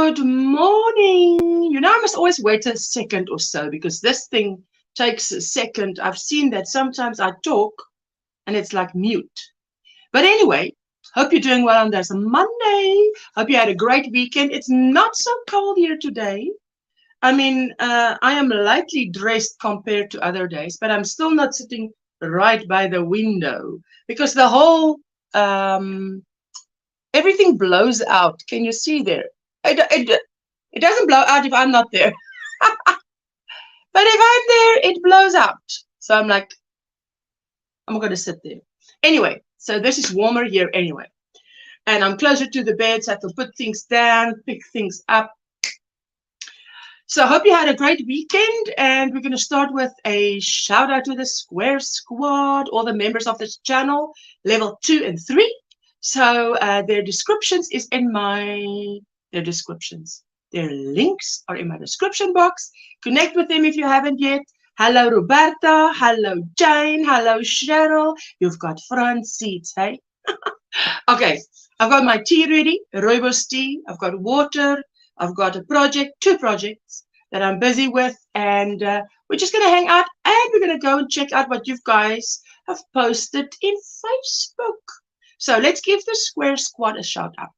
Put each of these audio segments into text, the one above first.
Good morning. You know, I must always wait a second or so because this thing takes a second. I've seen that sometimes I talk and it's like mute. But anyway, hope you're doing well on this Monday. Hope you had a great weekend. It's not so cold here today. I mean, I am lightly dressed compared to other days, but I'm still not sitting right by the window because the whole, everything blows out. Can you see there? It doesn't blow out if I'm not there. But if I'm there, it blows out. So I'm like, I'm going to sit there. Anyway, so this is warmer here anyway. And I'm closer to the bed, so I can put things down, pick things up. So I hope you had a great weekend. And we're going to start with a shout out to the Square Squad, all the members of this channel, level 2 and 3. So their descriptions is in their descriptions. Their links are in my description box. Connect with them if you haven't yet. Hello, Roberta. Hello, Jane. Hello, Cheryl. You've got front seats, hey? Okay, I've got my tea ready, rooibos tea. I've got water. I've got a project, 2 projects that I'm busy with. And we're just going to hang out. And we're going to go and check out what you guys have posted in Facebook. So let's give the Square Squad a shout out.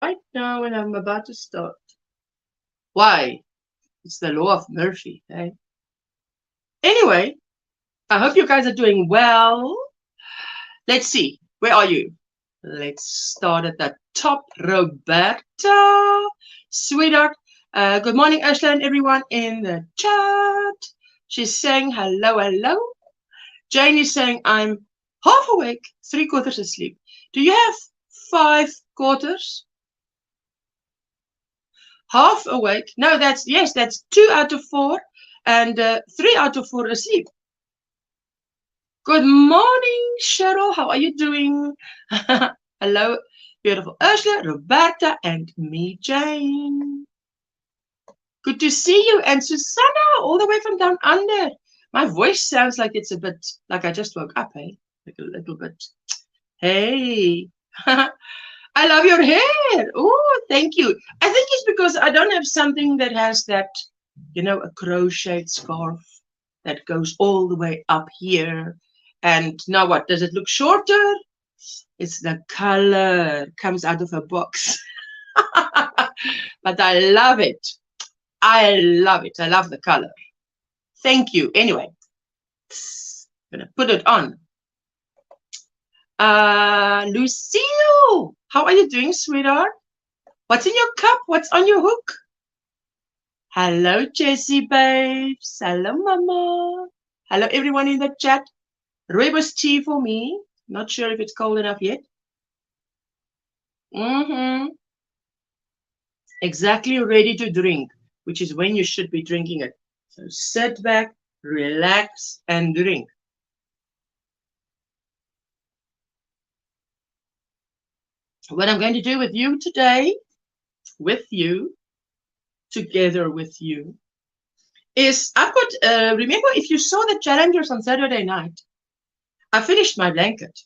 Right now when I'm about to start. Why? It's the law of Murphy, eh? Anyway, I hope you guys are doing well. Let's see. Where are you? Let's start at the top. Roberta, sweetheart. Good morning, Ursula, and everyone in the chat. She's saying hello, hello. Jane is saying I'm half awake, 3/4 asleep. Do you have 5/4? Half awake? No, that's 2 out of 4 and 3 out of 4 asleep. Good morning, Cheryl. How are you doing? Hello, beautiful Ursula, Roberta, and me, Jane. Good to see you. And Susanna, all the way from down under. My voice sounds like it's a bit like I just woke up, eh? Like a little bit. Hey. I love your hair. Oh, thank you. I think it's because I don't have something that has that, you know, a crocheted scarf that goes all the way up here. And now what? Does it look shorter? It's the color comes out of a box. But I love it. I love it. I love the color. Thank you. Anyway, I'm gonna put it on. Lucille, how are you doing, sweetheart? What's in your cup? What's on your hook? Hello, Jessie babes. Hello, Mama. Hello, everyone in the chat. Rooibos tea for me. Not sure if it's cold enough yet. Exactly ready to drink, which is when you should be drinking it. So sit back, relax, and drink. What I'm going to do with you today, together with you, is I've got, remember if you saw the challengers on Saturday night, I finished my blanket.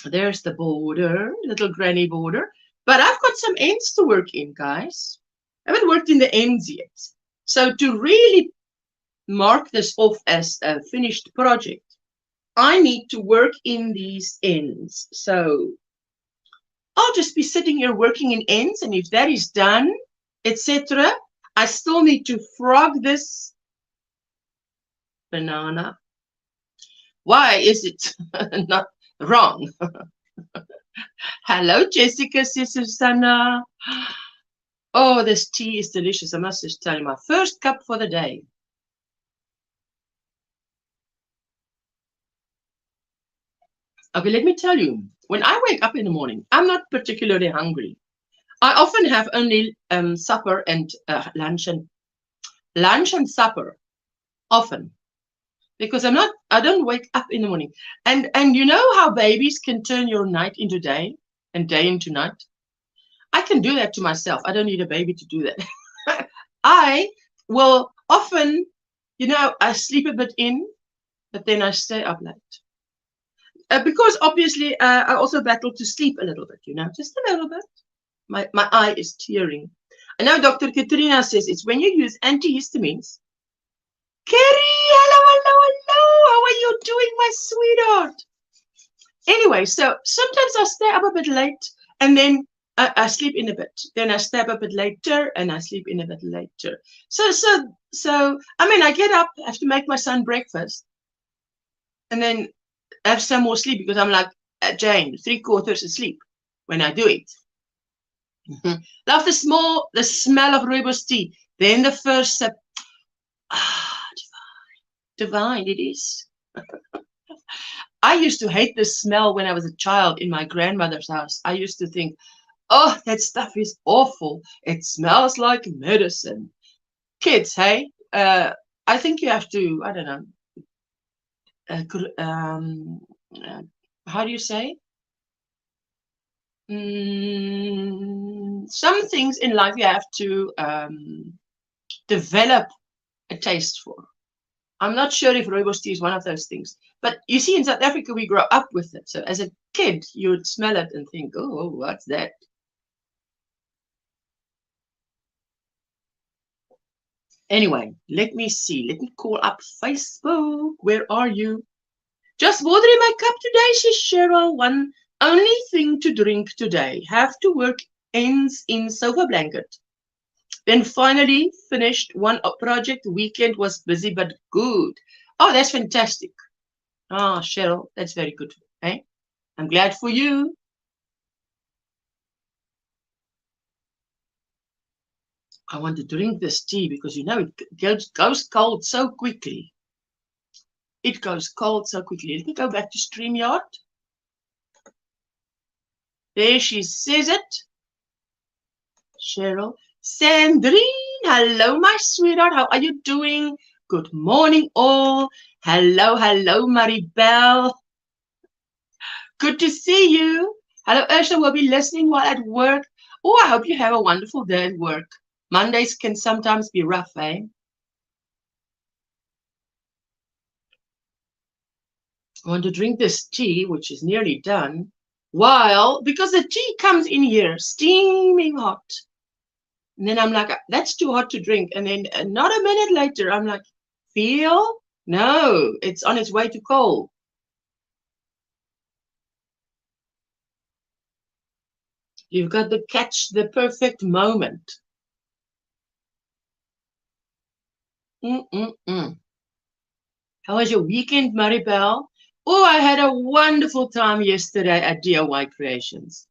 There's the border, little granny border, but I've got some ends to work in, guys. I haven't worked in the ends yet. So to really mark this off as a finished project, I need to work in these ends. So I'll just be sitting here working in ends, and if that is done, etc., I still need to frog this banana. Why is it not wrong? Hello, Jessica, Susanna. Oh, this tea is delicious. I must just tell you, my first cup for the day. Okay, let me tell you, when I wake up in the morning, I'm not particularly hungry. I often have only supper and lunch and supper, often, because I don't wake up in the morning. And you know how babies can turn your night into day and day into night? I can do that to myself. I don't need a baby to do that. I will often, you know, I sleep a bit in, but then I stay up late. Because obviously I also battle to sleep a little bit, you know, just a little bit. My eye is tearing. I know Dr. Katrina says it's when you use antihistamines. Kerry, hello. How are you doing, my sweetheart? Anyway, so sometimes I stay up a bit late and then I sleep in a bit. Then I stay up a bit later and I sleep in a bit later. So I mean, I get up, I have to make my son breakfast, and then have some more sleep because I'm like Jane, 3/4 asleep when I do it. Love the smell of rooibos tea. Then the first sip. Ah, divine it is. I used to hate the smell when I was a child in my grandmother's house. I used to think, oh, that stuff is awful. It smells like medicine. Kids, hey, I think you have to, I don't know, how do you say? Some things in life you have to develop a taste for. I'm not sure if rooibos tea is one of those things. But you see, in South Africa, we grow up with it. So as a kid, you would smell it and think, oh, what's that? Anyway, let me see. Let me call up Facebook. Where are you? Just water in my cup today, says Cheryl. One only thing to drink today. Have to work ends in sofa blanket. Then finally finished one project. Weekend was busy but good. Oh, that's fantastic. Oh, Cheryl, that's very good. Eh? I'm glad for you. I want to drink this tea because, you know, it goes cold so quickly. It goes cold so quickly. Let me go back to StreamYard. There she says it. Cheryl. Sandrine, hello, my sweetheart. How are you doing? Good morning, all. Hello, Maribel. Good to see you. Hello, Ursula. We'll be listening while at work. Oh, I hope you have a wonderful day at work. Mondays can sometimes be rough, eh? I want to drink this tea, which is nearly done, because the tea comes in here steaming hot. And then I'm like, that's too hot to drink. And then not a minute later, I'm like, feel? No, it's on its way to cold. You've got to catch the perfect moment. How was your weekend, Maribel? Oh, I had a wonderful time yesterday at DIY Creations.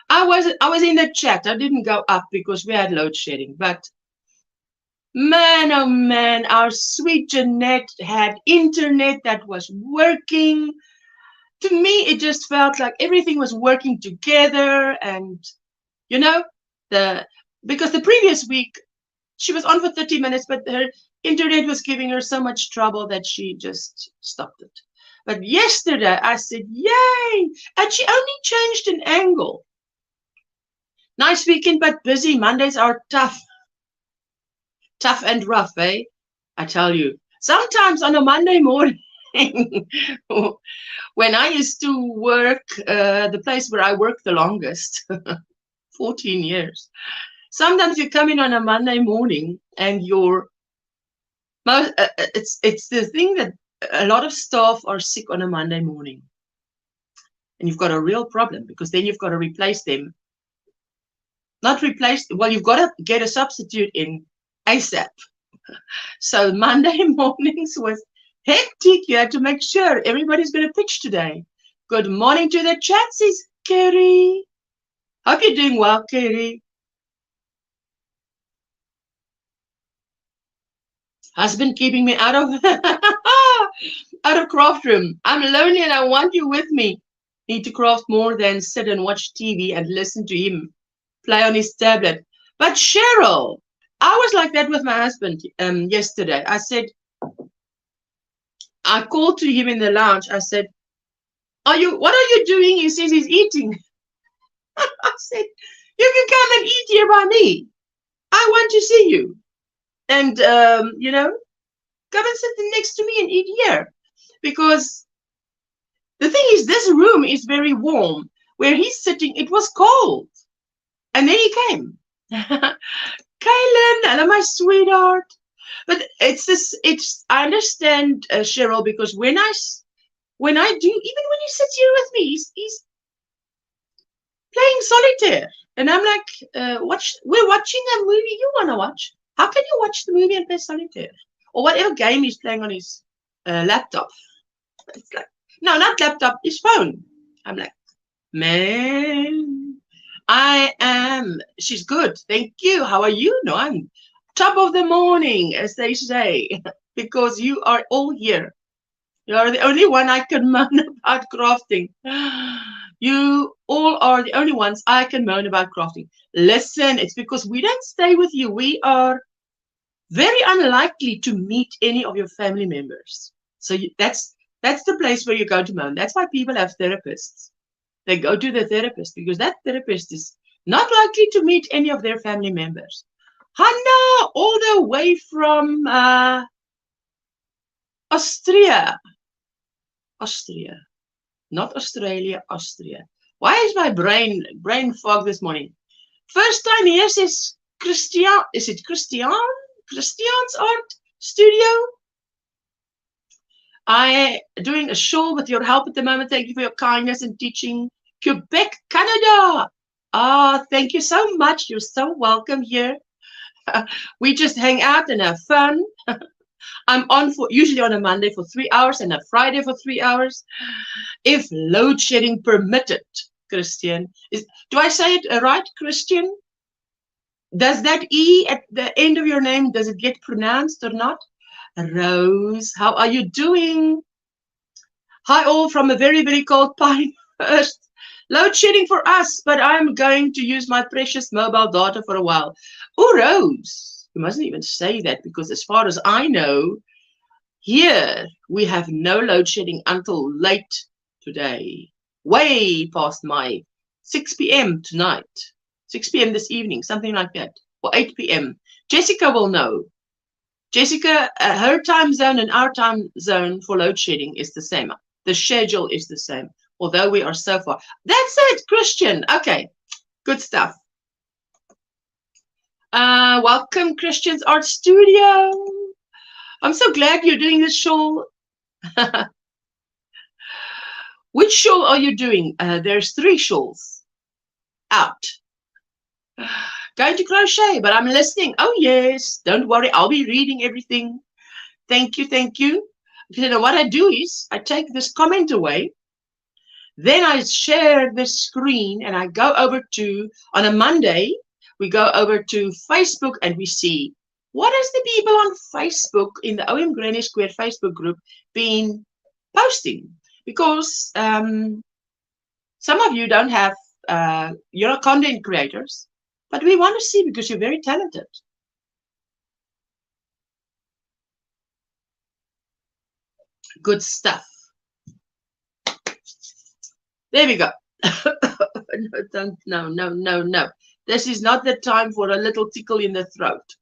I was in the chat. I didn't go up because we had load shedding. But man, oh man, our sweet Jeanette had internet that was working. To me, it just felt like everything was working together. And, you know, because the previous week, she was on for 30 minutes, but her internet was giving her so much trouble that she just stopped it. But yesterday, I said, yay! And she only changed an angle. Nice weekend, but busy. Mondays are tough. Tough and rough, eh? I tell you. Sometimes on a Monday morning, when I used to work, the place where I worked the longest, 14 years, sometimes you come in on a Monday morning and it's the thing that a lot of staff are sick on a Monday morning. And you've got a real problem because then you've got to replace them. Not replace, well, you've got to get a substitute in ASAP. So Monday mornings was hectic. You had to make sure everybody's going to pitch today. Good morning to the chat, says Kerry. Hope you're doing well, Kerry. Husband keeping me out of out of craft room. I'm lonely and I want you with me. Need to craft more than sit and watch TV and listen to him play on his tablet. But Cheryl, I was like that with my husband yesterday. I said, I called to him in the lounge. I said, what are you doing? He says he's eating. I said, you can come and eat here by me. I want to see you. And, you know, come and sit next to me and eat here. Because the thing is, this room is very warm. Where he's sitting, it was cold. And then he came. Kaylin, hello, my sweetheart. But I understand, Cheryl, because when I do, even when he sits here with me, he's playing solitaire. And I'm like, we're watching a movie you want to watch. How can you watch the movie and play solitaire? Or whatever game he's playing on his laptop. It's like, no, not laptop, his phone. I'm like, man, she's good. Thank you. How are you? No, I'm top of the morning, as they say, because you are all here. You are the only one I can moan about crafting. You all are the only ones I can moan about crafting. Listen, it's because we don't stay with you. We are very unlikely to meet any of your family members. So that's the place where you go to moan. That's why people have therapists. They go to the therapist because that therapist is not likely to meet any of their family members. Hanna, all the way from Austria. Austria. Not Australia, Austria. Why is my brain fog this morning? First time here says Christian. Is it Christian? Christian's Art Studio? I doing a shawl with your help at the moment. Thank you for your kindness and teaching. Quebec, Canada. Thank you so much. You're so welcome here. We just hang out and have fun. I'm on usually on a Monday for 3 hours and a Friday for 3 hours. If load shedding permitted, Christian. Do I say it right, Christian? Does that E at the end of your name, does it get pronounced or not? Rose, how are you doing? Hi all from a very, very cold Pinehurst. Load shedding for us, but I'm going to use my precious mobile data for a while. Oh, Rose, you mustn't even say that because as far as I know, here we have no load shedding until late today. Way past my 6 p.m. tonight. 6 p.m. this evening, something like that. Or 8 p.m. Jessica will know. Jessica, her time zone and our time zone for load shedding is the same. The schedule is the same, although we are so far. That's it, Christian. Okay, good stuff. Welcome, Christian's Art Studio. I'm so glad you're doing this shawl. Which shawl are you doing? There's 3 shawls out. Going to crochet, but I'm listening. Oh, yes. Don't worry. I'll be reading everything. Thank you. Thank you. You know, what I do is I take this comment away. Then I share the screen and I go over to, on a Monday, we go over to Facebook and we see what is the people on Facebook in the OM Granny Square Facebook group been posting. Because some of you don't have, you're content creators, but we want to see because you're very talented. Good stuff. There we go. No. This is not the time for a little tickle in the throat.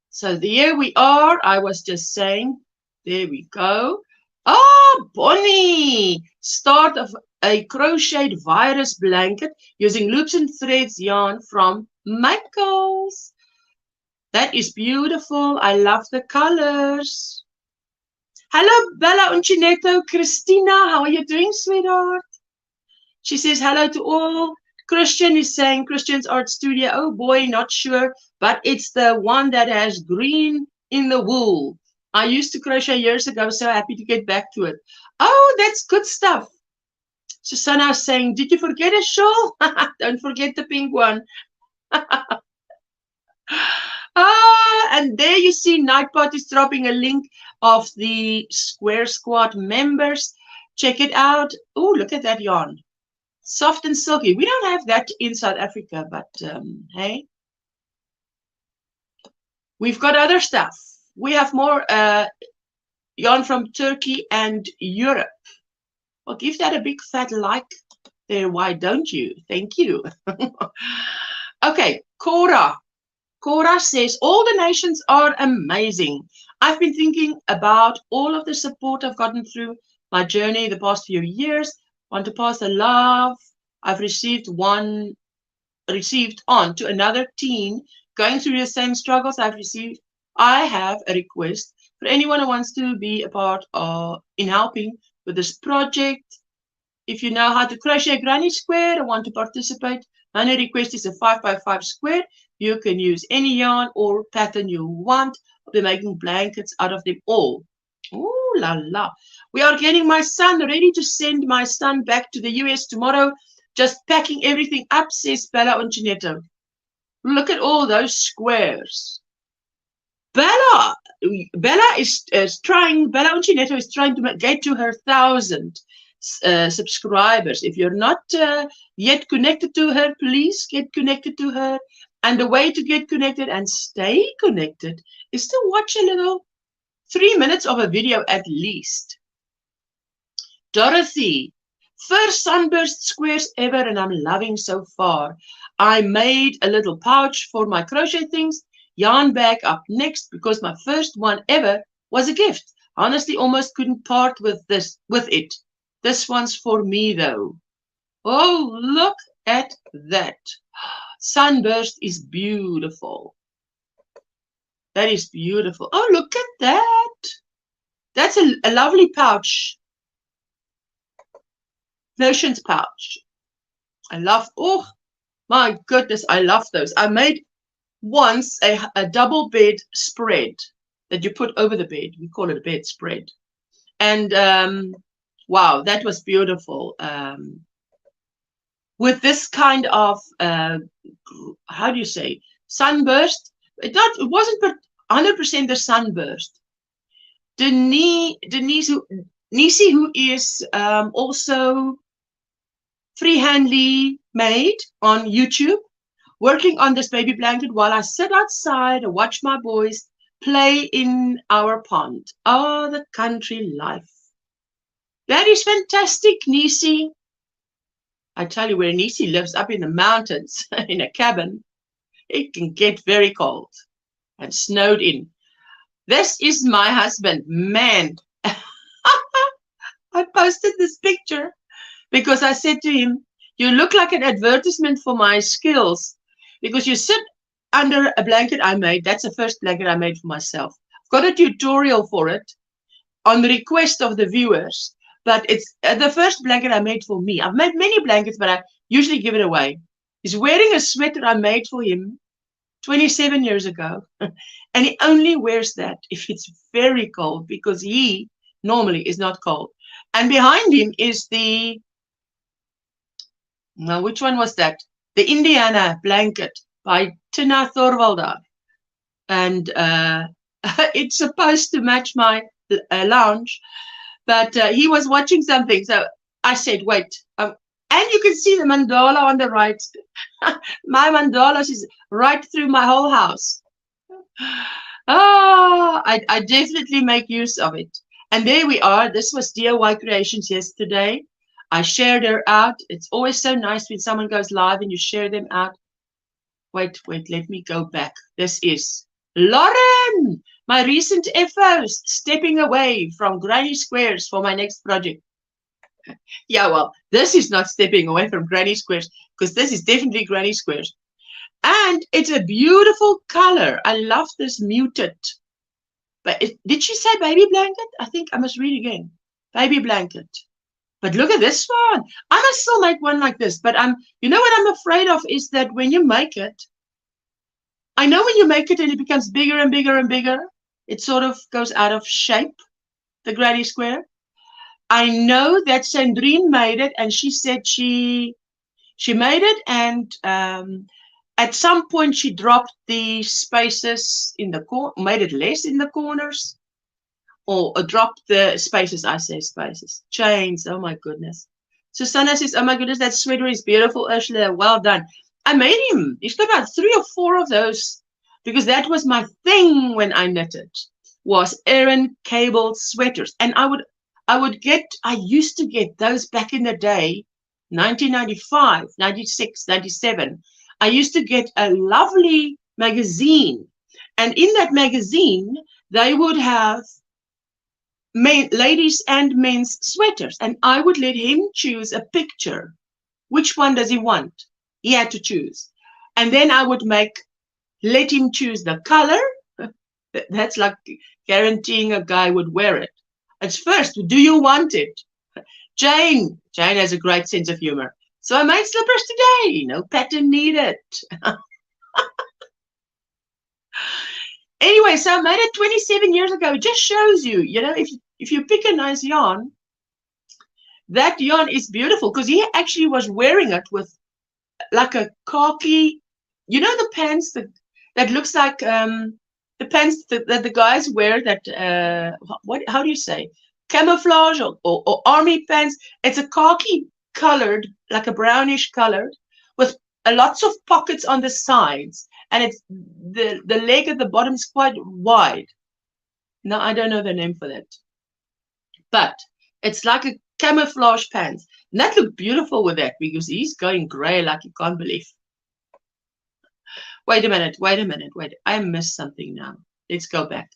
So here we are. I was just saying, there we go. Oh, Bonnie, start of a crocheted virus blanket using loops and threads yarn from Michaels. That is beautiful. I love the colors. Hello, Bella Uncinetto. Christina, how are you doing, sweetheart? She says hello to all. Christian is saying Christian's Art Studio. Oh boy, not sure, but it's the one that has green in the wool. I used to crochet years ago, so happy to get back to it. Oh, that's good stuff. Susanna is saying, did you forget a shawl? Don't forget the pink one. And there you see Nightbot is dropping a link of the Square Squad members. Check it out. Oh, look at that yarn. Soft and silky. We don't have that in South Africa, but hey. We've got other stuff. We have more yarn from Turkey and Europe. Well, give that a big fat like there. Why don't you? Thank you. Okay, Cora. Cora says, all the nations are amazing. I've been thinking about all of the support I've gotten through my journey the past few years. Want to pass the love I've received on to another teen going through the same struggles I've received. I have a request for anyone who wants to be a part of in helping with this project. If you know how to crochet a granny square and want to participate, my only request is a 5x5 square. You can use any yarn or pattern you want. I'll be making blankets out of them all. Ooh la la. We are getting my son ready to send my son back to the US tomorrow. Just packing everything up, says Bella Uncinetto. Look at all those squares. Bella Uncinetto is trying to get to her 1,000 subscribers. If you're not yet connected to her, please get connected to her. And the way to get connected and stay connected is to watch a little 3 minutes of a video at least. Dorothy, first sunburst squares ever, and I'm loving so far. I made a little pouch for my crochet things. Yarn bag up next because my first one ever was a gift. Honestly, almost couldn't part with it. This one's for me though. Oh, look at that. Sunburst is beautiful. That is beautiful. Oh, look at that. That's a lovely pouch. Notions pouch. I love, oh my goodness, I love those. I made once a double bed spread that you put over the bed. We call it a bed spread. And wow, that was beautiful. With this kind of, how do you say, sunburst. It wasn't 100% the sunburst. Denise, who is also freehandly made on YouTube, working on this baby blanket while I sit outside and watch my boys play in our pond. Oh, the country life. That is fantastic, Nisi. I tell you, where Nisi lives up in the mountains in a cabin, it can get very cold and snowed in. This is my husband, man. I posted this picture because I said to him, you look like an advertisement for my skills because you sit under a blanket I made. That's the first blanket I made for myself. I've got a tutorial for it on the request of the viewers, but it's the first blanket I made for me. I've made many blankets, but I usually give it away. He's wearing a sweater I made for him 27 years ago. And he only wears that if it's very cold, because he normally is not cold. And behind him is the, now which one was that? The Indiana blanket by Tina Thorvalda. And it's supposed to match my lounge. But he was watching something. So I said, wait. And you can see the mandala on the right. My mandala is right through my whole house. Oh, I definitely make use of it. And there we are. This was DIY Creations yesterday. I shared her out. It's always so nice when someone goes live and you share them out. Wait, let me go back. This is Lauren, my recent FOs, stepping away from granny squares for my next project. Yeah, well, this is not stepping away from granny squares, because this is definitely granny squares. And it's a beautiful color. I love this muted. But did she say baby blanket? I think I must read again. Baby blanket. But look at this one. I must still make one like this. But you know what I'm afraid of is that when you make it, I know when you make it and it becomes bigger and bigger and bigger, it sort of goes out of shape, the granny square. I know that Sandrine made it, and she said she made it, and at some point she dropped the spaces in the corner, made it less in the corners, or dropped the spaces. I say spaces, chains. Oh my goodness. Susanna says, oh my goodness, that sweater is beautiful, Ursula. Well done. I made him. He's got about 3 or 4 of those, because that was my thing when I knitted, was Aran cable sweaters. And I used to get those back in the day, 1995, 96, 97. I used to get a lovely magazine. And in that magazine, they would have ladies and men's sweaters. And I would let him choose a picture. Which one does he want? He had to choose. And then I would let him choose the color. That's like guaranteeing a guy would wear it. At first, do you want it? Jane has a great sense of humor. So I made slippers today. No pattern needed. Anyway, so I made it 27 years ago. It just shows you, if you pick a nice yarn, that yarn is beautiful, because he actually was wearing it with like a khaki, the pants that looks like the pants that the guys wear, that how do you say, camouflage or army pants. It's a khaki colored, like a brownish colored, with lots of pockets on the sides, and it's the leg at the bottom is quite wide. Now I don't know the name for that, but it's like a camouflage pants, and that looked beautiful with that, because he's going grey like you can't believe. Wait a minute. I missed something now. Let's go back.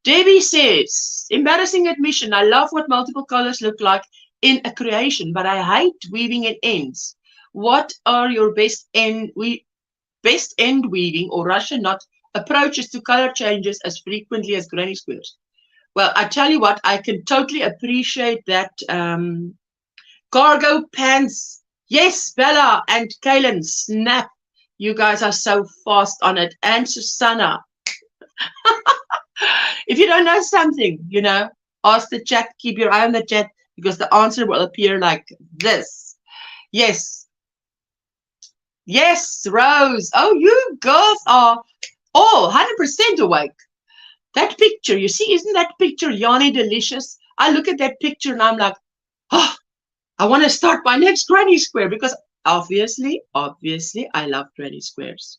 Debbie says, embarrassing admission, I love what multiple colors look like in a creation, but I hate weaving in ends. What are your best end weaving or Russian knot approaches to color changes as frequently as granny squares? Well, I tell you what, I can totally appreciate that. Cargo pants. Yes, Bella and Kaylin, snap. You guys are so fast on it. And Susanna. If you don't know something, ask the chat. Keep your eye on the chat, because the answer will appear like this. Yes. Yes, Rose. Oh, you girls are all 100% awake. That picture, you see, isn't that picture yarny delicious? I look at that picture and I'm like, oh, I want to start my next granny square, because obviously, I love granny squares.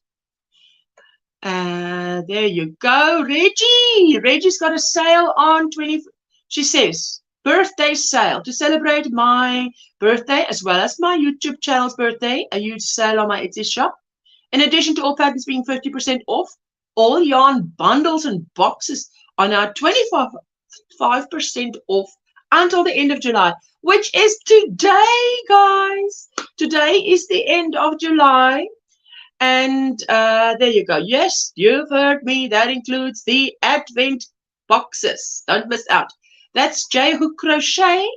There you go, Reggie. Reggie's got a sale on 20. She says, birthday sale to celebrate my birthday as well as my YouTube channel's birthday. A huge sale on my Etsy shop. In addition to all patterns being 50% off, all yarn bundles and boxes are now 25% off until the end of July, which is today, guys. Today is the end of July. And there you go. Yes, you've heard me. That includes the Advent boxes. Don't miss out. That's J Hook Crochet.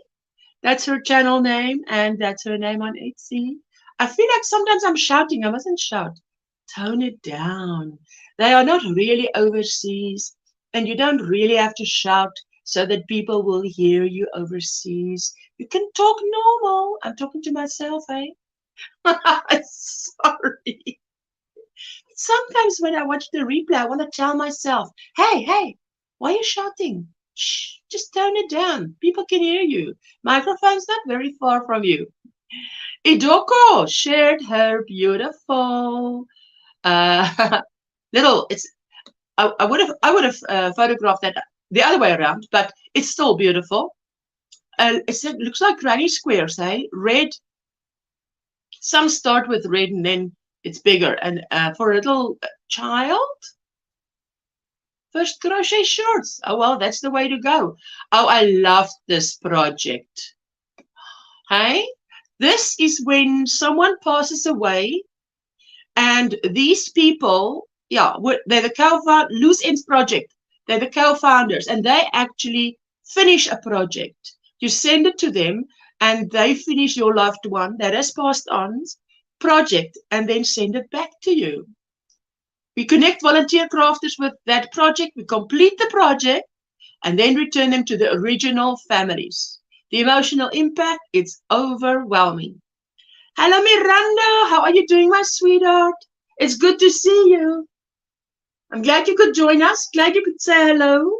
That's her channel name, and that's her name on Etsy. I feel like sometimes I'm shouting. I mustn't shout. Tone it down. They are not really overseas, and you don't really have to shout so that people will hear you overseas. You can talk normal. I'm talking to myself, eh? Sorry. Sometimes when I watch the replay, I want to tell myself, hey, why are you shouting? Shh, just tone it down. People can hear you. Microphone's not very far from you. Idoko shared her beautiful little. I would have photographed that the other way around, but it's still beautiful. It looks like granny squares, eh? Red. Some start with red and then it's bigger. And for a little child, first crochet shorts. Oh well, that's the way to go. Oh, I love this project. Hey, this is when someone passes away, and these people, yeah, they're the co-founders, Loose Ends Project. They're the co-founders, and they actually finish a project. You send it to them, and they finish your loved one that has passed on project, and then send it back to you. We connect volunteer crafters with that project. We complete the project, and then return them to the original families. The emotional impact, it's overwhelming. Hello, Miranda. How are you doing, my sweetheart? It's good to see you. I'm glad you could join us. Glad you could say hello.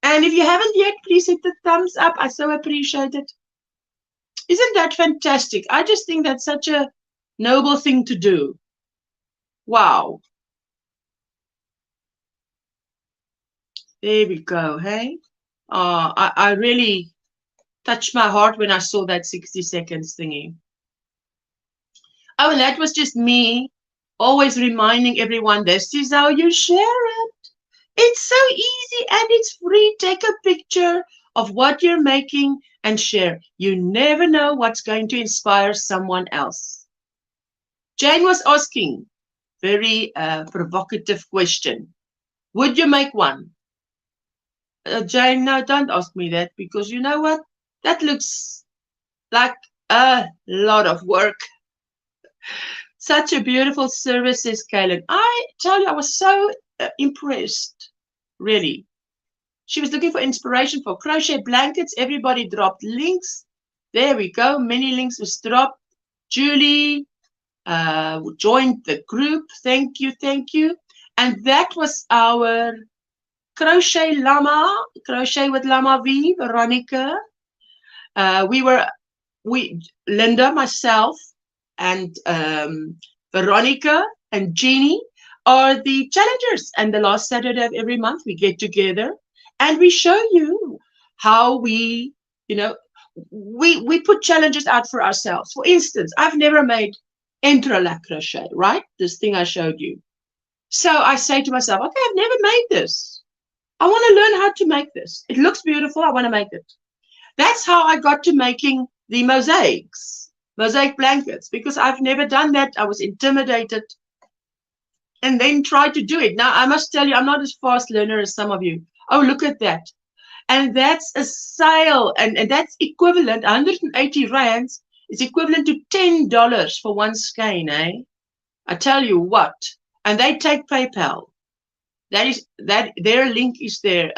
And if you haven't yet, please hit the thumbs up. I so appreciate it. Isn't that fantastic? I just think that's such a noble thing to do. Wow. There we go, hey? I really touched my heart when I saw that 60 seconds thingy. Oh, and that was just me always reminding everyone, this is how you share it. It's so easy and it's free. Take a picture of what you're making and share. You never know what's going to inspire someone else. Jane was asking, very provocative question. Would you make one? Jane, no, don't ask me that, because you know what? That looks like a lot of work. Such a beautiful service, says Kaylin. I tell you, I was so impressed, really. She was looking for inspiration for crochet blankets. Everybody dropped links. There we go. Many links was dropped. Julie joined the group. Thank you, thank you. And that was our Crochet Llama, Crochet with Llama V, Veronica. Linda, myself, and Veronica and Jeannie are the challengers. And the last Saturday of every month, we get together and we show you how we, we put challenges out for ourselves. For instance, I've never made interlac crochet, right? This thing I showed you. So I say to myself, okay, I've never made this. I want to learn how to make this. It looks beautiful. I want to make it. That's how I got to making the mosaic blankets, because I've never done that. I was intimidated and then tried to do it. Now, I must tell you, I'm not as fast learner as some of you. Oh, look at that. And that's a sale, and that's equivalent, 180 rands is equivalent to $10 for one skein, eh? I tell you what. And they take PayPal. Their link is there.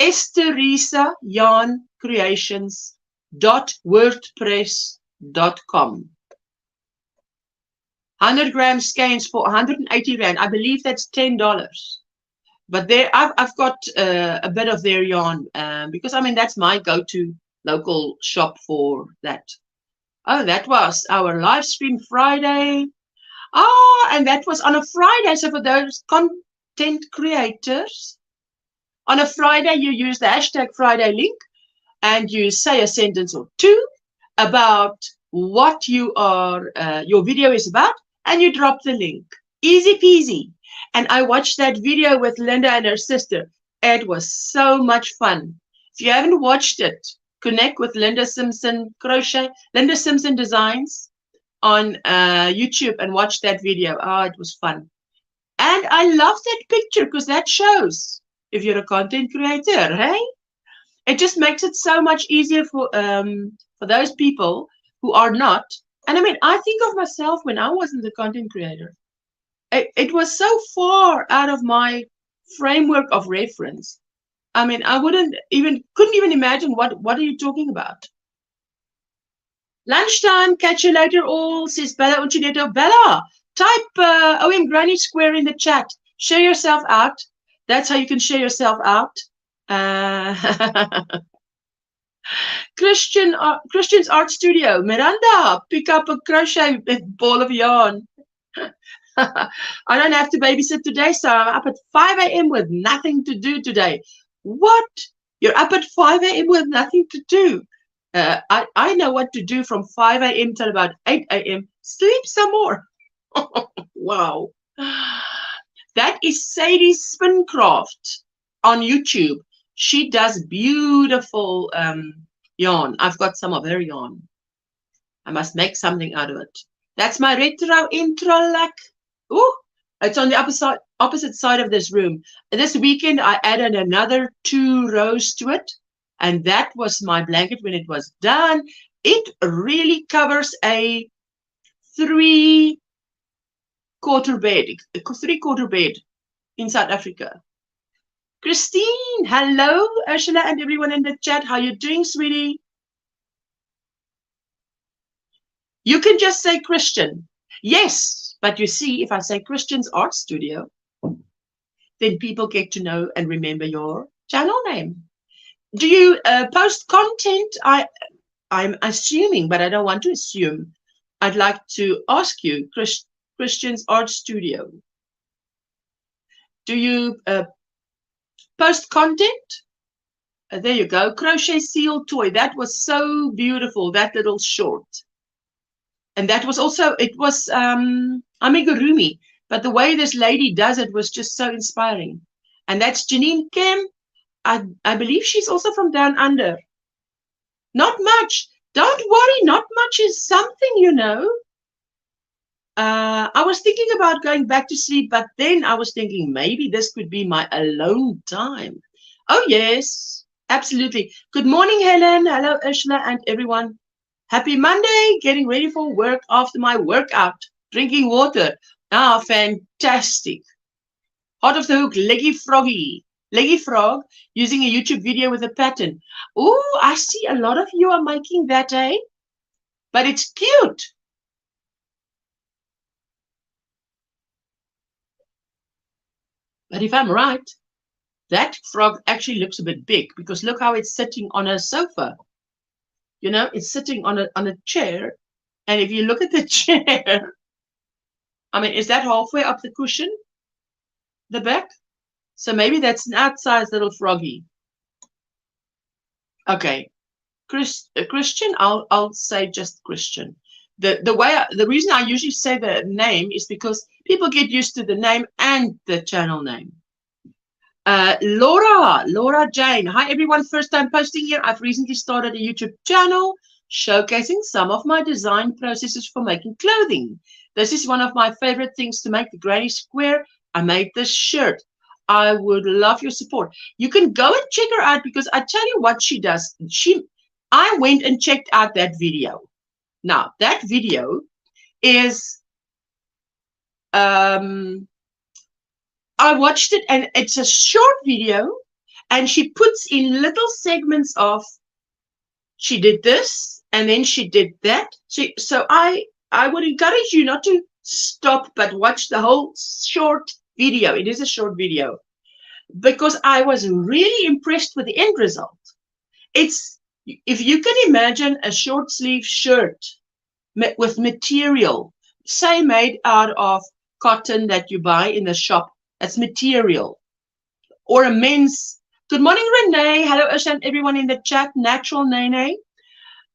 Esterisa Yarn Creations.wordpress.com. 100 gram skeins for 180 rand. I believe that's $10. But there, I've got a bit of their yarn because that's my go-to local shop for that. Oh, that was our live stream Friday. And that was on a Friday. So for those content creators, on a Friday, you use the hashtag Friday link and you say a sentence or two about what your video is about, and you drop the link. Easy peasy. And I watched that video with Linda and her sister. It was so much fun. If you haven't watched it, connect with Linda Simpson Crochet, Linda Simpson Designs on YouTube and watch that video. Oh, it was fun. And I love that picture because that shows if you're a content creator, hey? It just makes it so much easier for those people who are not. And I mean, I think of myself when I wasn't the content creator. It was so far out of my framework of reference. I mean, I couldn't even imagine what are you talking about? Lunchtime, catch you later all, says Bella Uncinetto. Bella, type OM Granny Square in the chat. Share yourself out. That's how you can share yourself out. Christian's Art Studio. Miranda, pick up a crochet ball of yarn. I don't have to babysit today, so I'm up at 5 a.m. with nothing to do today. What? You're up at 5 a.m. with nothing to do? I know what to do from 5 a.m. till about 8 a.m. Sleep some more. Wow. That is Sadie Spincraft on YouTube. She does beautiful yarn. I've got some of her yarn. I must make something out of it. That's my retro intro luck. Ooh, it's on the opposite side of this room. This weekend, I added another 2 rows to it. And that was my blanket when it was done. It really covers a 3/4 bed, a 3/4 bed in South Africa. Christine, hello, Ursula and everyone in the chat. How you doing, sweetie? You can just say Christian. Yes, but you see, if I say Christian's Art Studio, then people get to know and remember your channel name. Do you post content? I'm assuming, but I don't want to assume. I'd like to ask you, Christian's Art Studio. Do you post content? There you go. Crochet seal toy. That was so beautiful, that little short. And that was also, it was amigurumi. But the way this lady does it was just so inspiring. And that's Janine Kim. I believe she's also from down under. Not much. Don't worry, not much is something, you know. I was thinking about going back to sleep, but then I was thinking maybe this could be my alone time. Oh, yes, absolutely. Good morning, Helen. Hello, Ursula and everyone. Happy Monday. Getting ready for work after my workout. Drinking water. Ah, fantastic. Hot off the hook, leggy frog using a YouTube video with a pattern. Oh, I see a lot of you are making that, eh? But it's cute. But if I'm right, that frog actually looks a bit big because look how it's sitting on a sofa. You know, it's sitting on a chair. And if you look at the chair, I mean, is that halfway up the cushion? The back? So maybe that's an outsized little froggy. Okay, Christian. I'll say just Christian. The reason I usually say the name is because people get used to the name and the channel name. Laura Jane. Hi everyone. First time posting here. I've recently started a YouTube channel showcasing some of my design processes for making clothing. This is one of my favorite things to make, the granny square. I made this shirt. I would love your support. You can go and check her out because I tell you what she does. I went and checked out that video. Now, that video is, I watched it and it's a short video and she puts in little segments of, she did this and then she did that. So I would encourage you not to stop but watch the whole short video. It is a short video because I was really impressed with the end result. It's, if you can imagine a short sleeve shirt with material, say made out of cotton that you buy in the shop, that's material, or a men's. Good morning, Renee. Hello, Usha, and everyone in the chat. Natural Nene.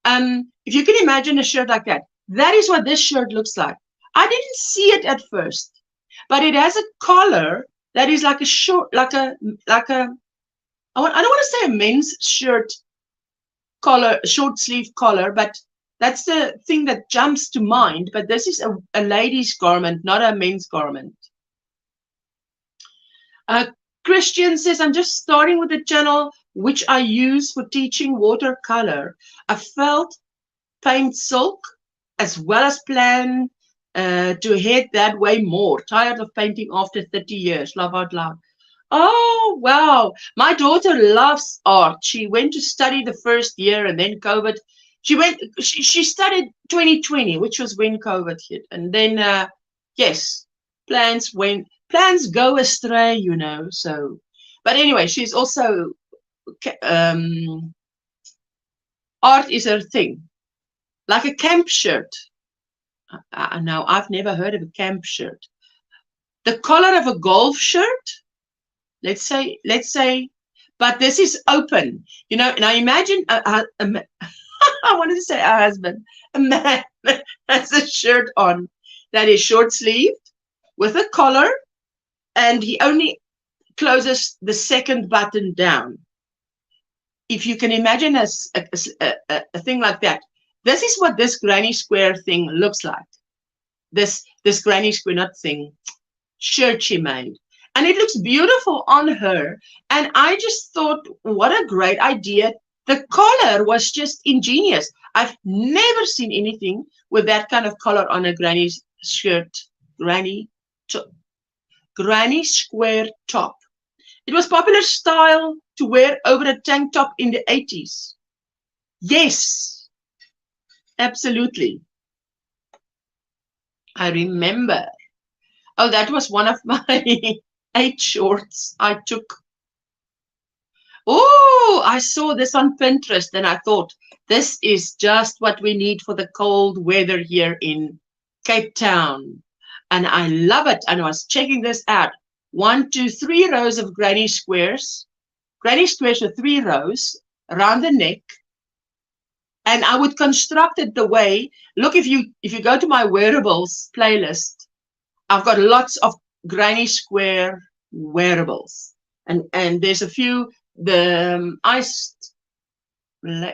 If you can imagine a shirt like that, that is what this shirt looks like. I didn't see it at first, but it has a collar that is like a short, I don't want to say a men's shirt collar, short sleeve collar, but that's the thing that jumps to mind. But this is a lady's garment, not a men's garment. Christian says, I'm just starting with the channel, which I use for teaching watercolor. I felt paint silk as well as plan to head that way more. Tired of painting after 30 years. Laugh out loud. Oh, wow. My daughter loves art. She went to study the first year and then COVID. She studied 2020, which was when COVID hit. And then, yes, plans go astray, you know. So, but anyway, she's also, art is her thing. Like a camp shirt. Now, I've never heard of a camp shirt. The collar of a golf shirt. Let's say, but this is open, you know. Now imagine I wanted to say a husband, a man has a shirt on that is short sleeved with a collar, and he only closes the second button down. If you can imagine a thing like that, this is what this granny square thing looks like. This granny square, not thing, shirt she made. And it looks beautiful on her. And I just thought, what a great idea. The collar was just ingenious. I've never seen anything with that kind of collar on a granny shirt, granny square top. It was popular style to wear over a tank top in the 80s. Yes, absolutely. I remember. Oh, that was one of my 8 shorts I took. Oh, I saw this on Pinterest and I thought, this is just what we need for the cold weather here in Cape Town. And I love it. And I was checking this out. 1, 2, 3 rows of granny squares. Granny squares with 3 rows around the neck. And I would construct it the way, look, if you go to my wearables playlist, I've got lots of granny square wearables, and there's a few, the iced, well,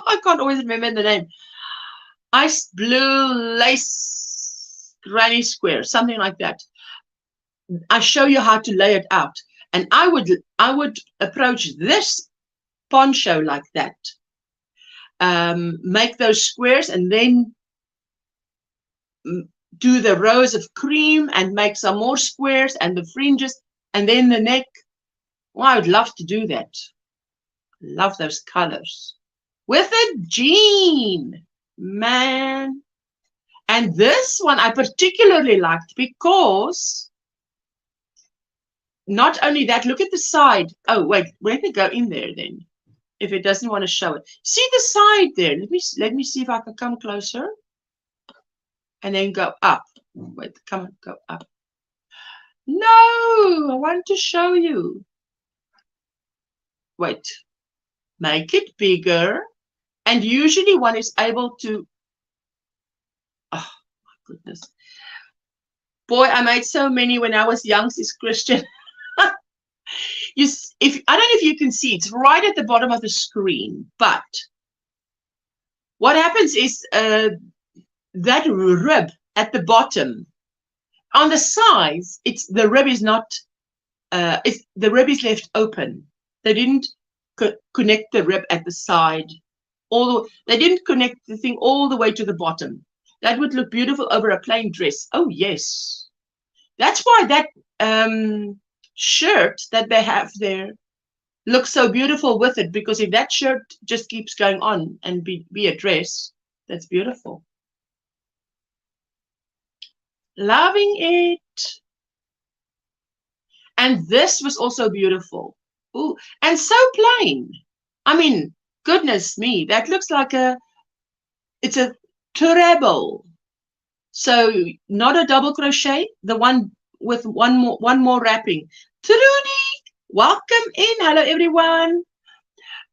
I can't always remember the name, iced blue lace granny square, something like that. I show you how to lay it out, and I would approach this poncho like that, make those squares, and then do the rows of cream and make some more squares and the fringes and then the neck. Well, I would love to do that. Love those colors. With a jean, man. And this one I particularly liked because not only that, look at the side. Oh, wait, let me go in there then. If it doesn't want to show it. See the side there. Let me see if I can come closer. And then go up. Wait, come on, go up. No, I want to show you. Wait, make it bigger. And usually one is able to, oh my goodness. Boy, I made so many when I was young, says Christian. I don't know if you can see, it's right at the bottom of the screen. But what happens is, that rib at the bottom, on the sides, the rib is not, the rib is left open. They didn't connect the rib at the side. They didn't connect the thing all the way to the bottom. That would look beautiful over a plain dress. Oh yes, that's why that shirt that they have there looks so beautiful with it. Because if that shirt just keeps going on and be a dress, that's beautiful. Loving it. And this was also beautiful. Ooh, and so plain. I mean, goodness me, that looks like it's a treble. So not a double crochet, the one with one more wrapping. Trudy, welcome in. Hello everyone.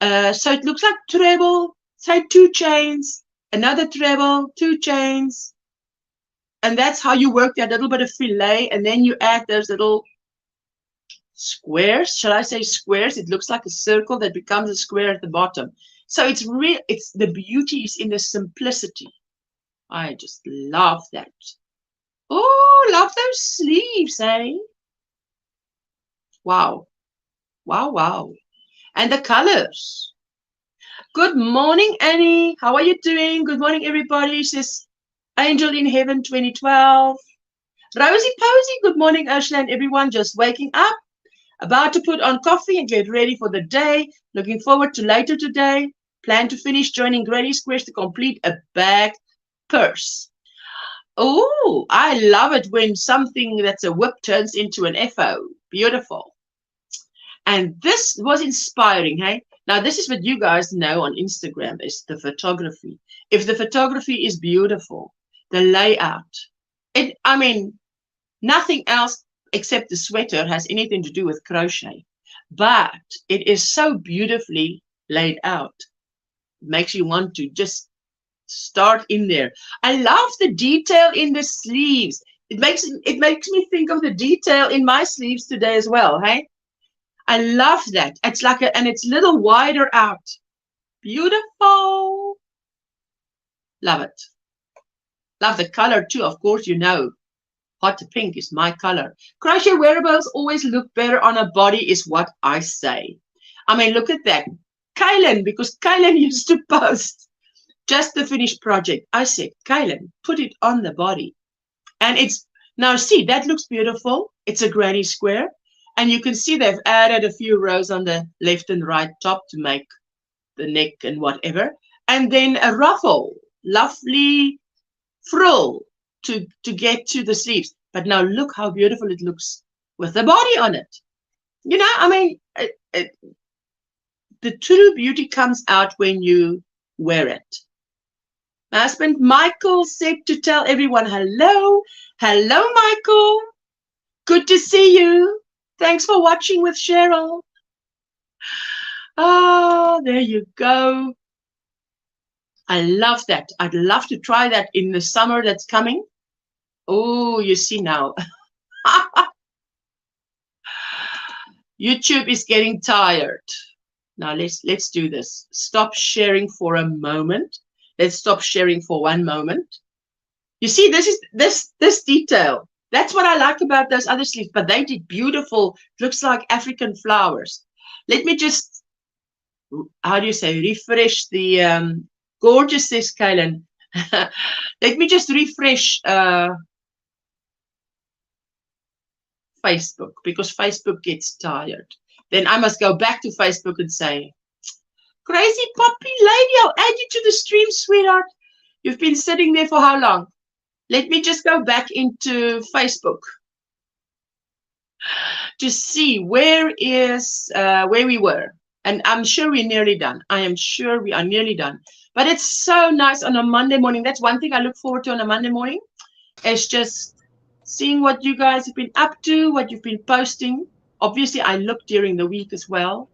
So it looks like treble, say 2 chains, another treble, 2 chains. And that's how you work that little bit of fillet, and then you add those little squares. Shall I say squares? It looks like a circle that becomes a square at the bottom. So it's the beauty is in the simplicity. I just love that. Oh, love those sleeves, eh? Wow. Wow, wow. And the colors. Good morning, Annie. How are you doing? Good morning, everybody. Says Angel in Heaven 2012. Rosie Posey, good morning, Ursula and everyone. Just waking up, about to put on coffee and get ready for the day. Looking forward to later today. Plan to finish joining Granny Squares to complete a bag purse. Oh, I love it when something that's a whip turns into an FO. Beautiful. And this was inspiring, hey? Now, this is what you guys know on Instagram is the photography. If the photography is beautiful, the layout, I mean, nothing else except the sweater has anything to do with crochet. But it is so beautifully laid out. It makes you want to just start in there. I love the detail in the sleeves. It makes me think of the detail in my sleeves today as well, hey? I love that. It's like and it's a little wider out. Beautiful. Love it. Love the color too. Of course, you know, hot pink is my color. Crochet wearables always look better on a body is what I say. I mean, look at that. Kaylin, because Kaylin used to post just the finished project. I said, Kaylin, put it on the body. And it's, now see, that looks beautiful. It's a granny square. And you can see they've added a few rows on the left and right top to make the neck and whatever. And then a ruffle, lovely frill to get to the sleeves. But now look how beautiful it looks with the body on it. You know, I mean, the true beauty comes out when you wear it. My husband Michael said to tell everyone hello. Hello, Michael. Good to see you. Thanks for watching with Cheryl. Oh, there you go. I love that. I'd love to try that in the summer that's coming. Oh, you see now. YouTube is getting tired. Now let's do this. Stop sharing for a moment. Let's stop sharing for one moment. You see, this detail. That's what I like about those other sleeves, but they did beautiful, looks like African flowers. Let me just, how do you say, refresh the, gorgeous, says Kaylin. Let me just refresh Facebook, because Facebook gets tired. Then I must go back to Facebook and say, Crazy Poppy Lady, I'll add you to the stream, sweetheart. You've been sitting there for how long? Let me just go back into Facebook to see where we were. And I'm sure we're nearly done. I am sure we are nearly done. But it's so nice on a Monday morning. That's one thing I look forward to on a Monday morning. It's just seeing what you guys have been up to, what you've been posting. Obviously, I look during the week as well.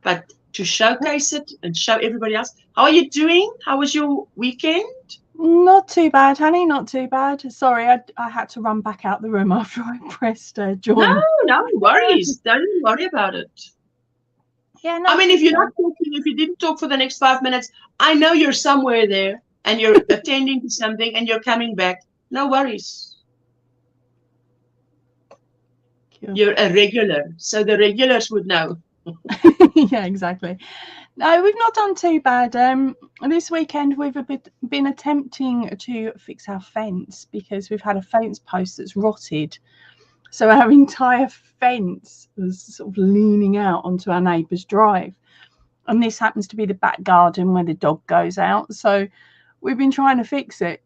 But to showcase it and show everybody else. How are you doing? How was your weekend? Not too bad, honey. Not too bad. Sorry, I had to run back out the room after I pressed join. No worries. Don't worry about it. Yeah, no, I mean, if you're not talking, if you didn't talk for the next 5 minutes, I know you're somewhere there and you're attending to something and you're coming back. No worries. Cool. You're a regular, so the regulars would know. Yeah, exactly. No, we've not done too bad. This weekend we've been attempting to fix our fence because we've had a fence post that's rotted. So our entire fence was sort of leaning out onto our neighbour's drive. And this happens to be the back garden where the dog goes out. So we've been trying to fix it.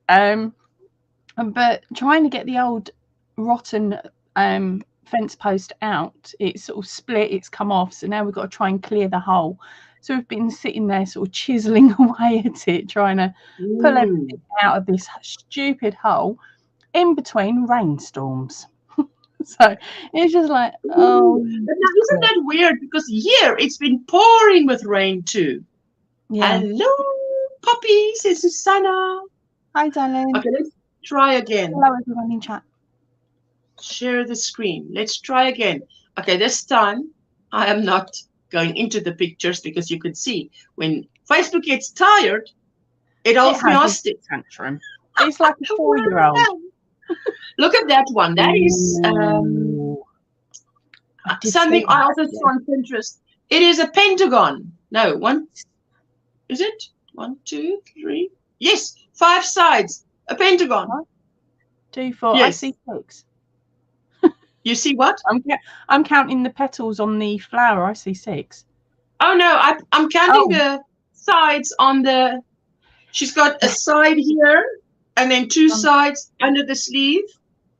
But trying to get the old rotten fence post out, it's sort of split, it's come off. So now we've got to try and clear the hole. So we've been sitting there sort of chiseling away at it, trying to pull everything out of this stupid hole in between rainstorms. So it's just like, oh. But now, isn't that weird? Because here it's been pouring with rain too. Yeah. Hello, Poppy, says Susanna. Hi, darling. Okay, let's try again. Hello, everyone in chat. Share the screen. Let's try again. Okay, this time I am not going into the pictures because you can see when Facebook gets tired, it holds me hostage. Tantrum. It's like a 4-year-old. Look at that one. That is something I also saw on Pinterest. It is a pentagon. No, one. Is it 1, 2, 3? Yes, 5 sides. A pentagon. 2, 4. Yes. I see 6. You see what? I'm counting the petals on the flower. I see 6. Oh no, I'm counting the sides on the. She's got a side here, and then 2 sides under the sleeve,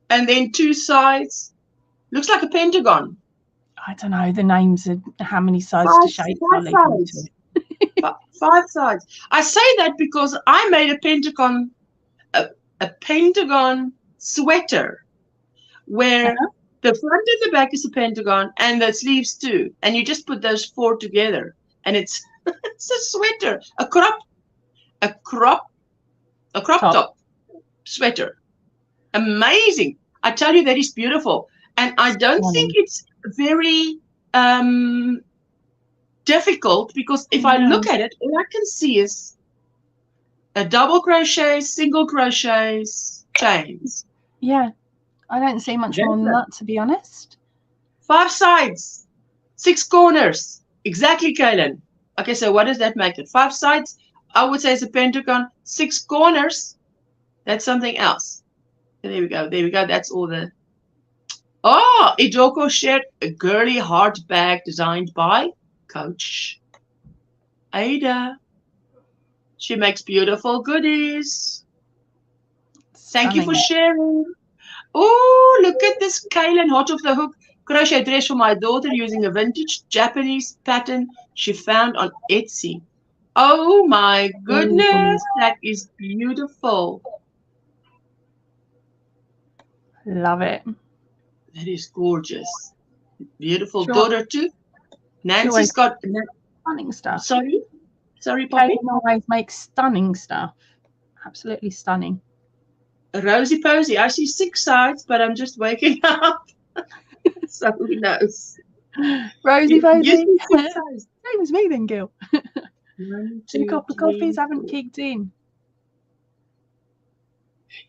and then 2 sides. Looks like a pentagon. I don't know the names of how many sides to shape. 5 sides. 5 sides. I say that because I made a pentagon, a pentagon sweater, where the front and the back is a pentagon, and the sleeves too. And you just put those 4 together, and it's a sweater, a crop top sweater. Amazing. I tell you, that is beautiful. And I don't think it's very difficult, because if I look at it, all I can see is a double crochet, single crochets, chains. Yeah, I don't see much more than that, to be honest. 5 sides, 6 corners. Exactly, Kaylin. Okay, so what does that make it? 5 sides, I would say it's a pentagon. 6 corners, that's something else. There we go. There we go. That's all the. Oh, Idoko shared a girly heart bag designed by Coach Ada. She makes beautiful goodies. Thank you for sharing. Oh, look at this Kaylin hot off the hook crochet dress for my daughter using a vintage Japanese pattern she found on Etsy. Oh my goodness, that is beautiful. Love it. That is gorgeous. Beautiful daughter too. Nancy's got stunning stuff. Sorry, Poppy. Kaylin always makes stunning stuff. Absolutely stunning. Rosy Posy. I see 6 sides, but I'm just waking up. So who knows? Rosy Posy. Same as me then, Gil. 1, 2 cup of coffees haven't kicked in.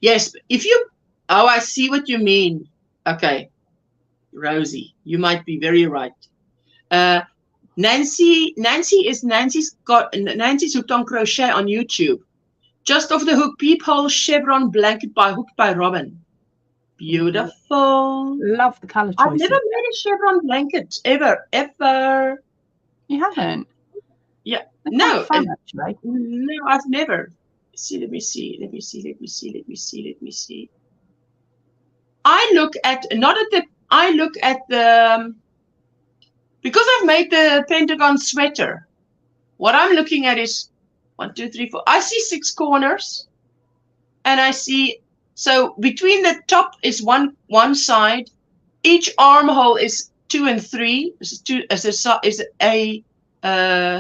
Yes, if you. Oh, I see what you mean. Okay, Rosie, you might be very right. Nancy's hooked on crochet on YouTube. Just off the hook, peephole chevron blanket hooked by Robin. Beautiful. Love the color choice. I've never made a chevron blanket ever. You haven't? Yeah. That's no. Fun, actually. No, I've never. Let me see. I look at the because I've made the pentagon sweater. What I'm looking at is 1, 2, 3, 4. I see 6 corners, and I see, so between the top is one side. Each armhole is 2 and 3. Is a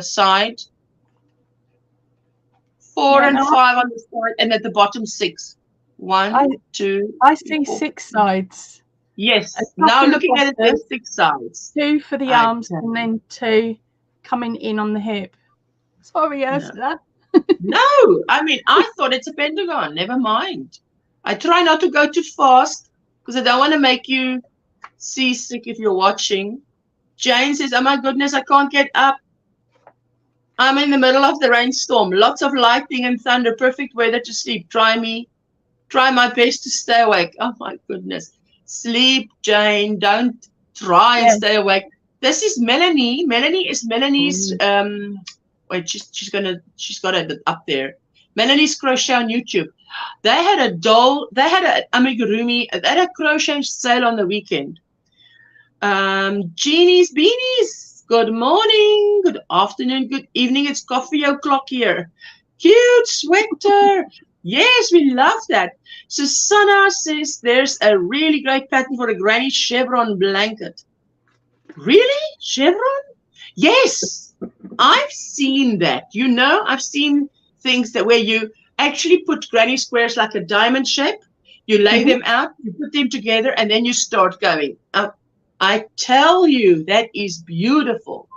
side. 4 and 5 on the side, and at the bottom 6. 1, 2. I see 6 sides. Yes. Now looking at it, there's 6 sides. 2 for the arms, and then 2 coming in on the hip. Sorry, Ursula. No, I mean, I thought it's a pentagon. Never mind. I try not to go too fast because I don't want to make you seasick if you're watching. Jane says, oh my goodness, I can't get up. I'm in the middle of the rainstorm. Lots of lightning and thunder. Perfect weather to sleep. Try my best to stay awake. Oh my goodness. Sleep, Jane. Don't try and stay awake. This is Melanie. Melanie is Melanie's wait, she's got it up there. Melanie's Crochet on YouTube. They had an amigurumi, they had a crochet sale on the weekend. Jeannie's Beanies. Good morning, good afternoon, good evening. It's coffee o'clock here. Cute sweater. Yes, we love that. Susanna says there's a really great pattern for a granny chevron blanket. Really? Chevron? Yes, I've seen that. You know, I've seen things that where you actually put granny squares like a diamond shape. You lay them out, you put them together, and then you start going. I tell you, that is beautiful.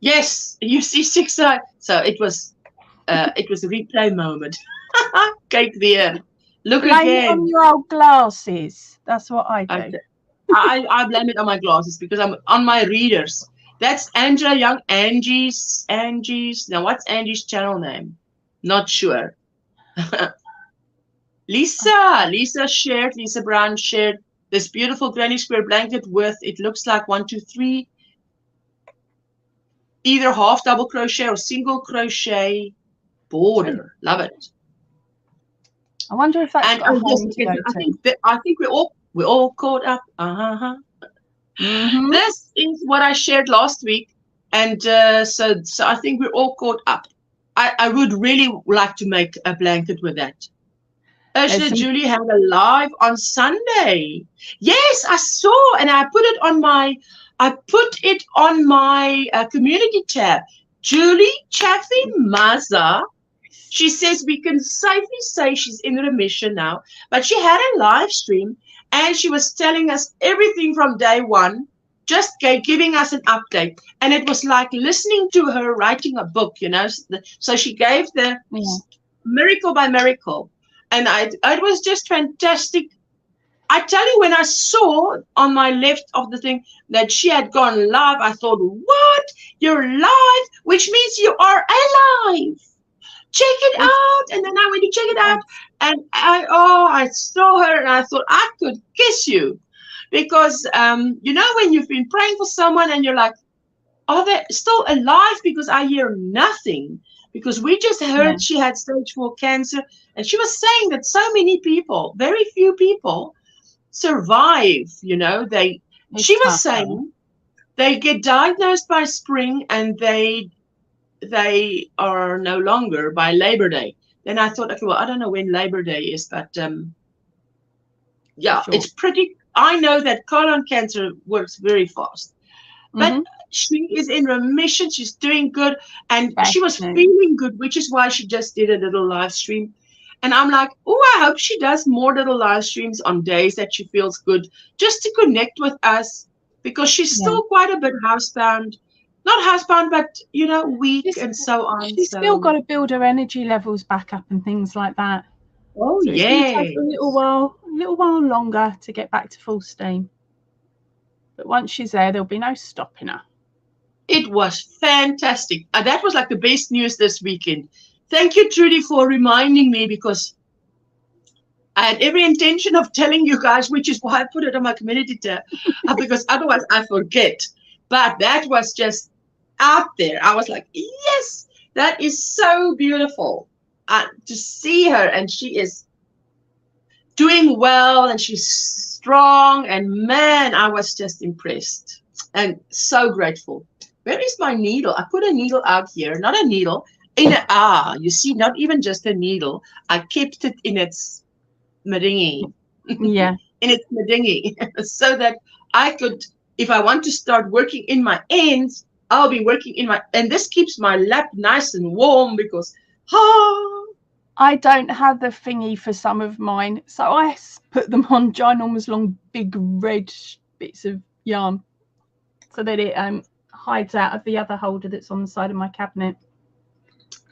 Yes, you see 6 sides. So it was a replay moment. Kijk weer. Look blame again. It on your old glasses. That's what I do. I blame it on my glasses because I'm on my readers. That's Angela Young. Angie's. Now, what's Angie's channel name? Not sure. Lisa Brown shared this beautiful granny square blanket with, it looks like 1, 2, 3, either half double crochet or single crochet border. Love it. I wonder if that's And got a home to go to. I think we're all caught up. This is what I shared last week, and so I think we're all caught up. I would really like to make a blanket with that. Ursula Julie had a live on Sunday. Yes, I saw, and I put it on my community tab. Julie Chaffee Maza. She says we can safely say she's in remission now, but she had a live stream and she was telling us everything from day one, just giving us an update. And it was like listening to her writing a book, you know. So she gave the miracle by miracle. And it was just fantastic. I tell you, when I saw on my left of the thing that she had gone live, I thought, what? You're live, which means you are alive. Check it out. And then I went to check it out, and I saw her and I thought I could kiss you, because you know, when you've been praying for someone and you're like, are they still alive? Because I hear nothing, because we just heard she had stage 4 cancer, and she was saying that so many people, very few people survive, you know. She was saying they get diagnosed by spring and they are no longer by Labor Day. Then I thought, okay, well, I don't know when Labor Day is, but yeah, sure. It's pretty. I know that colon cancer works very fast, but she is in remission. She's doing good, and she was feeling good, which is why she just did a little live stream. And I'm like, oh, I hope she does more little live streams on days that she feels good, just to connect with us, because she's still quite a bit housebound. Not housebound, but, you know, weak and so on. She's still got to build her energy levels back up and things like that. Oh, so yeah. Take a little while longer to get back to full steam. But once she's there, there'll be no stopping her. It was fantastic. That was like the best news this weekend. Thank you, Trudy, for reminding me, because I had every intention of telling you guys, which is why I put it on my community tab, because otherwise I forget. But that was just out there. I was like, yes, that is so beautiful to see her. And she is doing well, and she's strong. And man, I was just impressed and so grateful. Where is my needle? I put a needle out here, not a needle, you see, not even just a needle. I kept it in its medingy. Yeah. In its medingy, so that I could, if I want to start working in my ends, I'll be working in my, and this keeps my lap nice and warm, because I don't have the thingy for some of mine, so I put them on ginormous long big red bits of yarn, so that it hides out of the other holder that's on the side of my cabinet.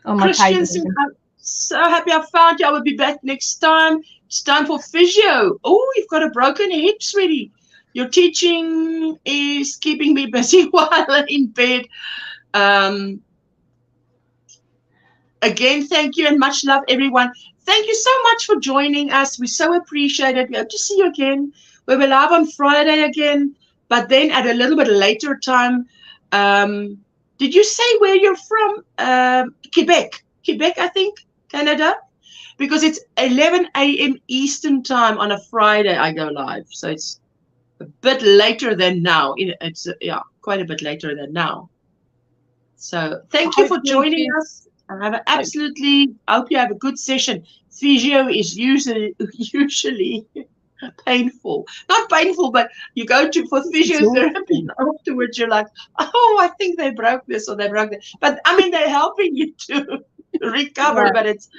On my Christian, I'm so happy I found you. I will be back next time. It's time for physio. Oh, you've got a broken hip, sweetie. Your teaching is keeping me busy while I'm in bed. Again, thank you and much love, everyone. Thank you so much for joining us. We so appreciate it. We hope to see you again. We will live on Friday again, but then at a little bit later time. Did you say where you're from? Quebec, I think, Canada, because it's 11 a.m. Eastern time on a Friday. I go live, so it's a bit later than now. It's quite a bit later than now. So thank you for joining us. I have absolutely. I hope you have a good session. Physio is usually painful, not painful, but you go for physiotherapy afterwards. You're like, oh, I think they broke this or they broke that. But I mean, they're helping you to recover, but it's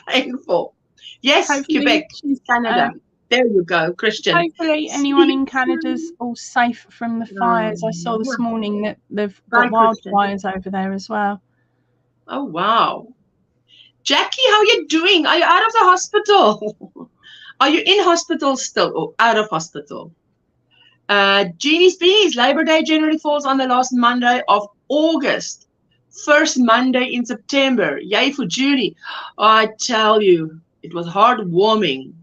painful. Yes, hopefully, Quebec, Canada. There you go, Christian. Hopefully anyone in Canada's all safe from the fires. I saw this morning that they've got wildfires over there as well. Oh, wow. Jackie, how are you doing? Are you out of the hospital? Are you in hospital still or out of hospital? Jeannie's Bees, Labor Day generally falls on the last Monday of August. First Monday in September. Yay for Judy. I tell you, it was heartwarming.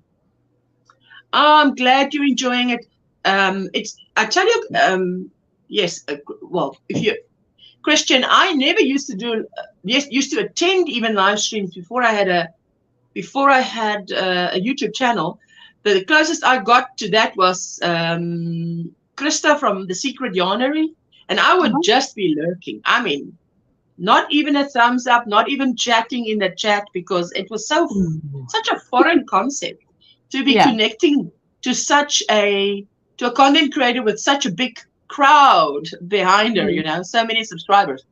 I'm glad you're enjoying it. I tell you, yes, well, if you, Christian, I never used to do, yes, used to attend even live streams before I had a YouTube channel. The closest I got to that was Krista from The Secret Yarnery, and I would just be lurking. I mean, not even a thumbs up, not even chatting in the chat, because it was such a foreign concept to be connecting to to a content creator with such a big crowd behind her, you know, so many subscribers.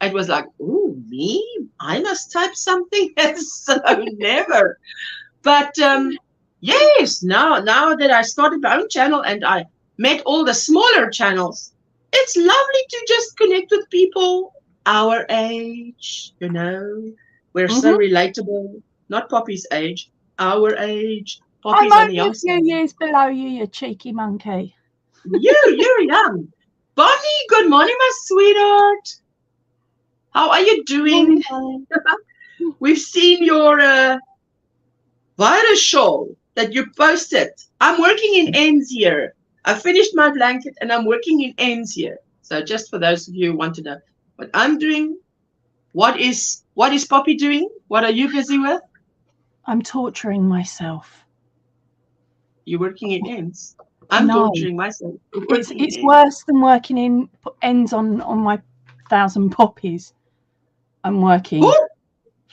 It was like, ooh, me? I must type something. So never. But yes, now that I started my own channel and I met all the smaller channels, it's lovely to just connect with people our age, you know. We're so relatable. Not Poppy's age, our age. Poppy's on the young side. I'm only a few years below you, you cheeky monkey. You're young. Bonnie, good morning, my sweetheart. How are you doing? We've seen your virus shawl that you posted. I'm working in ends here. I finished my blanket and I'm working in ends here. So just for those of you who want to know what I'm doing, what is Poppy doing? What are you busy with? I'm torturing myself. You're working in ends. I'm torturing myself. It's worse than working in ends on my 1,000 poppies. I'm working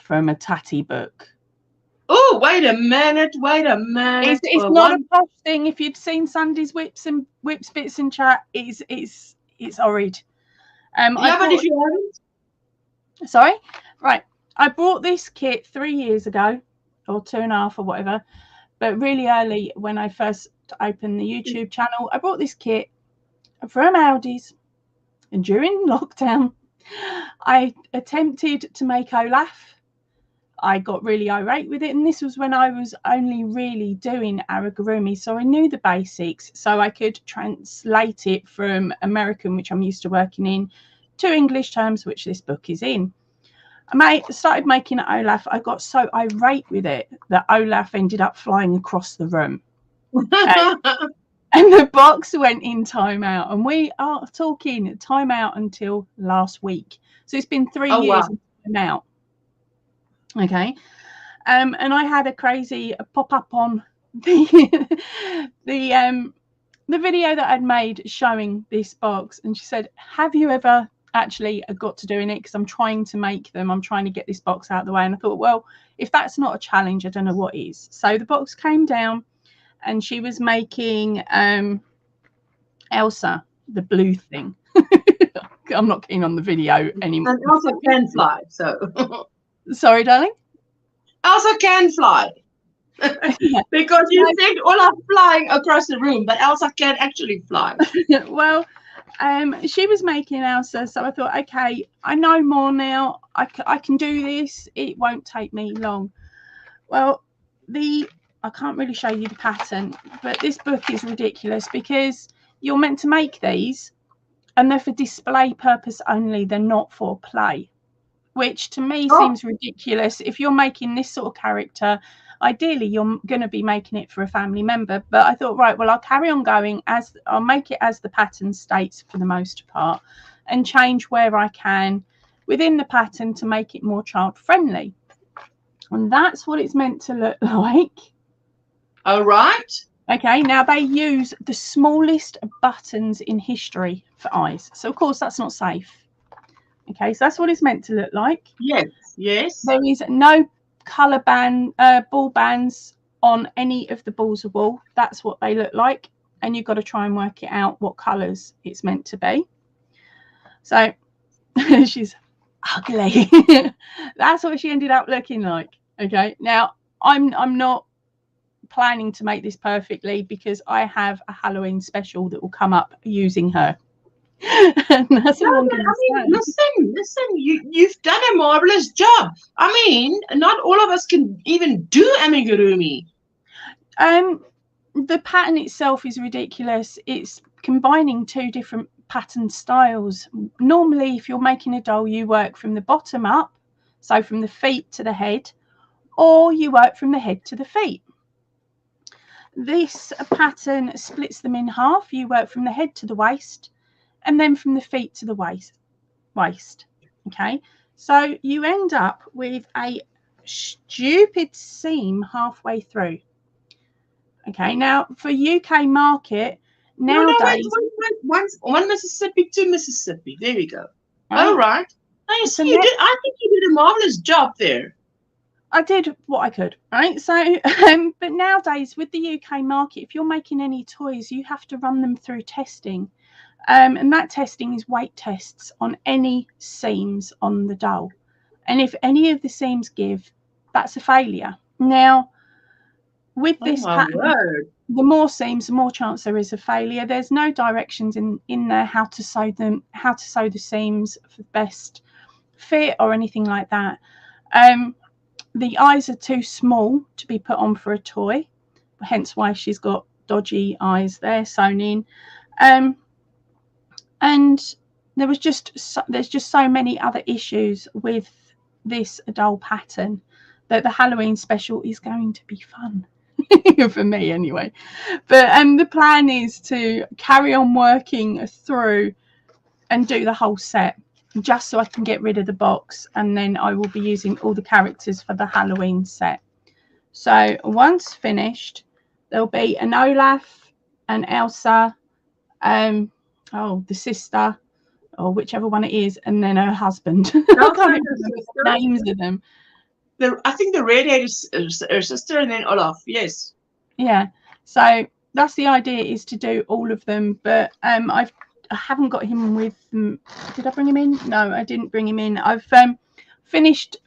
from a tatty book. Oh, wait a minute. It's not a posh thing. If you'd seen Sandy's whips bits in chat, it's horrid. But if you haven't, sorry, right. I bought this kit 3 years ago, or 2.5 or whatever. But really early, when I first opened the YouTube channel, I bought this kit from Aldi's, and during lockdown, I attempted to make Olaf. I got really irate with it, and this was when I was only really doing amigurumi, so I knew the basics, so I could translate it from American, which I'm used to working in, to English terms, which this book is in. I started making Olaf. I got so irate with it that Olaf ended up flying across the room. And the box went in timeout, and we are talking timeout until last week. So it's been 3 years of timeout. Okay. And I had a crazy pop-up on the video that I'd made showing this box, and she said, have you ever actually got to doing it? Because I'm trying to make them. I'm trying to get this box out of the way. And I thought, well, if that's not a challenge, I don't know what is. So the box came down, and she was making Elsa, the blue thing. I'm not keen on the video anymore. And Elsa can fly, so. Sorry, darling? Elsa can fly. Because you said all are flying across the room, but Elsa can actually fly. Well, she was making Elsa, so I thought, okay, I know more now. I can do this. It won't take me long. Well, I can't really show you the pattern, but this book is ridiculous because you're meant to make these and they're for display purpose only. They're not for play, which to me seems ridiculous. If you're making this sort of character, ideally you're going to be making it for a family member. But I thought, right, well, I'll carry on going as I'll make it as the pattern states for the most part, and change where I can within the pattern to make it more child friendly. And that's what it's meant to look like. All right. Okay, now they use the smallest buttons in history for eyes. So, of course, that's not safe. Okay, so that's what it's meant to look like. Yes. There is no colour ball bands on any of the balls of wool. That's what they look like. And you've got to try and work it out what colours it's meant to be. So, she's ugly. That's what she ended up looking like. Okay, now I'm not planning to make this perfectly because I have a Halloween special that will come up using her. And that's all I'm going to say. Listen, you've done a marvelous job. I mean, not all of us can even do amigurumi. The pattern itself is ridiculous. It's combining two different pattern styles. Normally, if you're making a doll, you work from the bottom up, so from the feet to the head, or you work from the head to the feet. This pattern splits them in half. You work from the head to the waist, and then from the feet to the waist. Okay, so you end up with a stupid seam halfway through. Okay, now for UK market nowadays, one Mississippi, two Mississippi. There we go. Right? All right. Nice. You did. I think you did a marvelous job there. I did what I could, right? So, but nowadays with the UK market, if you're making any toys, you have to run them through testing. And that testing is weight tests on any seams on the doll. And if any of the seams give, that's a failure. Now, with this pattern, the more seams, the more chance there is of failure. There's no directions in there how to sew them, how to sew the seams for the best fit or anything like that. The eyes are too small to be put on for a toy, hence why she's got dodgy eyes there sewn in. And there's just so many other issues with this doll pattern that the Halloween special is going to be fun for me anyway. But the plan is to carry on working through and do the whole set, just so I can get rid of the box, and then I will be using all the characters for the Halloween set. So once finished, there'll be an Olaf, an Elsa, the sister, or whichever one it is, and then her husband. I can't remember the names of them. I think the redhead is her sister, and then Olaf. Yes. Yeah. So that's the idea, is to do all of them. But I haven't got him with them. Did I bring him in? No, I didn't bring him in. I've finished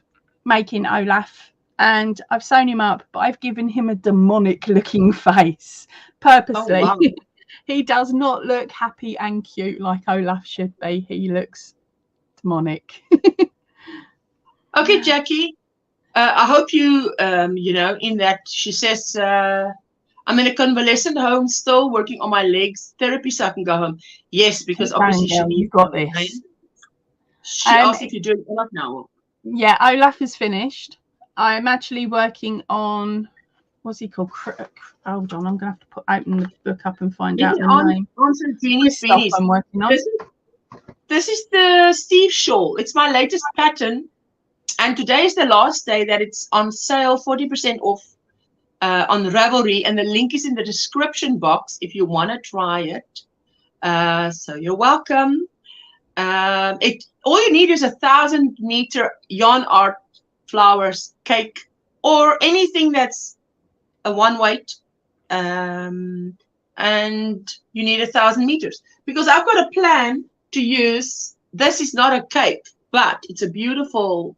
making Olaf and I've sewn him up, but I've given him a demonic looking face purposely. Oh, wow. He does not look happy and cute like Olaf should be. He looks demonic. Okay, Jackie. I hope you, in that she says, I'm in a convalescent home still working on my legs, therapy so I can go home. Yes, because obviously you've got this. She asked if you're doing Olaf now. Yeah, Olaf is finished. I'm actually working on, what's he called? Hold on, I'm going to have to open the book up and find out the name. I'm working on. This is the Steve shawl. It's my latest pattern. And today is the last day that it's on sale, 40% off on Ravelry. And the link is in the description box if you want to try it. So you're welcome. All you need is 1,000-meter yarn art flowers cake, or anything that's a one weight. And you need 1,000 meters. Because I've got a plan to use, this is not a cake, but it's a beautiful,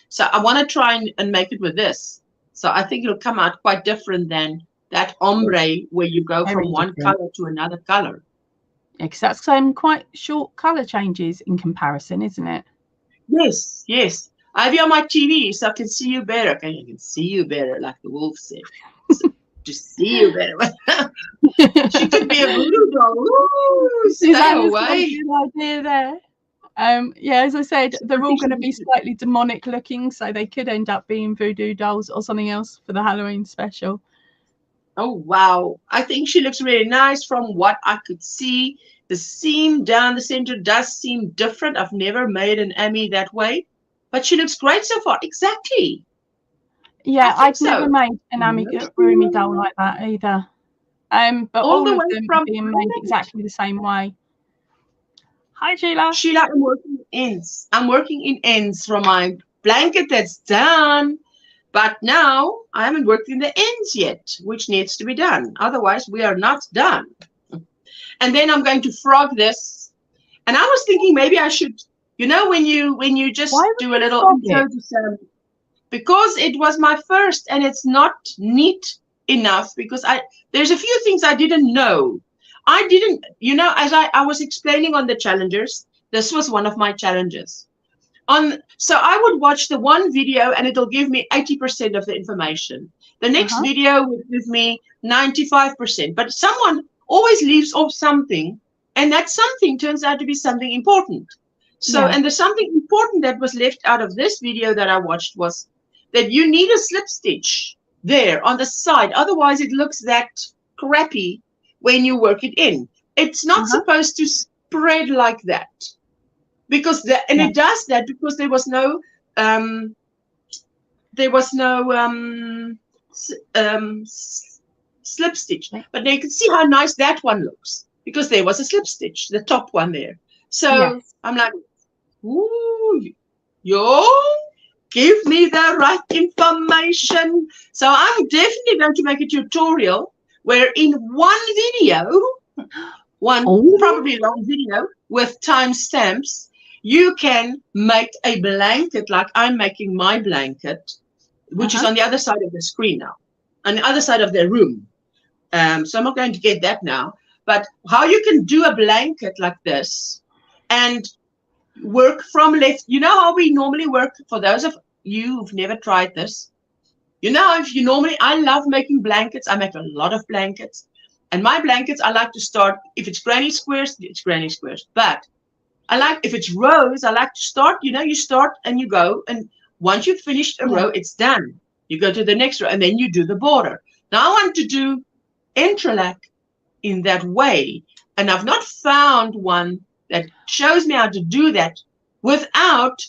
so I want to try and make it with this. So I think it'll come out quite different than that ombre where you go from one color to another color. Yeah, because that's quite short color changes in comparison, isn't it? Yes, yes. I have you on my TV so I can see you better. Okay, I can see you better, like the wolf said. So, to see you better. She could be a voodoo doll. Ooh, stay away. Good idea there. Yeah, as I said, they're all going to be slightly demonic looking, so they could end up being voodoo dolls or something else for the Halloween special. Oh, wow. I think she looks really nice from what I could see. The seam down the center does seem different. I've never made an Ami that way, but she looks great so far. Exactly. Yeah, I've never made an amigurumi doll like that either. But all of them are being made exactly the same way. Hi, Sheila. Sheila, I'm working in ends. I'm working in ends from my blanket that's done. But now I haven't worked in the ends yet, which needs to be done. Otherwise, we are not done. And then I'm going to frog this. And I was thinking maybe I should, when you just do a little intro to some, because it was my first and it's not neat enough, because there's a few things I didn't know. I didn't, as I was explaining on the challengers, this was one of my challenges. So I would watch the one video and it'll give me 80% of the information. The next video would give me 95%. But someone always leaves off something, and that something turns out to be something important. So, and the something important that was left out of this video that I watched was that you need a slip stitch there on the side. Otherwise, it looks that crappy when you work it in. It's not supposed to spread like that, because it does that because there was no slip stitch. But now you can see how nice that one looks, because there was a slip stitch, the top one there. So I'm like, ooh, yo, give me the right information. So I'm definitely going to make a tutorial where in one video, probably long video with timestamps, you can make a blanket like I'm making my blanket, which is on the other side of the screen now, on the other side of the room. So I'm not going to get that now. But how you can do a blanket like this and work from left. You know how we normally work, for those of you who've never tried this, you know, if you normally, I love making blankets. I make a lot of blankets. And my blankets, I like to start, if it's granny squares, it's granny squares. But I like, if it's rows, I like to start, you know, you start and you go. And once you've finished a row, it's done. You go to the next row and then you do the border. Now I want to do interlac in that way. And I've not found one that shows me how to do that without,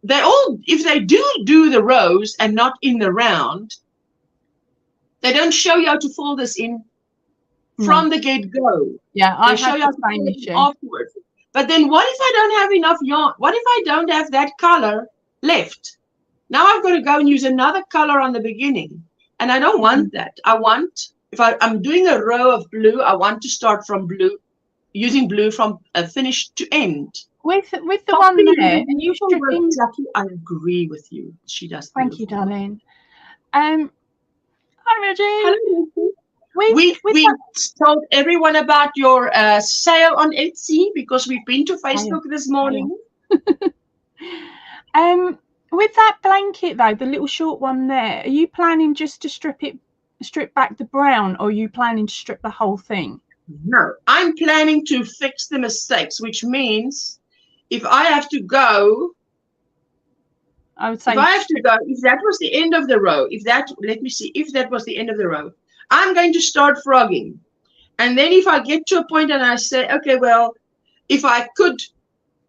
they all, if they do the rows and not in the round, they don't show you how to fold this in from the get-go. Yeah, I show you how to the same fold issue. it afterwards. But then what if I don't have enough yarn? What if I don't have that color left? Now I've got to go and use another color on the beginning. And I don't want that. I want, if I'm doing a row of blue, I want to start from blue, using blue from finish to end. With the one there, and you stripping. Jackie, I agree with you. She does. Thank you, darling. Hi, Reggie. Hello. We told everyone about your sale on Etsy because we've been to Facebook this morning. With that blanket though, the little short one there, are you planning just to strip back the brown, or are you planning to strip the whole thing? No, I'm planning to fix the mistakes, which means if I have to go, I would say, if that was the end of the row, let me see, if that was the end of the row, I'm going to start frogging. And then if I get to a point and I say, okay, well, if I could,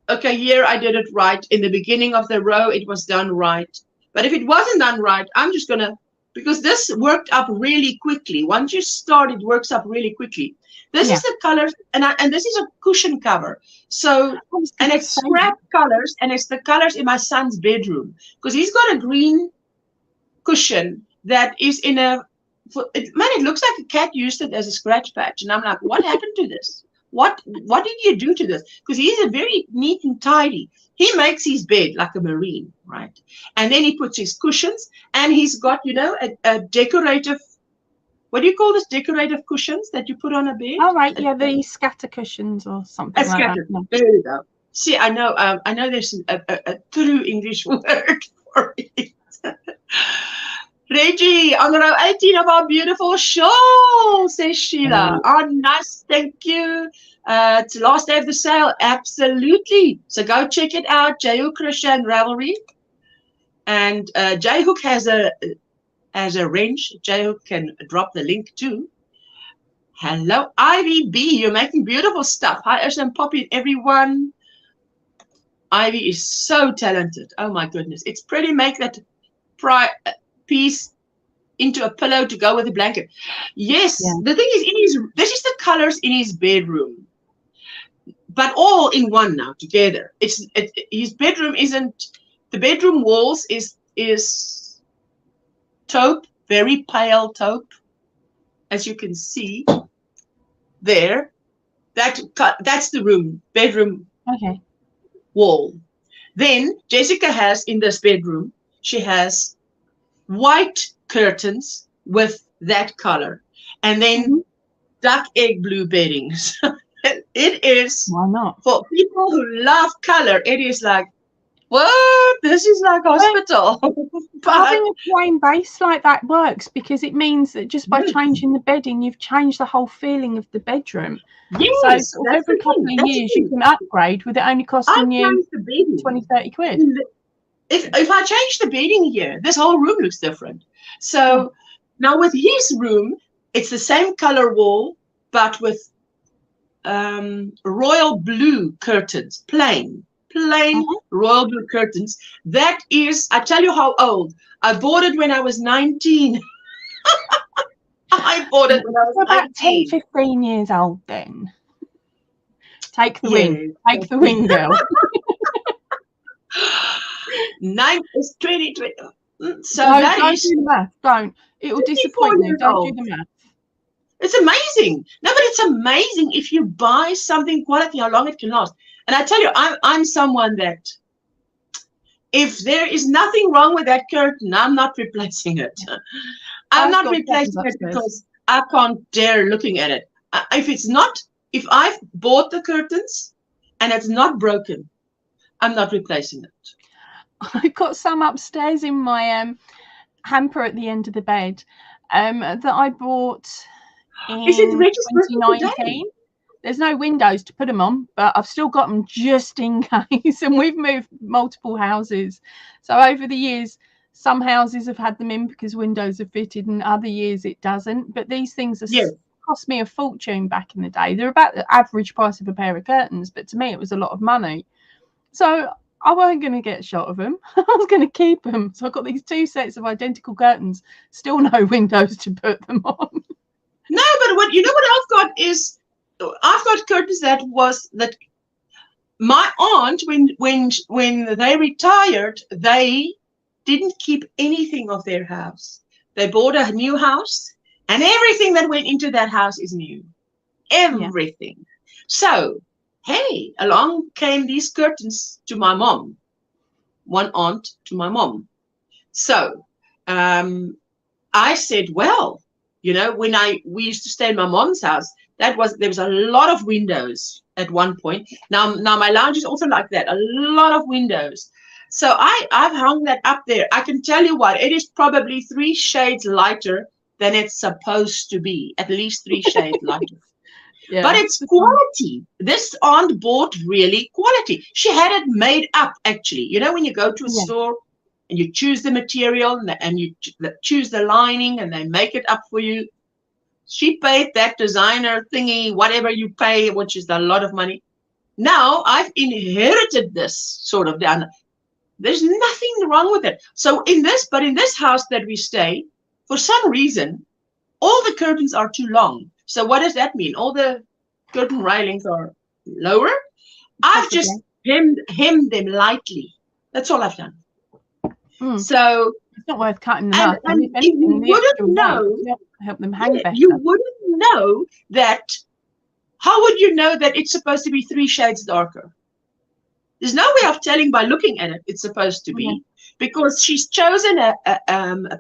okay, here I did it right. In the beginning of the row, it was done right. But if it wasn't done right, I'm just going to, because this worked up really quickly. Once you start, it works up really quickly. This is the colors, and this is a cushion cover. So, and it's scrap colors, and it's the colors in my son's bedroom, because he's got a green cushion that is in a, it looks like a cat used it as a scratch patch. And I'm like, what happened to this? What did you do to this? Because he's a very neat and tidy. He makes his bed like a Marine, right? And then he puts his cushions, and he's got, you know, a decorative, what do you call this? Decorative cushions that you put on a bed? Oh, right. Yeah, the scatter cushions or something like that. There you go. See, I know there's a true English word for it. Reggie, on row 18 of our beautiful shawl, says Sheila. Oh, nice. Thank you. It's the last day of the sale. Absolutely. So go check it out. J-Hook Crochet and Ravelry. And J-Hook has a wrench. J-Hook can drop the link too. Hello, Ivy B. You're making beautiful stuff. Hi, Ursula and Poppy and everyone. Ivy is so talented. Oh, my goodness. It's pretty. Make that piece into a pillow to go with a blanket. Yes, the thing is, this is the colors in his bedroom, but all in one now together. His bedroom isn't, the bedroom walls is taupe, very pale taupe, as you can see there. That's the bedroom wall. Then Jessica has, in this bedroom, she has white curtains with that color, and then duck egg blue beddings. It is, why not, for people who love color, it is like, What? This is like hospital. Having a plain base like that works because it means that just by Yes. changing the bedding, you've changed the whole feeling of the bedroom. Yes, So that's every the couple thing. of That's years, the you thing. can upgrade with it only I costing you changed the bedding. 20, 30 quid. If I change the bedding here, this whole room looks different. So now with his room, it's the same color wall, but with royal blue curtains, plain royal blue curtains. That is, I tell you how old. I bought it when I was 19. I bought it when I was about 10, 19. 15 years old then. Take the Yes. win. Take the win, girl. 9 is 2020. So don't that is do the math. Don't. It will disappoint you. Don't do the math. It's amazing. No, but it's amazing if you buy something quality, how long it can last. And I tell you, I'm someone that if there is nothing wrong with that curtain, I'm not replacing it. I'm not replacing it because I can't dare looking at it. If I've bought the curtains and it's not broken, I'm not replacing it. I've got some upstairs in my hamper at the end of the bed that I bought in 2019. There's no windows to put them on, but I've still got them just in case. And we've moved multiple houses. So over the years, some houses have had them in because windows are fitted and other years it doesn't. But these things cost me a fortune back in the day. They're about the average price of a pair of curtains, but to me it was a lot of money. So I wasn't going to get shot of them. I was going to keep them. So I've got these 2 sets of identical curtains, still no windows to put them on. No, but what I've got is I've got curtains that my aunt when they retired, they didn't keep anything of their house. They bought a new house and everything that went into that house is new. Everything. Yeah. So, hey, along came these curtains to my mom. One aunt to my mom. So, I said, well, when we used to stay in my mom's house, there was a lot of windows at one point. Now my lounge is also like that, a lot of windows. So I've hung that up there. I can tell you what, it is probably 3 shades lighter than it's supposed to be, at least 3 shades lighter. Yeah. But it's quality. This aunt bought really quality. She had it made up, actually. When you go to a store and you choose the material and you choose the lining and they make it up for you. She paid that designer thingy, whatever you pay, which is a lot of money. Now I've inherited this sort of down. There's nothing wrong with it. So in this house that we stay, for some reason, all the curtains are too long. So what does that mean? All the curtain railings are lower. I've just hemmed them lightly. That's all I've done. So it's not worth cutting them up. And you wouldn't know, help them hang better. You wouldn't know that. How would you know that it's supposed to be 3 shades darker? There's no way of telling by looking at it. It's supposed to be because she's chosen a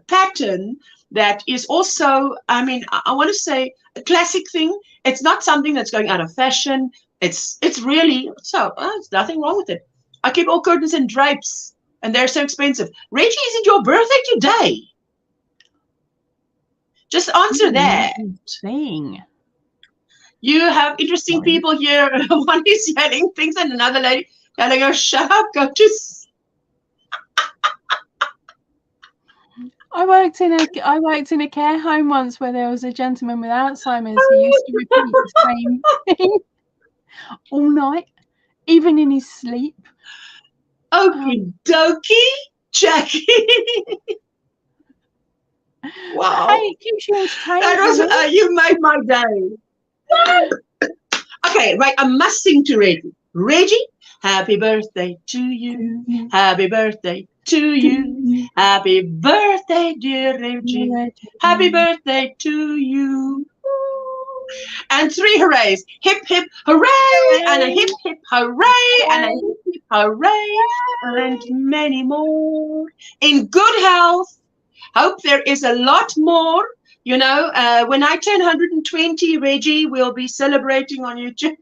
pattern that is also, I want to say, a classic thing. It's not something that's going out of fashion. It's really so. There's nothing wrong with it. I keep all curtains and drapes. And they're so expensive. Reggie, is it your birthday today? Just answer that. Thing. You have interesting people here. One is yelling things and another lady telling her, shut up, go to I worked in a care home once where there was a gentleman with Alzheimer's who used to repeat the same thing all night, even in his sleep. Okie dokie, Jackie. Wow. Hey, it keeps you entertained. That was, you made my day. Okay, right, I must sing to Reggie. Reggie, happy birthday to you. Happy birthday to you. Happy birthday, dear Reggie. Happy birthday to you. And 3 hoorays. Hip, hip, hooray. And a hip, hip, hooray. And a hip, hip, hooray. And many more. In good health. Hope there is a lot more. When I turn 120, Reggie, we'll be celebrating on YouTube.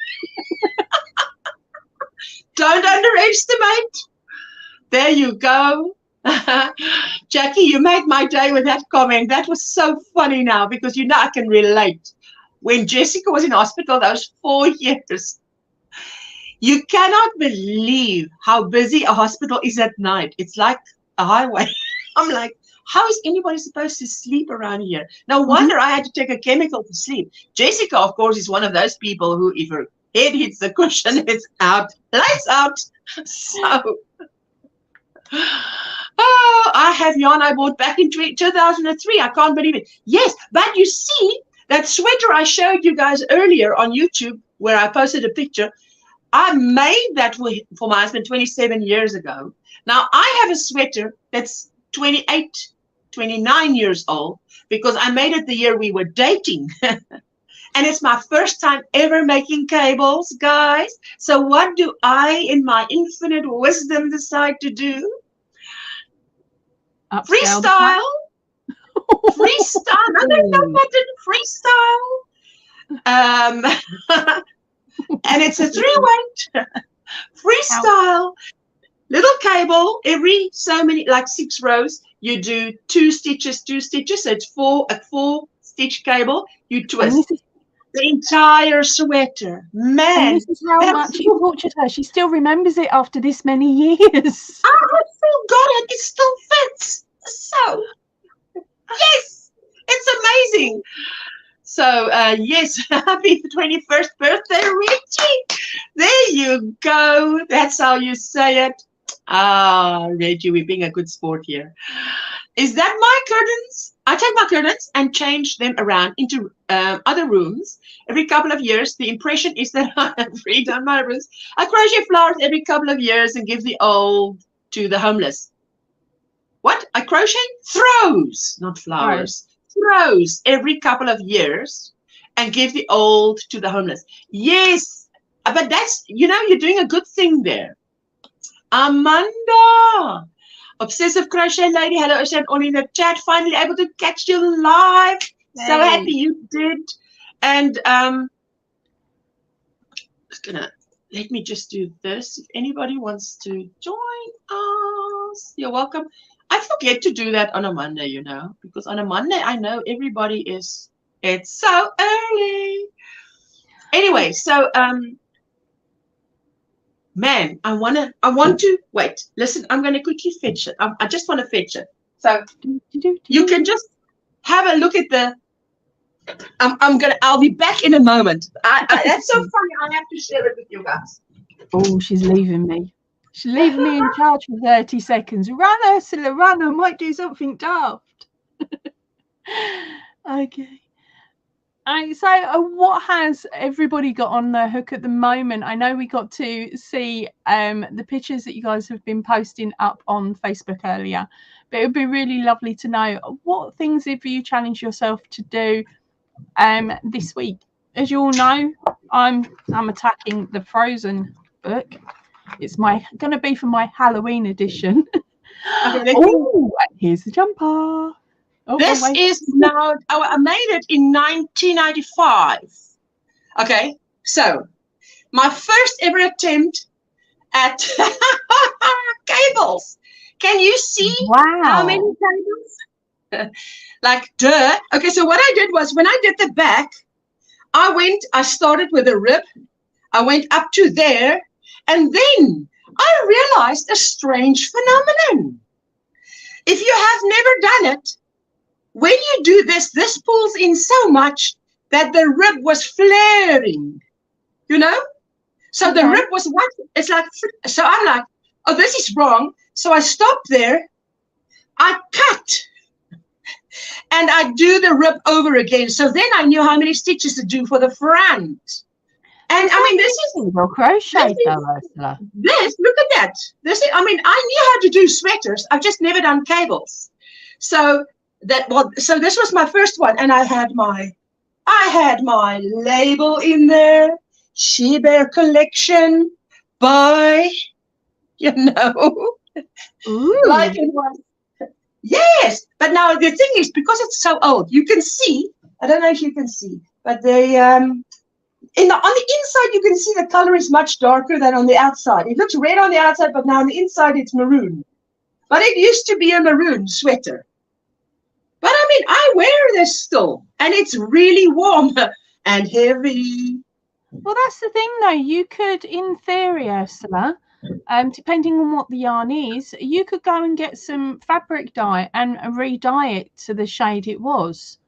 Don't underestimate. There you go. Jackie, you made my day with that comment. That was so funny now because you know I can relate. When Jessica was in hospital those 4 years, you cannot believe how busy a hospital is at night. It's like a highway. I'm like, how is anybody supposed to sleep around here? No wonder I had to take a chemical to sleep. Jessica, of course, is one of those people who, if her head hits the cushion, it's out. Lights out. So, oh, I have yarn I bought back in 2003. I can't believe it. Yes, but you see, that sweater I showed you guys earlier on YouTube, where I posted a picture, I made that for my husband 27 years ago. Now, I have a sweater that's 28, 29 years old because I made it the year we were dating. And it's my first time ever making cables, guys. So what do I, in my infinite wisdom, decide to do? Freestyle. Freestyle. No, there's no button. Freestyle. And it's a 3-weight. Freestyle. Little cable. Every so many, like 6 rows, you do 2 stitches, 2 stitches. So it's a 4-stitch cable. You twist the entire sweater. Man, and this is how much you tortured her. She still remembers it after this many years. I still got it. It still fits. So, yes, it's amazing. So, yes, happy 21st birthday, Reggie. There you go. That's how you say it. Ah, Reggie, we're being a good sport here. Is that my curtains? I take my curtains and change them around into other rooms every couple of years. The impression is that I have redone my rooms. I crochet flowers every couple of years and give the old to the homeless. What? I crochet throws, not flowers. Throws every couple of years and give the old to the homeless. Yes, but that's, you know, you're doing a good thing there. Amanda, obsessive crochet lady, hello, Ocean, all in the chat, finally able to catch you live. Hey. So happy you did. And just gonna, let me just do this. If anybody wants to join us, you're welcome. I forget to do that on a Monday, you know, because on a Monday, I know everybody is, it's so early. Anyway, so, man, I want to, wait, listen, I'm going to quickly fetch it. I just want to fetch it. So you can just have a look at the, I'll be back in a moment. That's so funny. I have to share it with you guys. Oh, she's leaving me. She's leaving me in charge for 30 seconds. Run, Ursula, run. I might do something daft. Okay. So what has everybody got on their hook at the moment? I know we got to see the pictures that you guys have been posting up on Facebook earlier, but it would be really lovely to know what things have you challenged yourself to do this week. As you all know, I'm attacking the Frozen book. It's going to be for my Halloween edition. Okay, oh, here's the jumper. Oh, this is now, I made it in 1995. Okay, so my first ever attempt at cables. Can you see how many cables? Like, duh. Okay, so what I did was when I did the back, I started with a rib. I went up to there, and then I realized a strange phenomenon. If you have never done it, when you do this pulls in so much that the rib was flaring, you know? So the rib was what? It's like, so I'm like, oh, this is wrong. So I stopped there, I cut, and I do the rib over again. So then I knew how many stitches to do for the front. And I mean, this is crochet. This, look at that. This is, I mean, I knew how to do sweaters. I've just never done cables. So so this was my first one, and I had my label in there, She-Bear collection by, you know, like it was. Yes, but now the thing is, because it's so old, you can see. I don't know if you can see, but they on the inside, you can see the color is much darker than on the outside. It looks red on the outside, but now on the inside, it's maroon. But it used to be a maroon sweater. But I mean, I wear this still, and it's really warm and heavy. Well, that's the thing, though. You could, in theory, Ursula, depending on what the yarn is, you could go and get some fabric dye and re-dye it to the shade it was.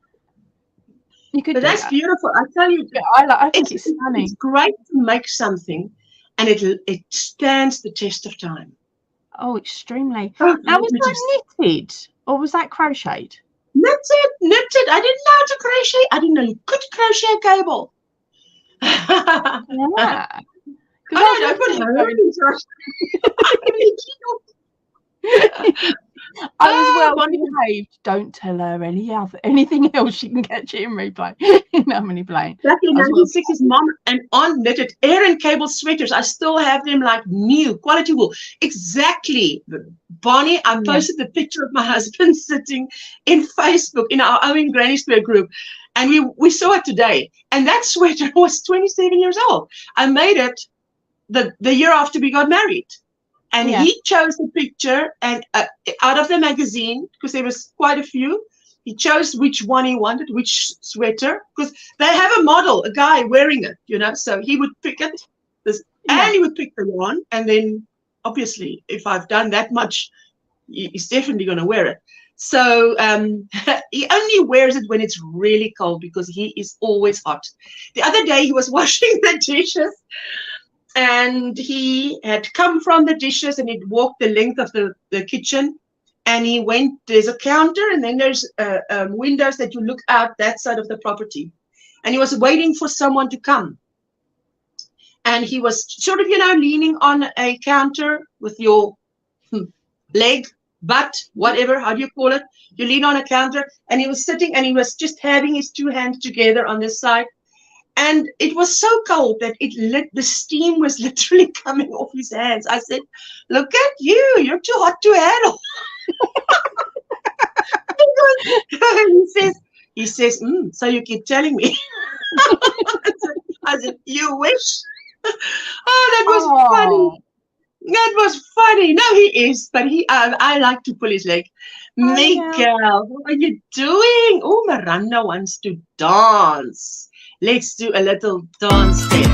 You could. But that's beautiful. I tell you, yeah, I think it's stunning. It's great to make something, and it stands the test of time. Oh, extremely. Now, was that knitted or was that crocheted? Knitted. I didn't know how to crochet. I didn't know you could crochet a cable. Yeah. I put her in. I was well behaved. Don't tell her anything else. She can catch it in replay. I'm only playing. Back in the 1960s, Mom and Aunt knitted Aran cable sweaters. I still have them like new, quality wool. Exactly. Bonnie, I posted the picture of my husband sitting in Facebook in our Owen Granny Square group. And we saw it today. And that sweater was 27 years old. I made it the year after we got married. And he chose the picture and out of the magazine, because there was quite a few, he chose which one he wanted, which sweater, because they have a model, a guy wearing it, you know, so he would pick it, and he would pick the yarn, and then obviously if I've done that much, he's definitely going to wear it. So he only wears it when it's really cold, because he is always hot. The other day he was washing the dishes, and he had come from the dishes and he'd walked the length of the kitchen, and he went, there's a counter, and then there's windows that you look out that side of the property, and he was waiting for someone to come, and he was sort of, you know, leaning on a counter with your leg, butt, whatever, how do you call it, you lean on a counter, and he was sitting and he was just having his two hands together on this side. And it was so cold that the steam was literally coming off his hands. I said, look at you, you're too hot to handle. he says, so you keep telling me. I said, you wish. Oh, that was funny. That was funny. No, he is, but I like to pull his leg. Miguel, what are you doing? Oh, Miranda wants to dance. Let's do a little dance there.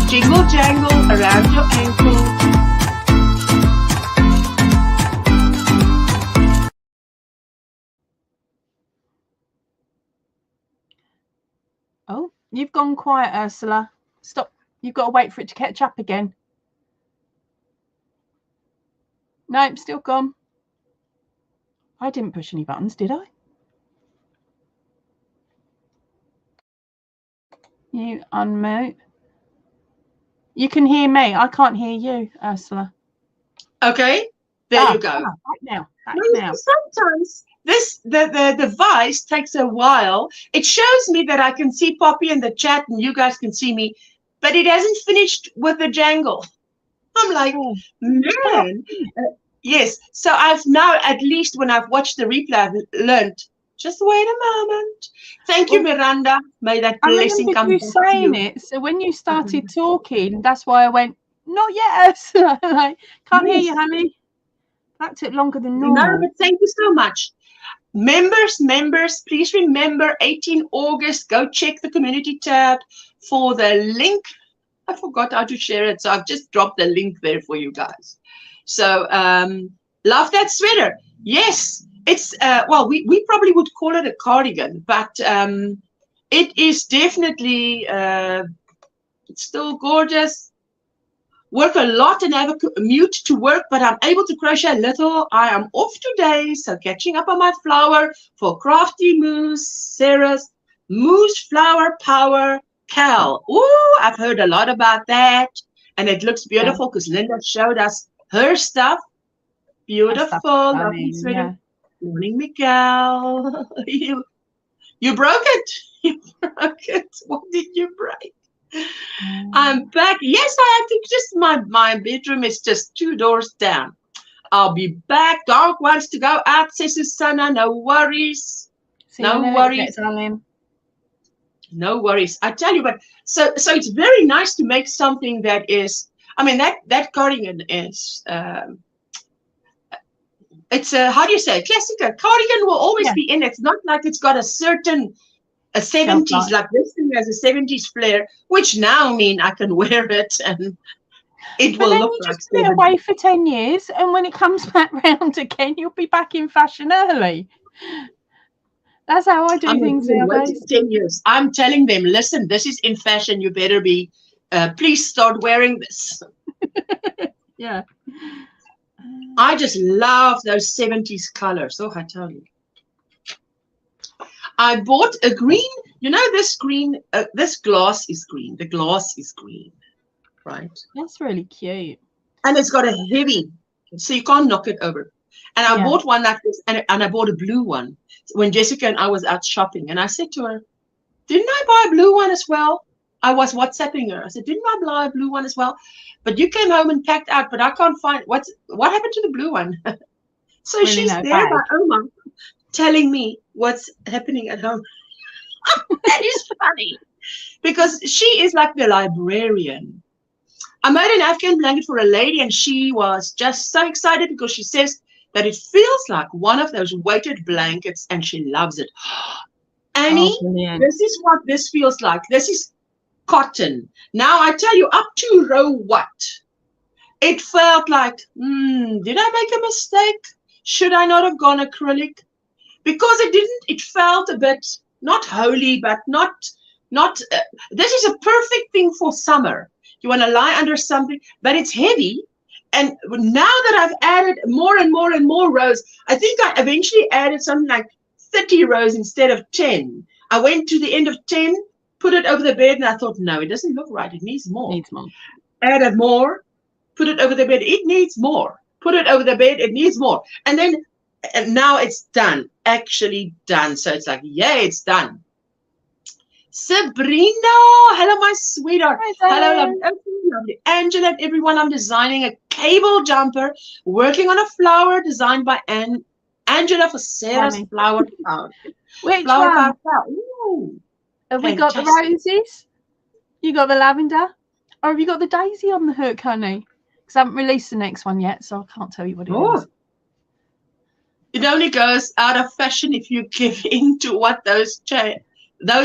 Jingle jangle around your ankle. Oh, you've gone quiet, Ursula. Stop. You've got to wait for it to catch up again. Nope, still gone. I didn't push any buttons, did I? You unmute. You can hear me. I can't hear you, Ursula. Okay, there you go. Back now. Sometimes the device takes a while. It shows me that I can see Poppy in the chat and you guys can see me, but it hasn't finished with the jangle. I'm like, man. Yes, so I've now, at least when I've watched the replay, I've learned. Just wait a moment. Thank you, Miranda. May that blessing come back to you. Saying it, so when you started talking, that's why I went, not yet. Like, can't hear you, honey. That took longer than normal. No, but thank you so much. Members, please remember 18 August, go check the community tab for the link. I forgot how to share it, so I've just dropped the link there for you guys. So, love that sweater. Yes. It's well, we probably would call it a cardigan, but it is definitely it's still gorgeous. Work a lot and have a commute to work, but I'm able to crochet a little. I am off today, so catching up on my flower for Crafty Moose, Sarah's Moose Flower Power Cal. Ooh, I've heard a lot about that, and it looks beautiful because Linda showed us her stuff. Beautiful, lovely sweater. Morning, Miguel. You broke it. You broke it. What did you break? I'm back. Yes, I think just my bedroom is just 2 doors down. I'll be back. Dog wants to go out, says Susanna. No worries. No worries. Darling. No worries. I tell you, but so it's very nice to make something that is. I mean, that cardigan is. It's a, how do you say, classic. A cardigan will always Yeah. be in. It's not like it's got a certain a Shelf 70s, life. like this thing has a 70s flair, which now mean I can wear it and it But will then look you like just put it 70s. away for 10 years, and when it comes back round again, you'll be back in fashion early. That's how I do I'm not things even waiting nowadays. 10 years. I'm telling them, listen, this is in fashion. You better be, please start wearing this. Yeah. I just love those 70s colors. Oh, I tell you. I bought a green, you know, this green, this glass is green. The glass is green, right? That's really cute. And it's got a heavy, so you can't knock it over. And I Yeah. bought one like this, and I bought a blue one when Jessica and I was out shopping. And I said to her, didn't I buy a blue one as well? I was WhatsApping her. I said, didn't I buy a blue one as well? But you came home and packed out, but I can't find, what happened to the blue one? So Really she's no there bag. by Oma telling me what's happening at home. That is funny because she is like the librarian. I made an Afghan blanket for a lady and she was just so excited because she says that it feels like one of those weighted blankets and she loves it. Annie, Oh, brilliant. this is what this feels like. This is cotton. Now I tell you, up to row what? It felt like, did I make a mistake? Should I not have gone acrylic? Because it didn't, it felt a bit, not holy, but not, this is a perfect thing for summer. You want to lie under something, but it's heavy. And now that I've added more and more and more rows, I think I eventually added something like 30 rows instead of 10. I went to the end of 10, put it over the bed, and I thought, no, it doesn't look right. It needs more. Needs more. Added more, put it over the bed. It needs more. Put it over the bed. It needs more. And then, and now it's done. Actually done. So it's like, yay, it's done. Sabrina, hello, my sweetheart. Hello, lovely Angela and everyone. I'm designing a cable jumper, working on a flower designed by Angela for Sarah's flower power. Which flower one? Power. Ooh, have we got the roses? You got the lavender? Or have you got the daisy on the hook, honey? Because I haven't released the next one yet, so I can't tell you what it is. It only goes out of fashion if you give in to what those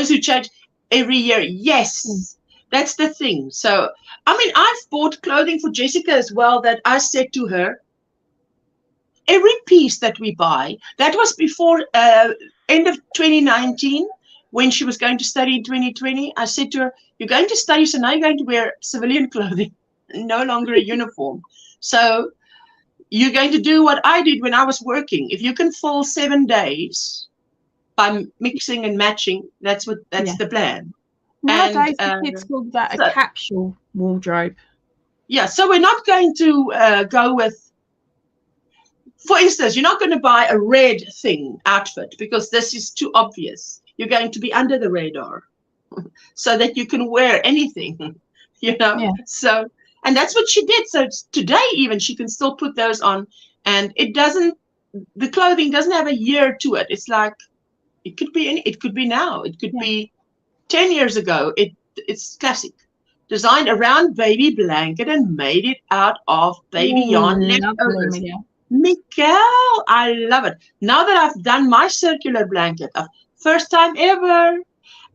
who change every year. Yes, that's the thing. So, I mean, I've bought clothing for Jessica as well that I said to her, every piece that we buy, that was before end of 2019, when she was going to study in 2020, I said to her, you're going to study, so now you're going to wear civilian clothing, no longer a uniform. So you're going to do what I did when I was working. If you can fill 7 days by mixing and matching, that's the plan. Nowadays, the kids call that a capsule wardrobe. Yeah, so we're not going to go with, for instance, you're not going to buy a red outfit because this is too obvious. You're going to be under the radar so that you can wear anything, you know. Yeah. So, and that's what she did. So today even she can still put those on, and it doesn't, the clothing doesn't have a year to it. It's like, it could be it could be now. It could be 10 years ago. It's classic. Designed around baby blanket and made it out of baby yarn leftovers. Miguel, I love it. Now that I've done my circular blanket, first time ever,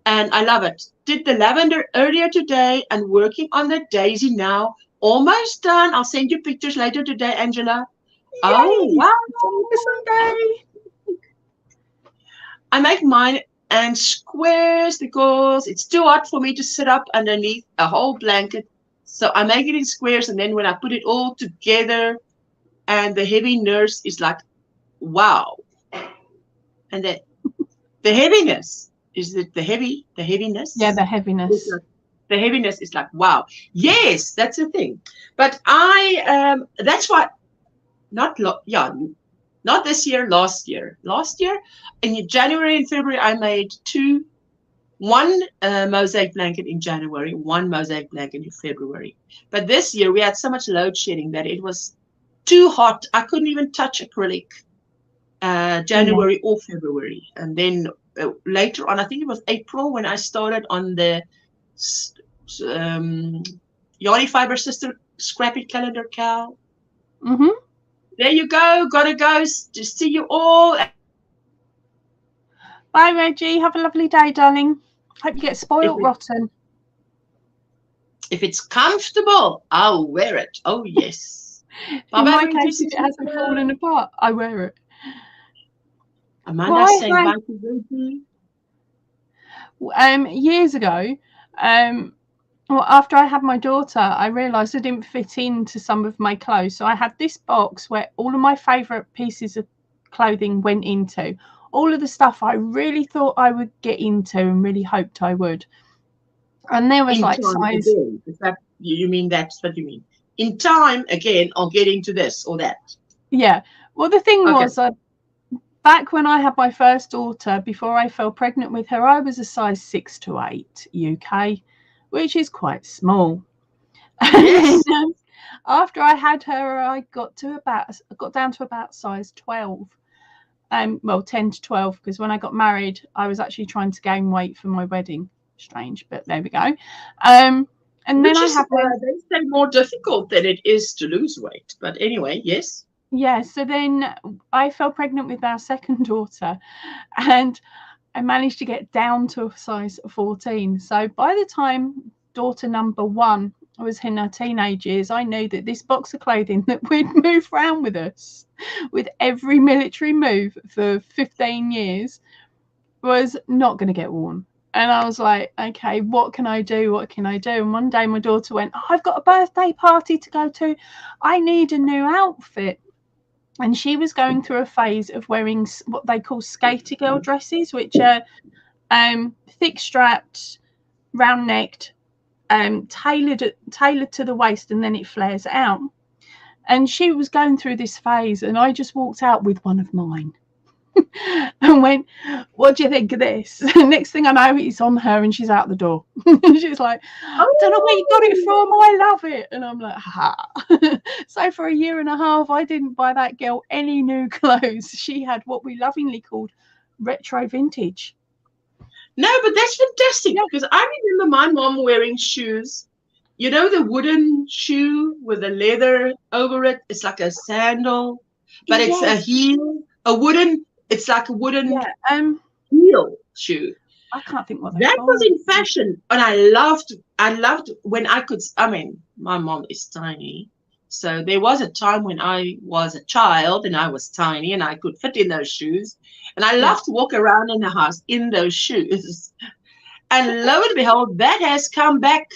and I love it. Did the lavender earlier today and working on the daisy now. Almost done. I'll send you pictures later today, Angela. Yay. Oh, wow. I make mine and squares because it's too hot for me to sit up underneath a whole blanket. So I make it in squares, and then when I put it all together, and the heavy nurse is like, wow. And the heaviness, is it the heaviness? Yeah, the heaviness. The heaviness is like, wow. Yes, that's the thing. But that's why, not this year, last year. Last year, in January and February, I made one mosaic blanket in January, one mosaic blanket in February. But this year, we had so much load shedding that it was too hot. I couldn't even touch acrylic January or February. And then later on, I think it was April, when I started on the Yarny Fiber Sister Scrappy Calendar Cow. There you go. Gotta go. Just see you all. Bye, Reggie. Have a lovely day, darling. Hope you get spoiled rotten. If it's comfortable, I'll wear it. Oh, yes. In my case, if it hasn't fallen apart, I wear it. Amanda's saying bye to Reggie. Years ago, well, after I had my daughter, I realised I didn't fit into some of my clothes. So I had this box where all of my favourite pieces of clothing went into. All of the stuff I really thought I would get into and really hoped I would. And there was like size. Is that, you mean that's what you mean? In time, again, I'll get into this or that. Yeah. Well, the thing was, back when I had my first daughter, before I fell pregnant with her, I was a size 6 to 8 UK, which is quite small. Yes. And after I had her, I got down to about size 12. Well, 10 to 12, because when I got married, I was actually trying to gain weight for my wedding. Strange, but there we go. And then I have they say more difficult than it is to lose weight. But anyway, yes. Yeah, so then I fell pregnant with our second daughter, and I managed to get down to a size 14. So by the time daughter number 1 was in her teenage years, I knew that this box of clothing that we'd move around with us with every military move for 15 years was not going to get worn. And I was like, okay, what can I do? What can I do? And one day my daughter went, oh, I've got a birthday party to go to. I need a new outfit. And she was going through a phase of wearing what they call skater girl dresses, which are thick strapped, round necked, tailored to the waist, and then it flares out. And she was going through this phase, and I just walked out with one of mine and went, what do you think of this? Next thing I know, it's on her and she's out the door. She's like, I don't know where you got it from, I love it. And I'm like, ha. So for a year and a half, I didn't buy that girl any new clothes. She had what we lovingly called retro vintage. No, but that's fantastic, because I remember my mom wearing shoes. You know, the wooden shoe with the leather over it? It's like a sandal, but it's a heel, it's like a wooden heel shoe. I can't think what that was in fashion. And I loved when I could, I mean, my mom is tiny. So there was a time when I was a child and I was tiny and I could fit in those shoes. And I loved to walk around in the house in those shoes. And lo and behold, that has come back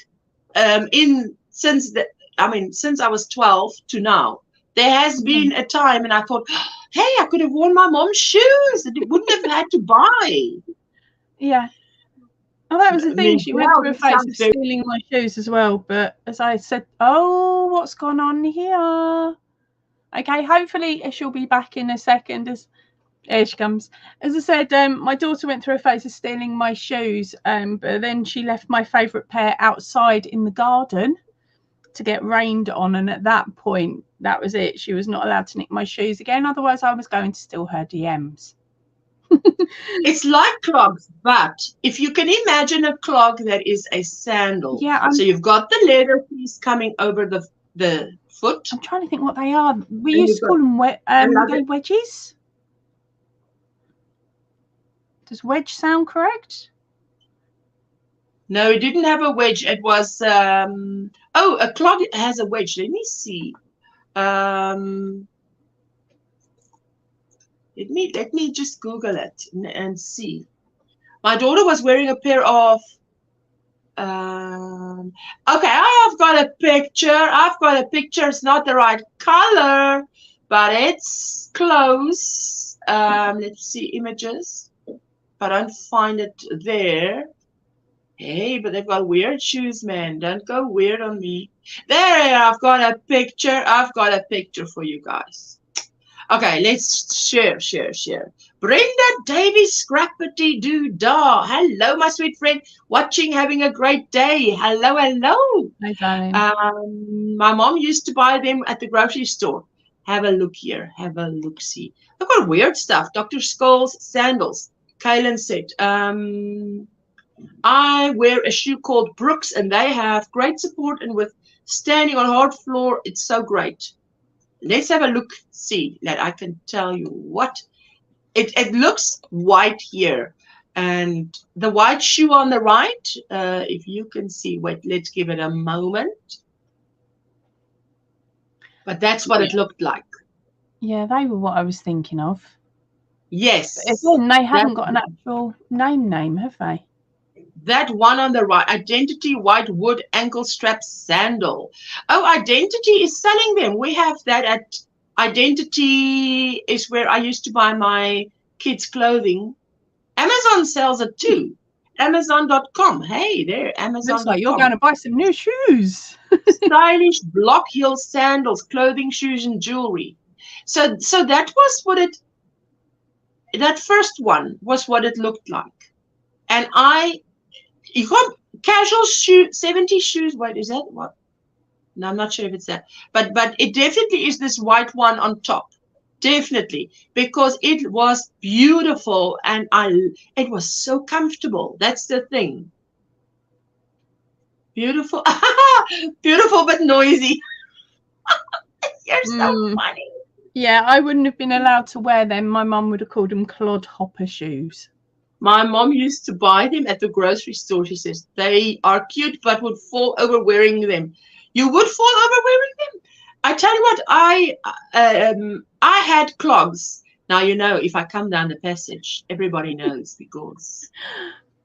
since I was 12 to now. There has been a time, and I thought, hey, I could have worn my mom's shoes. It wouldn't have had to buy. Yeah. Oh, that was the thing. She went through a phase of stealing my shoes as well. But as I said, oh, what's gone on here? Okay, hopefully she'll be back in a second. Here she comes. As I said, my daughter went through a phase of stealing my shoes, but then she left my favourite pair outside in the garden to get rained on, and at that point, that was it. She was not allowed to nick my shoes again, otherwise I was going to steal her DMs. It's like clogs, but if you can imagine a clog that is a sandal, so you've got the leather piece coming over the foot. I'm trying to think what they are. We used to call them wedges. Does wedge sound correct? No, it didn't have a wedge. It was a clog has a wedge. Let me see. Let me just Google it and see. My daughter was wearing a pair of okay, I have got a picture. It's not the right color, but it's close. Let's see images. If I don't find it there. Hey, but they've got weird shoes, man. Don't go weird on me. There, I've got a picture. I've got a picture for you guys. Okay, let's share. Brenda Davies Scrappity Doo-dah. Hello, my sweet friend. Watching, having a great day. Hello. Hi, darling. My mom used to buy them at the grocery store. Have a look here. Have a look-see. They've got weird stuff. Dr. Scholl's sandals. Kaylin said, I wear a shoe called Brooks, and they have great support, and with standing on hard floor, it's so great. Let's have a look, see that I can tell you what it looks white here, and the white shoe on the right, if you can see. Wait, let's give it a moment. But that's what it looked like. Yeah, they were what I was thinking of. Yes. But again, they haven't got an actual name, have they? That one on the right, Identity white wood ankle strap sandal. Oh, Identity is selling them. We have that at Identity, is where I used to buy my kids' clothing. Amazon sells it too. Amazon.com. Hey there, Amazon.com. Looks like you're going to buy some new shoes. Stylish block heel sandals, clothing, shoes, and jewelry. So that was what it. That first one was what it looked like, and you got casual shoe, 70 shoes. Wait, is that what? No, I'm not sure if it's that, but it definitely is this white one on top. Definitely, because it was beautiful, and it was so comfortable. That's the thing. Beautiful, beautiful, but noisy. You're so funny. Yeah, I wouldn't have been allowed to wear them. My mum would have called them clodhopper shoes. My mom used to buy them at the grocery store. She says they are cute, but would fall over wearing them. You would fall over wearing them? I tell you what, I had clogs. Now, you know, if I come down the passage, everybody knows, because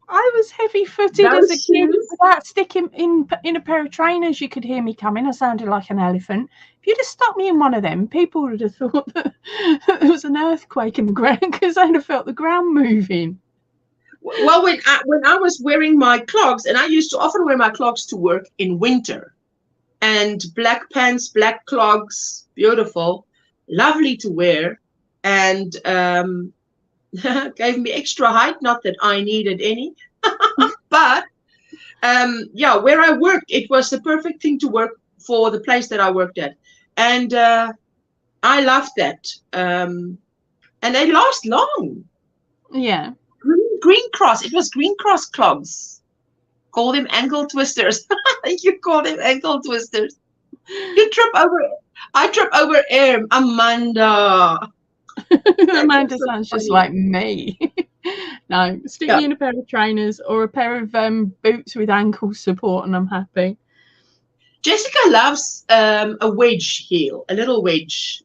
I was heavy-footed as a kid. Without sticking in a pair of trainers, you could hear me coming. I sounded like an elephant. If you'd have stuck me in one of them, people would have thought that there was an earthquake in the ground, because they'd have felt the ground moving. Well, when I was wearing my clogs, and I used to often wear my clogs to work in winter, and black pants, black clogs, beautiful, lovely to wear, and gave me extra height. Not that I needed any, but yeah, where I worked, it was the perfect thing to work for the place that I worked at, and I loved that. And they last long. Yeah. Green Cross. It was Green Cross clogs. Call them ankle twisters. You call them ankle twisters. You trip over. I trip over air, Amanda. Amanda sounds just like me. No, stick me in a pair of trainers or a pair of boots with ankle support, and I'm happy. Jessica loves a wedge heel, a little wedge.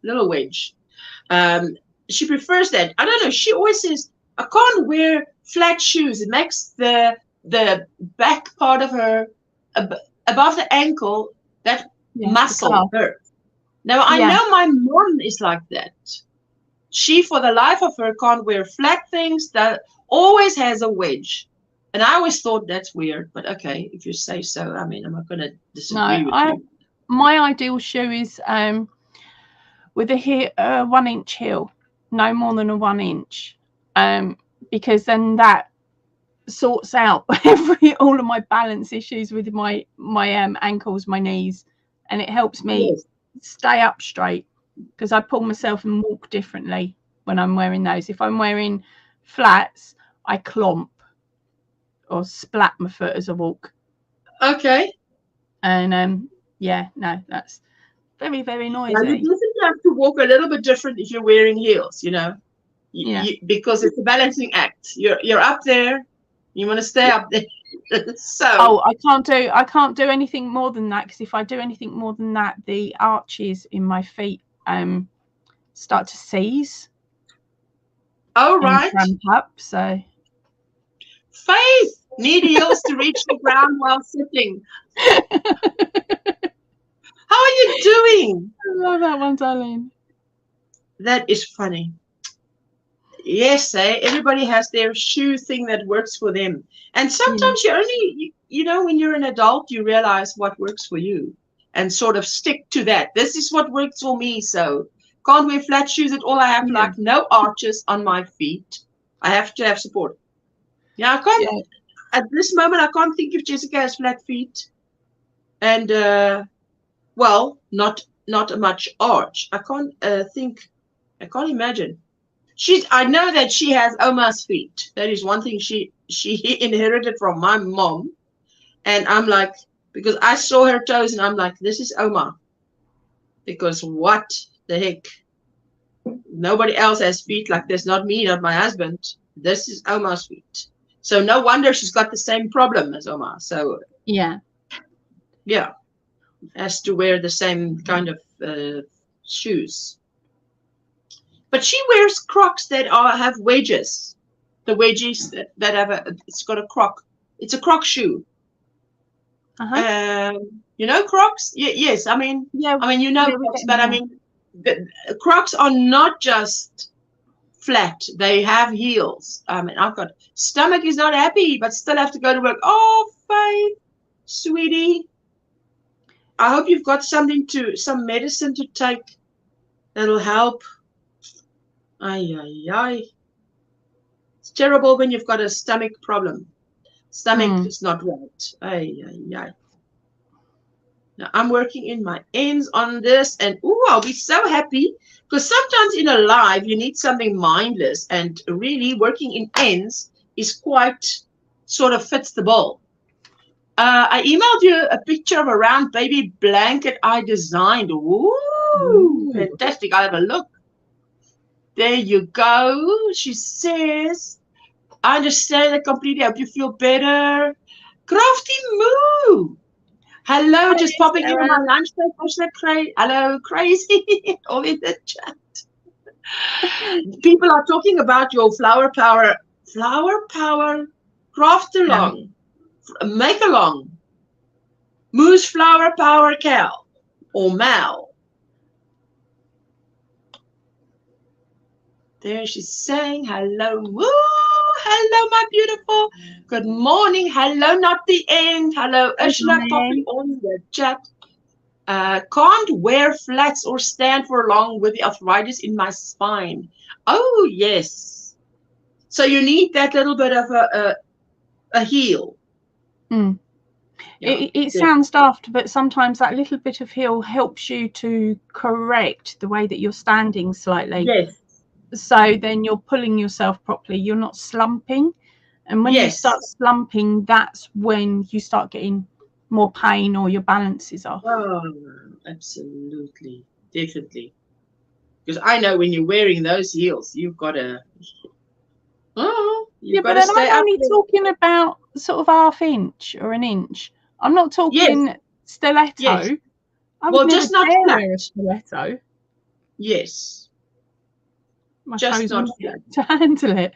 She prefers that. I don't know. She always says, I can't wear flat shoes. It makes the back part of her above the ankle, that muscle hurt. Now, I know my mom is like that. She, for the life of her, can't wear flat things. That always has a wedge. And I always thought that's weird. But okay, if you say so, I mean, I'm not going to disagree with you. My ideal shoe is with a 1 inch heel, no more than a 1 inch. Because then that sorts out all of my balance issues with my ankles, my knees, and it helps me stay up straight, because I pull myself and walk differently when I'm wearing those. If I'm wearing flats, I clomp or splat my foot as I walk. Okay. And yeah, no, that's very, very noisy. Now, you definitely have to walk a little bit different if you're wearing heels, you know. Because it's a balancing act. You're up there, you want to stay up there. So I can't do anything more than that, because if I do anything more than that, the arches in my feet start to seize. Right. Cramp up. So Faith, need heels to reach the ground while sitting. How are you doing? I love that one, darling. That is funny. Yes, everybody has their shoe thing that works for them. And sometimes you only, you know, when you're an adult, you realize what works for you and sort of stick to that. This is what works for me. So can't wear flat shoes at all. I have like no arches on my feet. I have to have support. Yeah, I can't. At this moment, I can't think if Jessica has flat feet. And, well, not much arch. I can't think. I can't imagine. I know that she has Oma's feet. That is one thing she inherited from my mom. And I'm like, because I saw her toes and I'm like, this is Oma. Because what the heck? Nobody else has feet like this. Not me, not my husband. This is Oma's feet. So no wonder she's got the same problem as Oma. So yeah, has to wear the same kind of shoes. But she wears Crocs that have wedges. The wedges that have it's got a Croc. It's a Croc shoe. You know Crocs? Yes. I mean, you know Crocs, but I mean, the Crocs are not just flat. They have heels. I mean, I've got stomach is not happy, but still have to go to work. Oh, Faith, sweetie. I hope you've got some medicine to take that'll help. Ay. It's terrible when you've got a stomach problem. Stomach is not right. Ay. Now I'm working in my ends on this, and I'll be so happy because sometimes in a live you need something mindless, and really working in ends is quite sort of fits the bill. I emailed you a picture of a round baby blanket I designed. Ooh, fantastic. I'll have a look. There you go. She says, I understand it completely. I hope you feel better. Crafty Moo. Hello, just popping in on my lunch break. Hello, crazy. All in the chat. People are talking about your flower power craft along. Make along. Moo's flower power cow or Mal. There she's saying hello. Woo! Hello, my beautiful. Good morning. Hello, not the end. Hello, Ursula popping on the chat. Can't wear flats or stand for long with the arthritis in my spine. Oh, yes. So you need that little bit of a heel. Yeah, it sounds daft, but sometimes that little bit of heel helps you to correct the way that you're standing slightly. Yes. So then you're pulling yourself properly. You're not slumping. And when you start slumping, that's when you start getting more pain or your balance is off. Oh, absolutely. Definitely. Because I know when you're wearing those heels, you've got to... but then I'm only talking about sort of half inch or an inch. I'm not talking stiletto. Yes. I would just never not wear a stiletto. Yes. My toes not to handle it.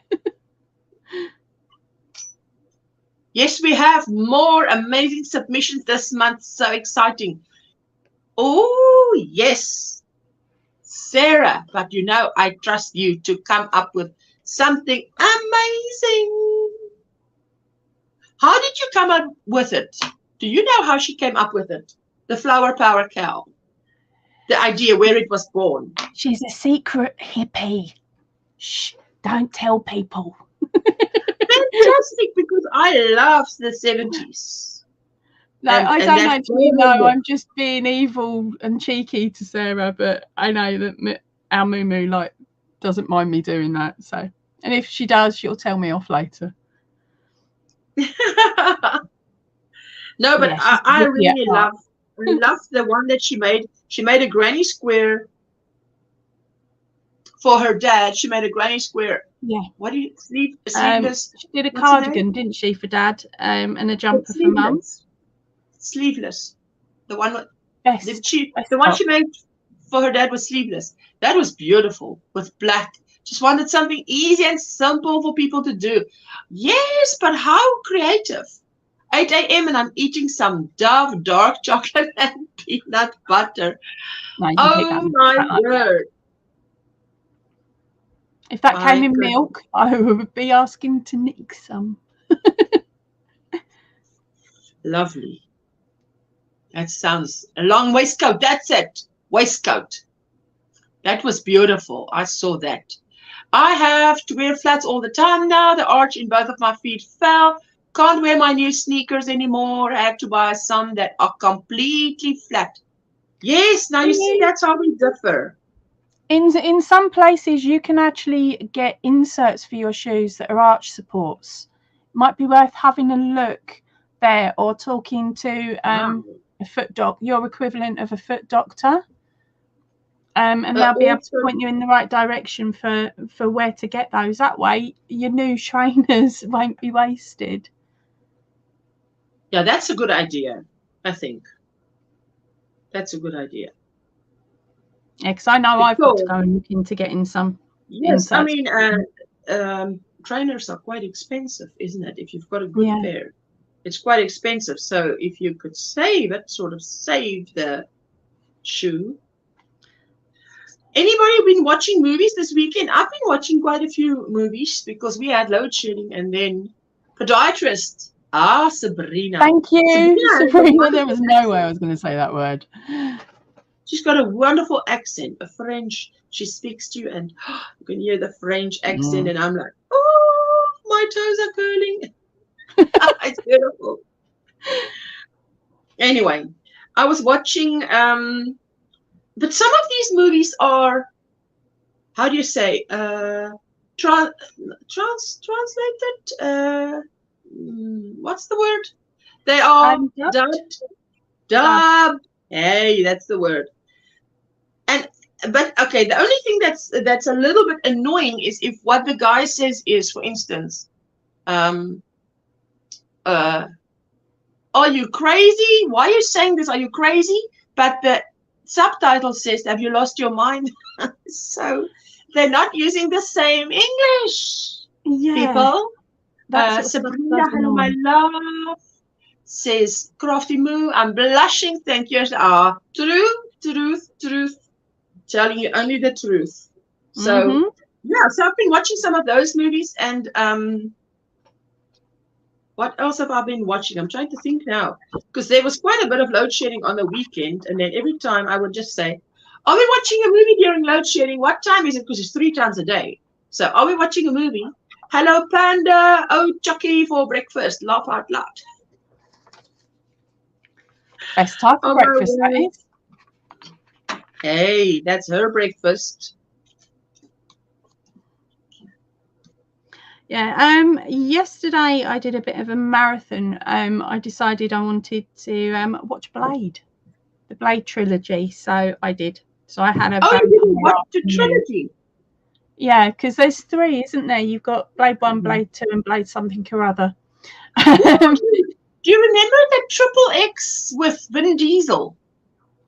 Yes, we have more amazing submissions this month. So exciting. Oh, yes. Sarah, but you know, I trust you to come up with something amazing. How did you come up with it? Do you know how she came up with it? The flower power cow. The idea where it was born. She's a secret hippie. Shh, don't tell people. Fantastic, because I love the 70s. No, I don't actually know. I'm just being evil and cheeky to Sarah, but I know that our Moo doesn't mind me doing that. So, and if she does, she'll tell me off later. No, but I really love the one that she made. She made a granny square for her dad. She made a granny square. Yeah. What do you sleeveless? She did a cardigan, didn't she, for dad? And a jumper for mum. Sleeveless. The one the one she made for her dad was sleeveless. That was beautiful with black. Just wanted something easy and simple for people to do. Yes, but how creative. 8 a.m. and I'm eating some Dove dark chocolate and peanut butter. Oh my word. If that came in milk, I would be asking to nick some. Lovely. That sounds a long waistcoat. That's it. Waistcoat. That was beautiful. I saw that. I have to wear flats all the time now. The arch in both of my feet fell. Can't wear my new sneakers anymore. I had to buy some that are completely flat. Yes, now you see that's how we differ. In some places, you can actually get inserts for your shoes that are arch supports. Might be worth having a look there, or talking to a foot doc, your equivalent of a foot doctor, and they'll be able to point you in the right direction for where to get those. That way, your new trainers won't be wasted. Yeah, that's a good idea. I think that's a good idea. Yeah, because I know I've got to go and look into getting some. Yes, I mean, trainers are quite expensive, isn't it? If you've got a good pair, it's quite expensive. So if you could save it, sort of save the shoe. Anybody been watching movies this weekend? I've been watching quite a few movies because we had load shedding, and then podiatrist. Sabrina. Thank you, Sabrina. There was no way I was going to say that word. She's got a wonderful accent, a French. She speaks to you, and you can hear the French accent, and I'm like, oh, my toes are curling. It's beautiful. Anyway, I was watching, but some of these movies are, how do you say, translated? What's the word? They are dubbed. Hey, that's the word. But okay, the only thing that's a little bit annoying is if what the guy says is, for instance, are you crazy? Why are you saying this? Are you crazy? But the subtitle says, have you lost your mind? So they're not using the same English. People. Sabrina, hello, my love, says Crafty Moo. I'm blushing. Thank you. Truth. Telling you only the truth. So yeah, so I've been watching some of those movies, and what else have I been watching? I'm trying to think now, because there was quite a bit of load shedding on the weekend, and then every time I would just say, are we watching a movie during load shedding? What time is it? Because it's 3 times a day. So are we watching a movie? Hello, Panda. Oh, Chucky for breakfast. Laugh out loud. Best type of breakfast, that is. Hey, that's her breakfast. Yeah. Yesterday I did a bit of a marathon. I decided I wanted to watch Blade, the Blade trilogy. So I did. So I had a. Oh, you didn't watch the trilogy? Yeah, because there's 3, isn't there? You've got Blade 1, Blade 2, and Blade something or other. Do you remember the Triple X with Vin Diesel?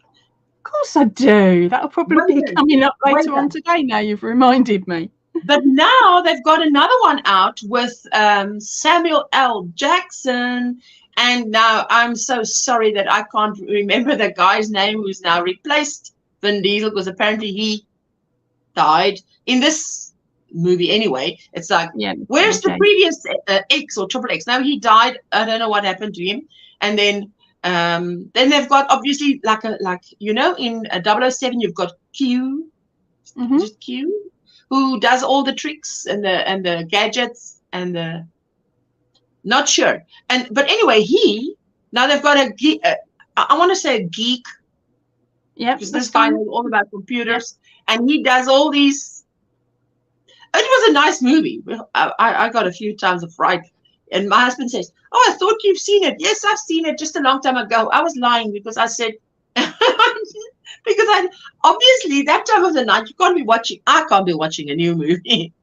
Of course I do. That'll probably be coming up later on today. Now you've reminded me. But now they've got another one out with Samuel L. Jackson. And now I'm so sorry that I can't remember the guy's name who's now replaced Vin Diesel, because apparently he died in this movie anyway. It's like, where's the previous X or Triple X? Now he died. I don't know what happened to him. And then they've got, obviously, like you know, in 007 you've got Q, just Q, who does all the tricks and the gadgets and the, not sure. But anyway, now they've got a geek. I want to say a geek. Yeah, because this guy knows all about computers, and he does all these. It was a nice movie. I got a few times of fright, and my husband says, "Oh, I thought you've seen it." Yes, I've seen it just a long time ago. I was lying because I said, because obviously that time of the night you can't be watching. I can't be watching a new movie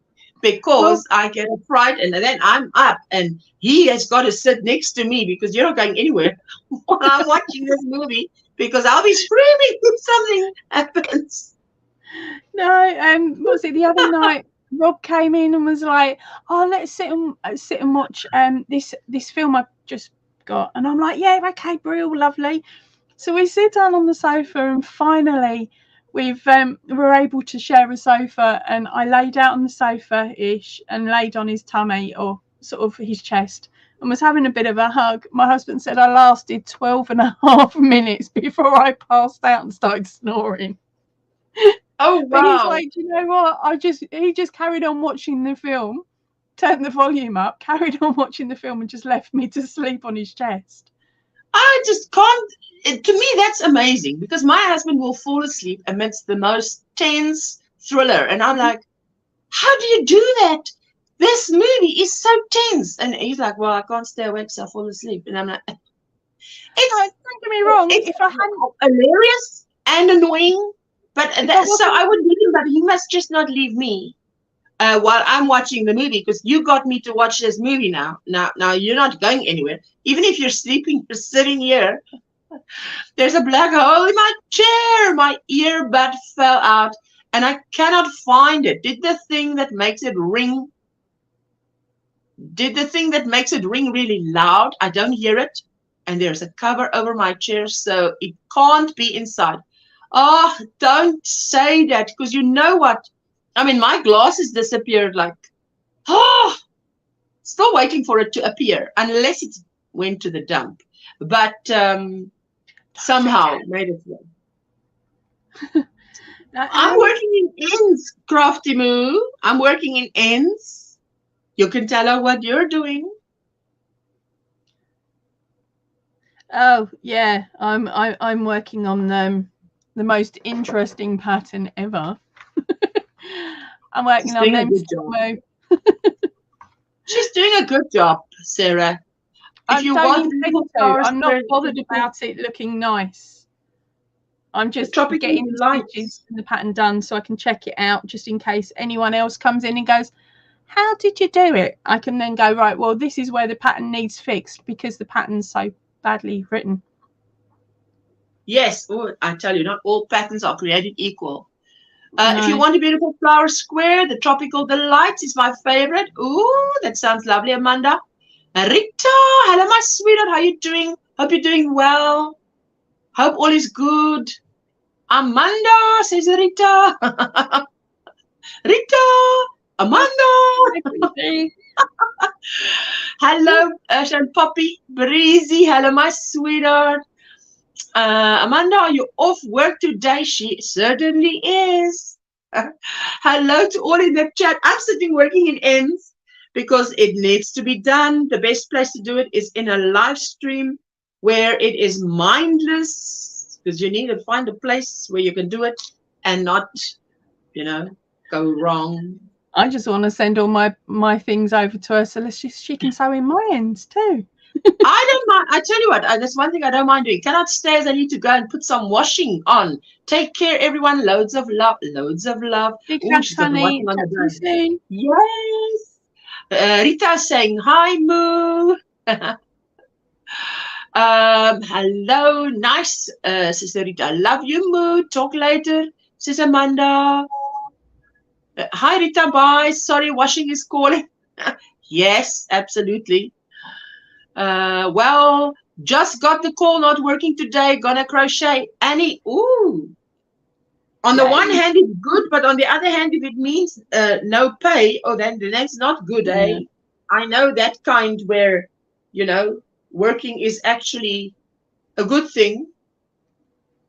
because I get a fright, and then I'm up, and he has got to sit next to me because you're not going anywhere while I'm watching this movie, because I'll be screaming if something happens. No, what was it the other night? Rob came in and was like, "Oh, let's sit and watch this film I've just got," and I'm like, "Yeah, okay, real lovely." So we sit down on the sofa, and finally we're able to share a sofa, and I laid out on the sofa-ish and laid on his tummy, or sort of his chest, and was having a bit of a hug. My husband said I lasted 12.5 minutes before I passed out and started snoring. Oh, wow. But he's like, you know what? He just carried on watching the film, turned the volume up, carried on watching the film, and just left me to sleep on his chest. I just can't. To me, that's amazing, because my husband will fall asleep amidst the most tense thriller. And I'm like, how do you do that? This movie is so tense. And he's like, well, I can't stay awake, so I fall asleep. And I'm like, don't get me wrong. it's If I hadn't, hilarious and annoying. But If that, I so wasn't- I would leave him, but he must just not leave me while I'm watching the movie, because you got me to watch this movie now. Now you're not going anywhere. Even if you're sleeping, you're sitting here. There's a black hole in my chair. My earbud fell out, and I cannot find it. Did the thing that makes it ring really loud? I don't hear it. And there's a cover over my chair, so it can't be inside. Oh, don't say that, because you know what? I mean, my glasses disappeared like, oh, still waiting for it to appear, unless it went to the dump. But somehow made it way. I'm working in ends, Crafty Moo. I'm working in ends. You can tell her what you're doing. Oh yeah, I'm working on the most interesting pattern ever. I'm working on them. She's doing a good job, Sarah. If you want, I'm not bothered about it looking nice. I'm just getting the stitches and the pattern done so I can check it out, just in case anyone else comes in and goes, how did you do it? I can then go, right, well, this is where the pattern needs fixed because the pattern's so badly written. Yes, I tell you, not all patterns are created equal. No. If you want a beautiful flower square, the Tropical Delights is my favorite. Ooh, that sounds lovely, Amanda. Rita, hello, my sweetheart. How are you doing? Hope you're doing well. Hope all is good. Amanda, says Rita. Rita, Amanda. Hello, and Poppy, Breezy. Hello, my sweetheart. Amanda, are you off work today? She certainly is. Hello to all in the chat. I'm sitting working in ends because it needs to be done. The best place to do it is in a live stream where it is mindless, because you need to find a place where you can do it and not, go wrong. I just want to send all my things over to her so she can sew in my ends too. I don't mind. I tell you what, that's one thing I don't mind doing. Come upstairs, I need to go and put some washing on. Take care, everyone. Loads of love. Loads of love. Big hugs, honey. Talk to you soon. Yes. Rita's saying hi, Moo. Hello. Nice, Sister Rita. Love you, Moo. Talk later, says Amanda. Hi, Rita. Bye. Sorry, washing is calling. Yes, absolutely. Well, just got the call, not working today, gonna crochet. Annie, ooh. On the one hand, it's good, but on the other hand, if it means no pay, then that's not good, eh? I know that kind where, working is actually a good thing.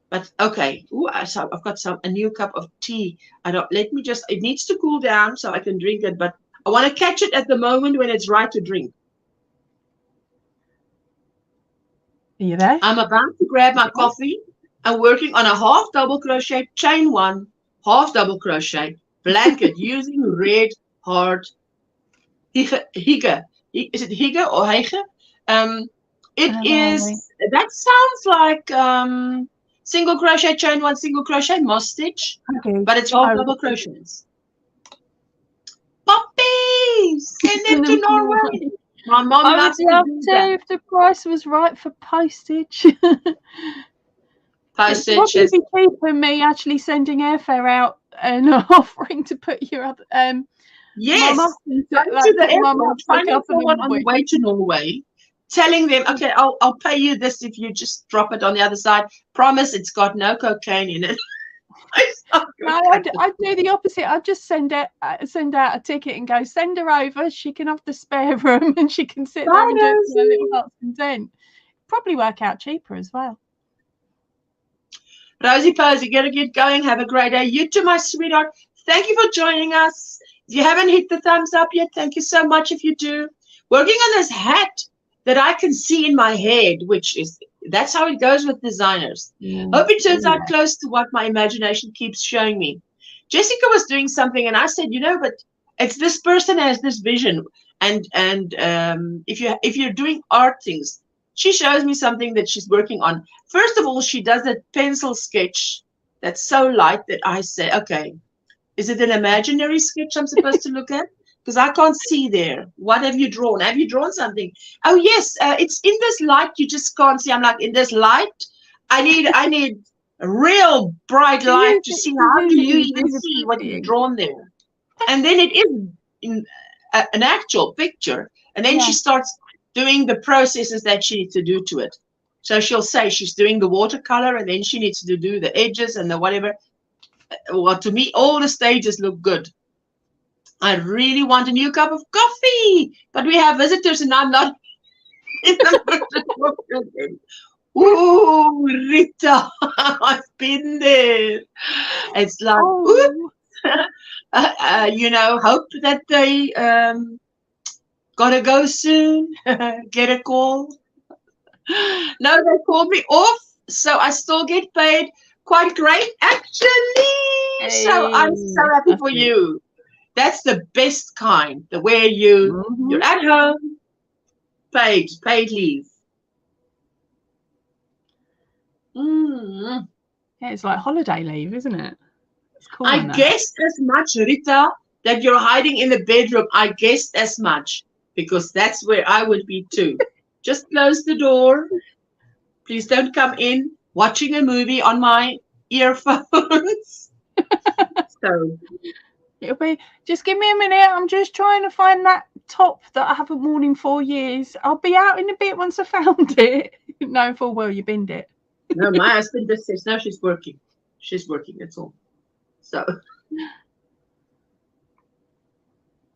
But okay, ooh, I've got a new cup of tea. It needs to cool down so I can drink it, but I want to catch it at the moment when it's right to drink. Are you there? I'm about to grab my coffee. I'm working on a half double crochet, chain one, half double crochet blanket using red heart hige. Is it hige or heige? That sounds like single crochet, chain one, single crochet, moss stitch, but it's half double crochets. Poppy, send them to Norway. My mom I would love to if the price was right for postage. Postage. What would be cheaper, me actually sending airfare out and offering to put your other yes, mum up to the airport, finding someone on the way to Norway, telling them, okay, I'll pay you this if you just drop it on the other side. Promise it's got no cocaine in it. I'd do the opposite. I'd just send out a ticket and go, send her over. She can have the spare room and she can sit there and do it for a little heart's content. Probably work out cheaper as well. Rosie Posey, gotta get going. Have a great day. You too, my sweetheart. Thank you for joining us. If you haven't hit the thumbs up yet, thank you so much if you do. Working on this hat that I can see in my head, that's how it goes with designers. Hope it turns out close to what my imagination keeps showing me. Jessica was doing something, and I said, you know, but it's this person has this vision, and if you're doing art things, she shows me something that she's working on. First of all, she does a pencil sketch that's so light that I say, okay, is it an imaginary sketch I'm supposed to look at? Because I can't see there. What have you drawn? Have you drawn something? Oh yes, it's in this light. You just can't see. I'm like, in this light, I need a real bright light to see. How do you even see what you've drawn there? And then it is in an actual picture. And then she starts doing the processes that she needs to do to it. So she'll say she's doing the watercolor, and then she needs to do the edges and the whatever. Well, to me, all the stages look good. I really want a new cup of coffee, but we have visitors, and I'm not in the mood to talk to them. Ooh, Rita, I've been there. It's like, you know, hope that they gotta go soon. Get a call. No, they called me off, so I still get paid quite great, actually. Hey, so I'm so happy for you. That's the best kind, the where you're at home, paid leave. Yeah, it's like holiday leave, isn't it? It's cool. I guessed as much, Rita, that you're hiding in the bedroom. I guessed as much, because that's where I would be too. Just close the door. Please don't come in. Watching a movie on my earphones. So it'll be, just give me a minute. I'm just trying to find that top that I haven't worn in 4 years. I'll be out in a bit once I found it. Knowing full well you binned it. No, my husband just says, no, she's working. She's working, that's all. So.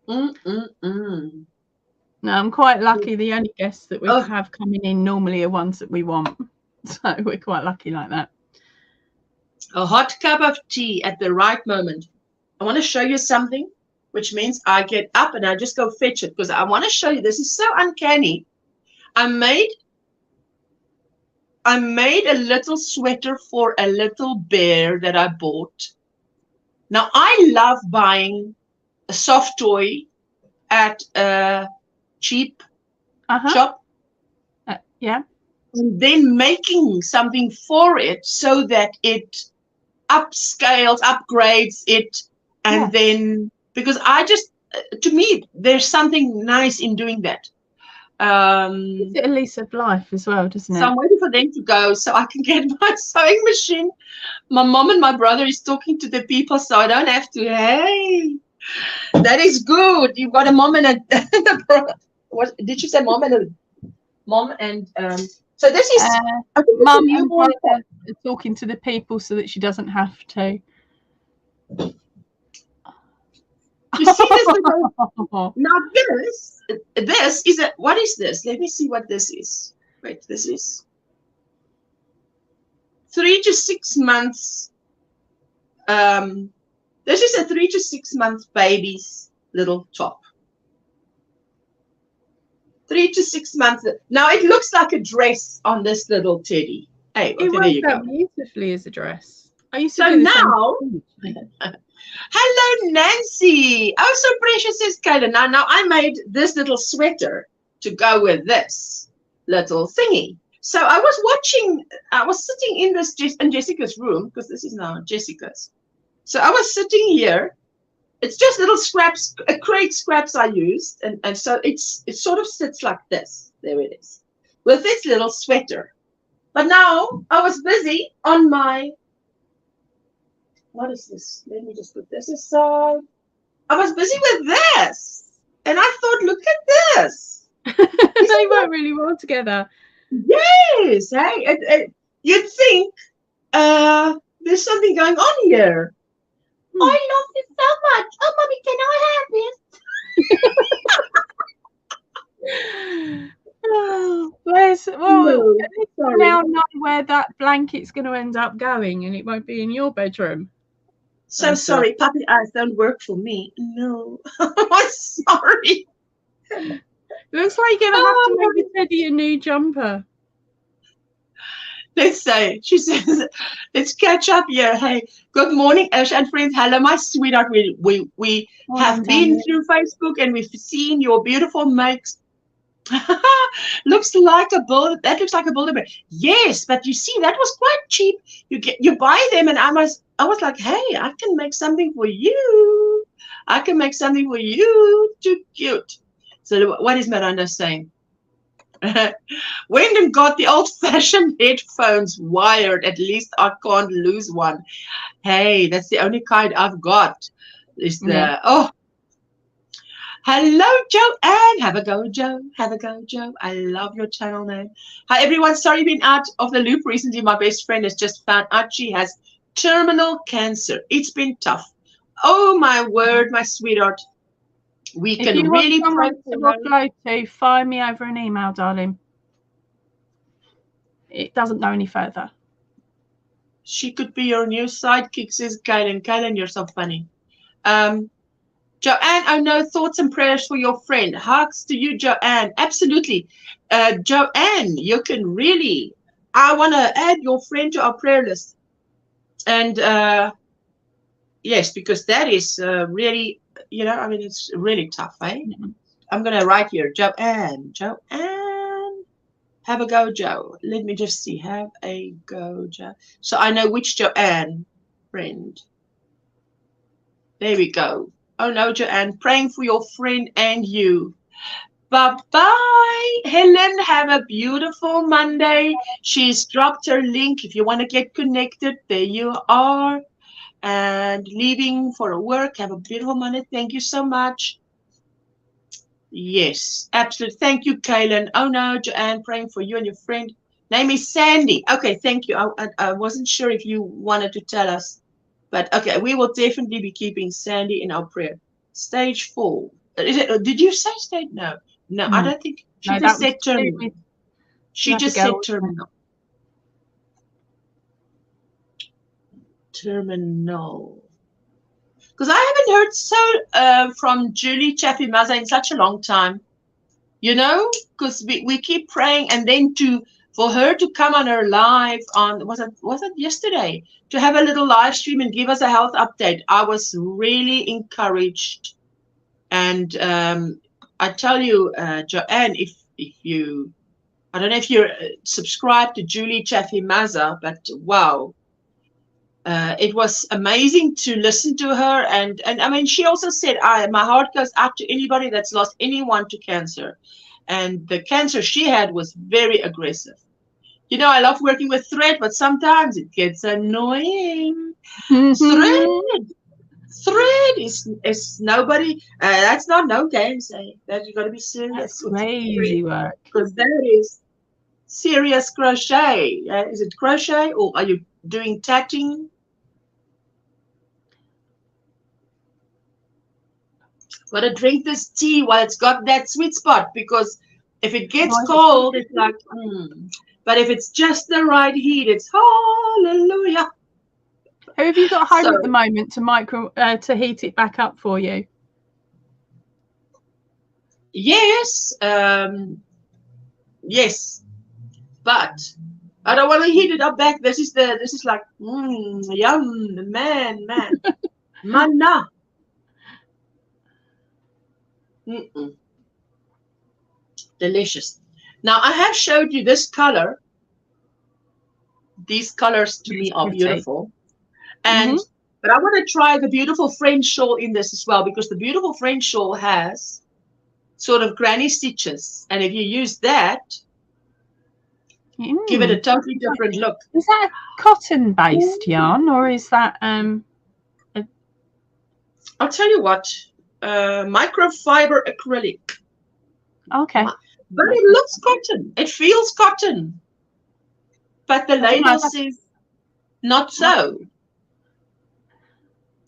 No, I'm quite lucky. The only guests that we have coming in normally are ones that we want. So we're quite lucky like that. A hot cup of tea at the right moment. I want to show you something, which means I get up and I just go fetch it, because I want to show you. This is so uncanny. I made a little sweater for a little bear that I bought. Now, I love buying a soft toy at a cheap shop. Yeah. And then making something for it so that it upscales, upgrades it. And then, because I just, to me, there's something nice in doing that. Gives it a lease of life as well, doesn't it? So I'm waiting for them to go so I can get my sewing machine. My mom and my brother is talking to the people, so I don't have to. Hey, that is good. You've got a mom and a brother. What did you say? Mom and so this is mum and brother talking to the people so that she doesn't have to. You see this? Now this is a, what is this? Let me see what this is. Wait, this is 3 to 6 months. This is a 3 to 6 month baby's little top. 3 to 6 months. Now it looks like a dress on this little teddy. Hey, okay, it there you go. Beautifully as a dress. I used to so do now. Hello, Nancy. Oh, so precious, says Kayla. Now I made this little sweater to go with this little thingy. So I was sitting in Jessica's room, because this is now Jessica's. So I was sitting here. It's just little scraps, crate scraps I used. And so it sort of sits like this. There it is. With this little sweater. But now I was busy on my, what is this? Let me just put this aside. I was busy with this. And I thought, look at this. They work really well together. Yes. Hey, you'd think there's something going on here. I love this so much. Oh, Mommy, can I have this? Oh, bless. Well, now know where that blanket's going to end up going, and it won't be in your bedroom. So sorry, puppy eyes don't work for me. No, I'm sorry. Looks like you're going to have to make Teddy a new jumper. Let's say, she says, let's catch up here. Hey, good morning, Ash and friends. Hello, my sweetheart. We have been through Facebook and we've seen your beautiful makes. Looks like a builder. That looks like a builder. Yes, but you see, that was quite cheap. You buy them, and I was like, hey, I can make something for you. I can make something for you. Too cute. So what is Miranda saying? Wyndham got the old-fashioned headphones wired. At least I can't lose one. Hey, that's the only kind I've got. Is the Hello, Joanne. Have a go, Joe. Have a go, Joe. I love your channel name. Hi, everyone. Sorry, been out of the loop recently. My best friend has just found out she has terminal cancer. It's been tough. Oh my word, my sweetheart. We if can you really want someone to upload to, fire me over an email, darling. It doesn't go any further. She could be your new sidekick, says Kaylin. Kaylin, you're so funny. Joanne, oh no, thoughts and prayers for your friend. Hugs to you, Joanne. Absolutely. Joanne, you can really, I want to add your friend to our prayer list. And yes, because that is really, you know, I mean, it's really tough, eh? I'm going to write here, Joanne. Joanne, have a go, Joe. Let me just see. Have a go, Joe. So I know which Joanne friend. There we go. Oh no, Joanne, praying for your friend and you. Bye-bye. Helen, have a beautiful Monday. She's dropped her link. If you want to get connected, there you are. And leaving for work. Have a beautiful Monday. Thank you so much. Yes, absolutely. Thank you, Kaylin. Oh no, Joanne, praying for you and your friend. Name is Sandy. Okay, thank you. I wasn't sure if you wanted to tell us. But okay, we will definitely be keeping Sandy in our prayer. Stage 4. Is it? Did you say stage? No, I don't think. She just said terminal. She just said terminal. Terminal. Because I haven't heard so from Julie Chaffee-Maza in such a long time. You know, because we keep praying, and then for her to come on her live on, was it yesterday, to have a little live stream and give us a health update. I was really encouraged. And I tell you, Joanne, if you, I don't know if you're subscribed to Julie Chaffee-Maza, but wow, it was amazing to listen to her. And I mean, she also said, my heart goes out to anybody that's lost anyone to cancer. And the cancer she had was very aggressive. You know, I love working with thread, but sometimes it gets annoying. Thread is nobody. That's not no games. That you got to be serious. That's crazy work. Because that is serious crochet. Is it crochet, or are you doing tatting? Got to drink this tea while it's got that sweet spot, because if it gets cold, it's like, But if it's just the right heat, it's hallelujah. Who have you got home at the moment to heat it back up for you? Yes, yes, but I don't want to heat it up back. This is like yum, man, manna. Delicious. Now I have showed you this color. These colors to me are beautiful. And but I want to try the beautiful French shawl in this as well, because the beautiful French shawl has sort of granny stitches, and if you use that, give it a totally different look. Is that cotton based yarn, or is that I'll tell you what, microfiber acrylic. Okay. But it looks cotton. It feels cotton. But the label says not so.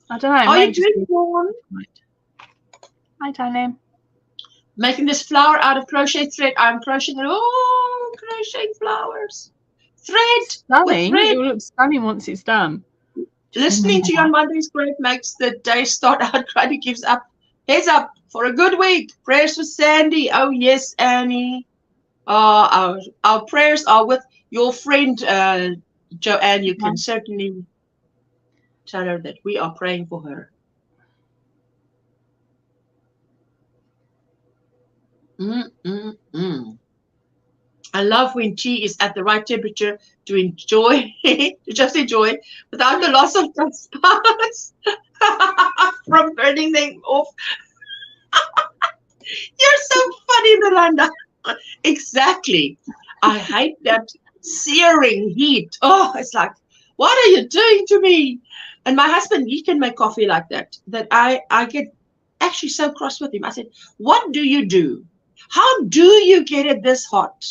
I don't know. Are you doing one? Hi, darling. Making this flower out of crochet thread. I'm crocheting it. Oh, crocheting flowers. Thread. Stunning. It will look stunning once it's done. Listening to you on Monday's great makes the day start out great. It gives up. Heads up for a good week. Prayers for Sandy. Oh, yes, Annie. Our prayers are with your friend Joanne. You can certainly tell her that we are praying for her. I love when tea is at the right temperature to enjoy, to just enjoy, without the loss of transparency from burning them off. You're so funny, Miranda. Exactly. I hate that searing heat. Oh, it's like, what are you doing to me? And my husband, he can make coffee like that. That I get actually so cross with him. I said, what do you do? How do you get it this hot?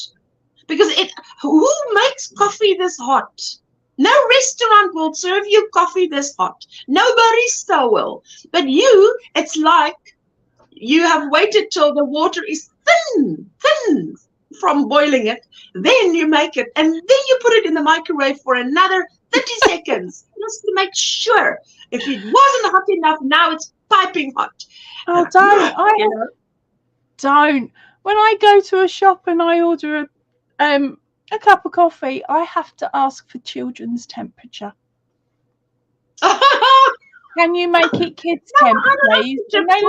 Because who makes coffee this hot? No restaurant will serve you coffee this hot. No barista will. But you, it's like you have waited till the water is thin from boiling it. Then you make it, and then you put it in the microwave for another 30 seconds just to make sure. If it wasn't hot enough, now it's piping hot. Oh, don't. When I go to a shop and I order a cup of coffee, I have to ask for children's temperature. Can you make it kids' temp, please? And they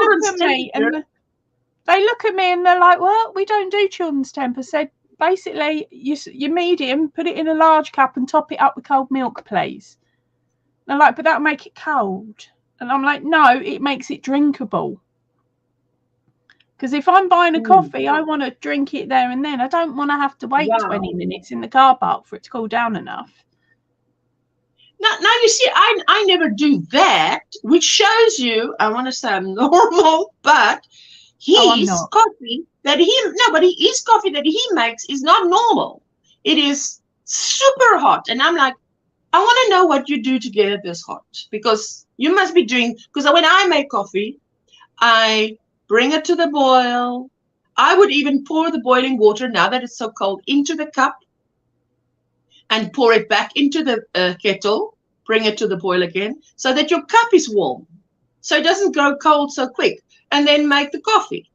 look at me and they're like, well, we don't do children's temp. I said, basically, you medium, put it in a large cup and top it up with cold milk, please. And they're like, but that'll make it cold. And I'm like, no, it makes it drinkable. Because if I'm buying a coffee, I want to drink it there and then. I don't want to have to wait 20 minutes in the car park for it to cool down enough. Now you see, I never do that, which shows you, I want to say I'm normal, but his coffee that he makes is not normal. It is super hot. And I'm like, I want to know what you do to get it this hot, because you must be doing, because when I make coffee, I bring it to the boil. I would even pour the boiling water, now that it's so cold, into the cup and pour it back into the kettle, bring it to the boil again, so that your cup is warm, so it doesn't go cold so quick, and then make the coffee.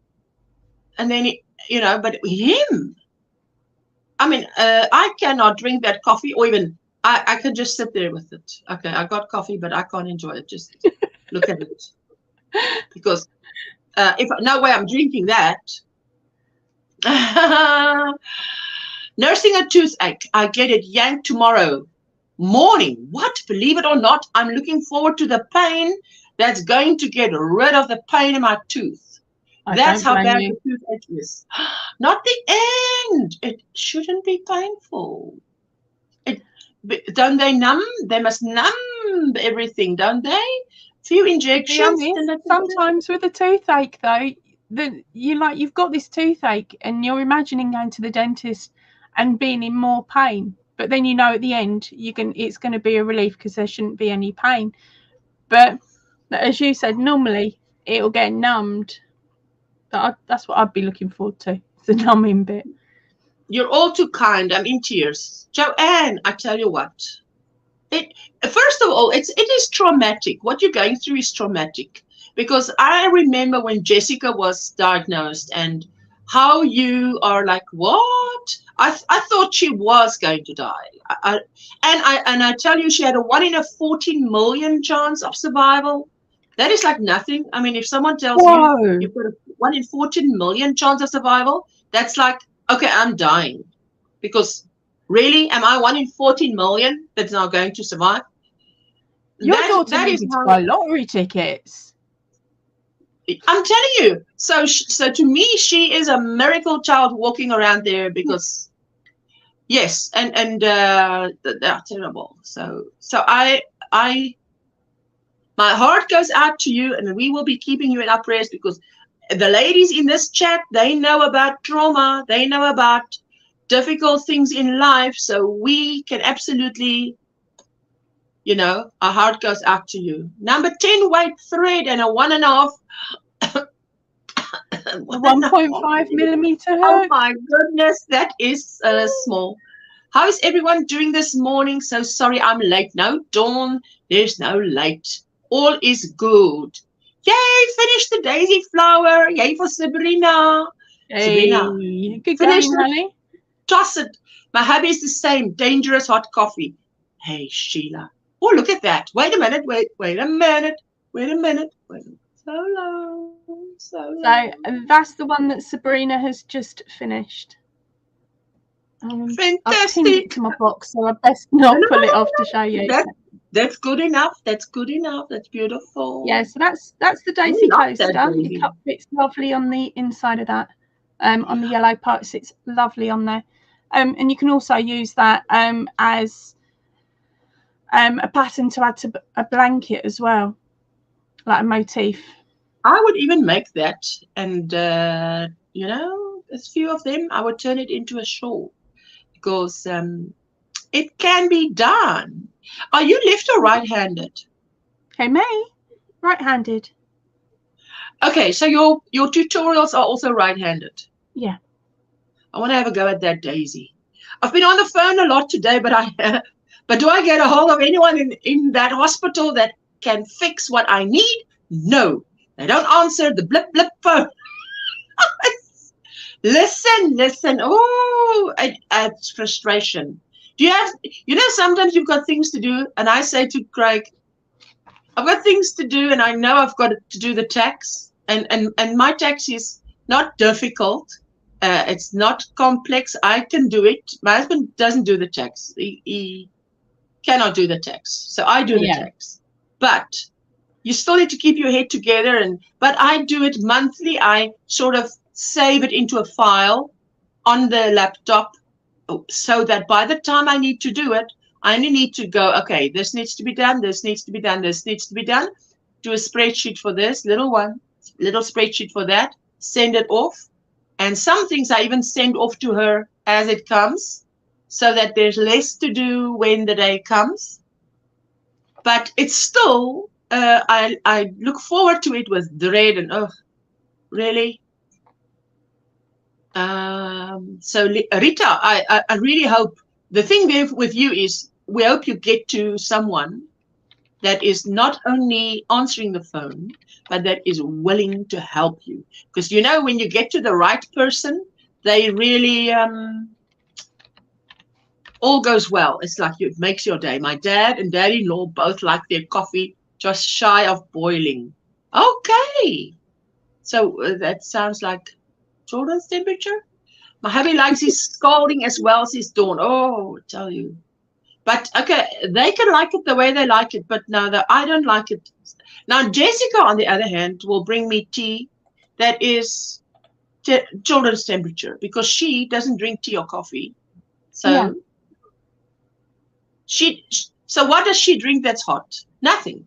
And then, but him, I mean, I cannot drink that coffee, or even, I can just sit there with it. Okay, I got coffee, but I can't enjoy it. Just look at it. Because if no way I'm drinking that. Nursing a toothache. I get it yanked tomorrow morning. What? Believe it or not, I'm looking forward to the pain that's going to get rid of the pain in my tooth. That's how bad the toothache is. Not the end. It shouldn't be painful. Don't they numb? They must numb everything, don't they? Few injections. Sometimes with a toothache, though, you've got this toothache and you're imagining going to the dentist and being in more pain, but then at the end it's going to be a relief because there shouldn't be any pain. But as you said, normally it'll get numbed. That's what I'd be looking forward to, the numbing bit. You're all too kind. I'm in tears. Joanne, I tell you what. First of all, it is traumatic. What you're going through is traumatic. Because I remember when Jessica was diagnosed and how you are like, what? I thought she was going to die. And I tell you, she had a 1 in 14 million chance of survival. That is like nothing. I mean, if someone tells you you've got a 1 in 14 million chance of survival, that's like, okay, I'm dying. Because really, am I 1 in 14 million that's not going to survive? Your daughter needs to buy lottery tickets. I'm telling you. So to me, she is a miracle child walking around there because, yes, and they're terrible. So I my heart goes out to you, and we will be keeping you in our prayers because the ladies in this chat, they know about trauma, they know about difficult things in life, so we can absolutely, our heart goes out to you. Number 10 weight thread and a 1.5 1.5 millimeter hook. Oh my goodness, that is small. How is everyone doing this morning? So sorry I'm late. No dawn, there's no late. All is good. Yay, finished the daisy flower. Yay for Sabrina. Hey, Sabrina. Good going, honey. toss it. My hubby's the same. Dangerous hot coffee. Hey, Sheila. Oh, look at that. Wait a minute. Wait a minute. Wait a minute. So long. So long. So that's the one that Sabrina has just finished. Fantastic. I've pinned it to my box, so I best not pull it off to show you. That's good enough. That's good enough. That's beautiful. Yeah, so that's the Daisy coaster. Your cup fits lovely on the inside of that. On the yellow part, it's lovely on there. And you can also use that as a pattern to add to a blanket as well, like a motif. I would even make that, and you know, a few of them, I would turn it into a shawl, because it can be done. Are you left or right-handed? Okay, me, right-handed. Okay, so your tutorials are also right-handed. Yeah. I want to have a go at that, Daisy. I've been on the phone a lot today, but do I get a hold of anyone in that hospital that can fix what I need? No, they don't answer the blip blip phone. Listen. Oh, it's frustration. Do you have, you know, sometimes you've got things to do, and I say to Craig, I've got things to do, and I know I've got to do the tax, and my tax is not difficult. It's not complex. I can do it. My husband doesn't do the tax. He cannot do the tax, so I do the tax. But you still need to keep your head together, but I do it monthly. I sort of save it into a file on the laptop, so that by the time I need to do it, I only need to go, okay, this needs to be done, this needs to be done, this needs to be done. Do a spreadsheet for this, little spreadsheet for that, send it off. And some things I even send off to her as it comes, so that there's less to do when the day comes. But it's still, I look forward to it with dread, and oh, really? So Rita, I really hope, the thing there with you is, we hope you get to someone that is not only answering the phone, but that is willing to help you. Because, you know, when you get to the right person, they really, all goes well. It's like it makes your day. My dad and dad-in-law both like their coffee just shy of boiling. Okay. So that sounds like children's temperature. My hubby likes his scalding as well as his dawn. Oh, I tell you. But okay, they can like it the way they like it, but no, I don't like it. Now, Jessica, on the other hand, will bring me tea that is children's temperature, because she doesn't drink tea or coffee. So so what does she drink that's hot? Nothing.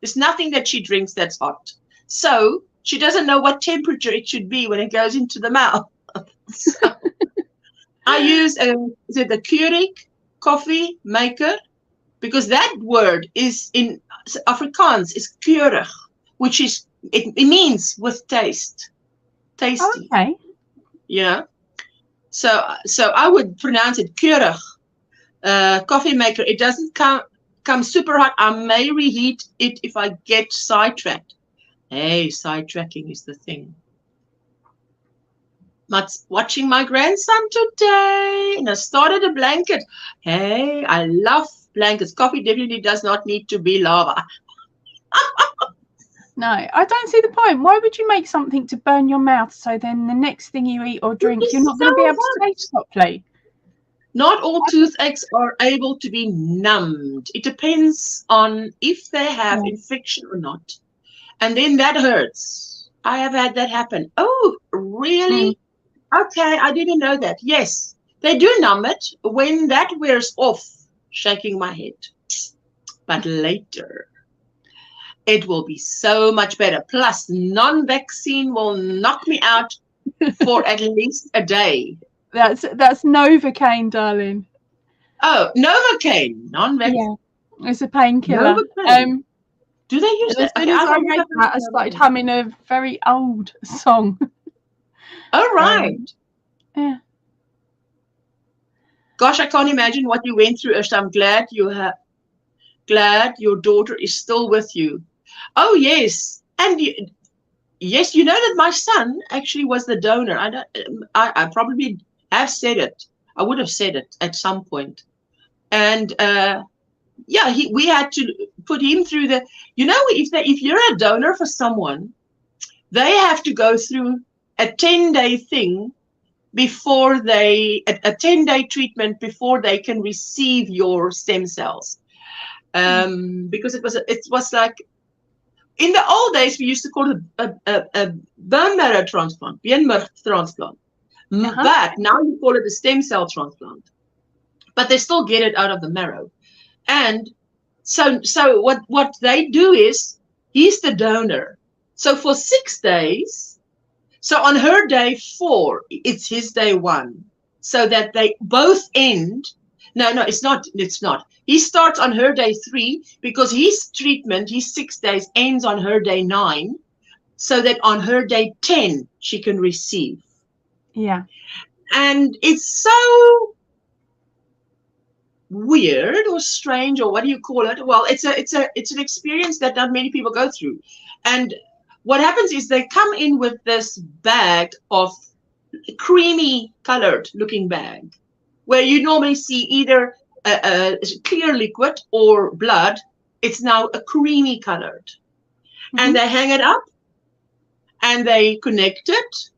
There's nothing that she drinks that's hot. So she doesn't know what temperature it should be when it goes into the mouth. So I use the Keurig coffee maker, because that word is in Afrikaans is keurig, which is it means with taste, tasty. Okay. Yeah. So I would pronounce it keurig coffee maker. It doesn't come super hot. I may reheat it if I get sidetracked. Hey, sidetracking is the thing. Watching my grandson today, and I started a blanket. Hey, I love blankets. Coffee definitely does not need to be lava. No, I don't see the point. Why would you make something to burn your mouth, so then the next thing you eat or drink, you're not going to be able to taste properly? Not all toothaches are able to be numbed. It depends on if they have infection or not. And then that hurts. I have had that happen. Oh, really? Okay, I didn't know that. Yes, they do numb it when that wears off, shaking my head. But later, it will be so much better. Plus, non-vaccine will knock me out for at least a day. That's Novocaine, darling. Oh, Novocaine, non-vaccine. Yeah, it's a painkiller. Do they use that? As soon as I read that, I started humming a very old song. Oh, right. Yeah. Gosh, I can't imagine what you went through, Ursula. I'm glad glad your daughter is still with you. Oh, yes. And yes, you know that my son actually was the donor. I probably have said it. I would have said it at some point. And yeah, we had to put him through the, if you're a donor for someone, they have to go through a 10-day thing before a 10-day treatment before they can receive your stem cells. Because it was like, in the old days, we used to call it a bone marrow transplant, beenmerg transplant. But now you call it a stem cell transplant. But they still get it out of the marrow. And so what they do is, he's the donor. So for 6 days, so on her day 4, it's his day 1. So that they both end. No, it's not. He starts on her day 3 because his treatment, his 6 days, ends on her day 9. So that on her day 10, she can receive. Yeah. And it's so weird or strange, or what do you call it? Well, it's an experience that not many people go through. And what happens is they come in with this bag of creamy colored looking bag, where you normally see either a clear liquid or blood. It's now a creamy colored. And they hang it up and they connect it,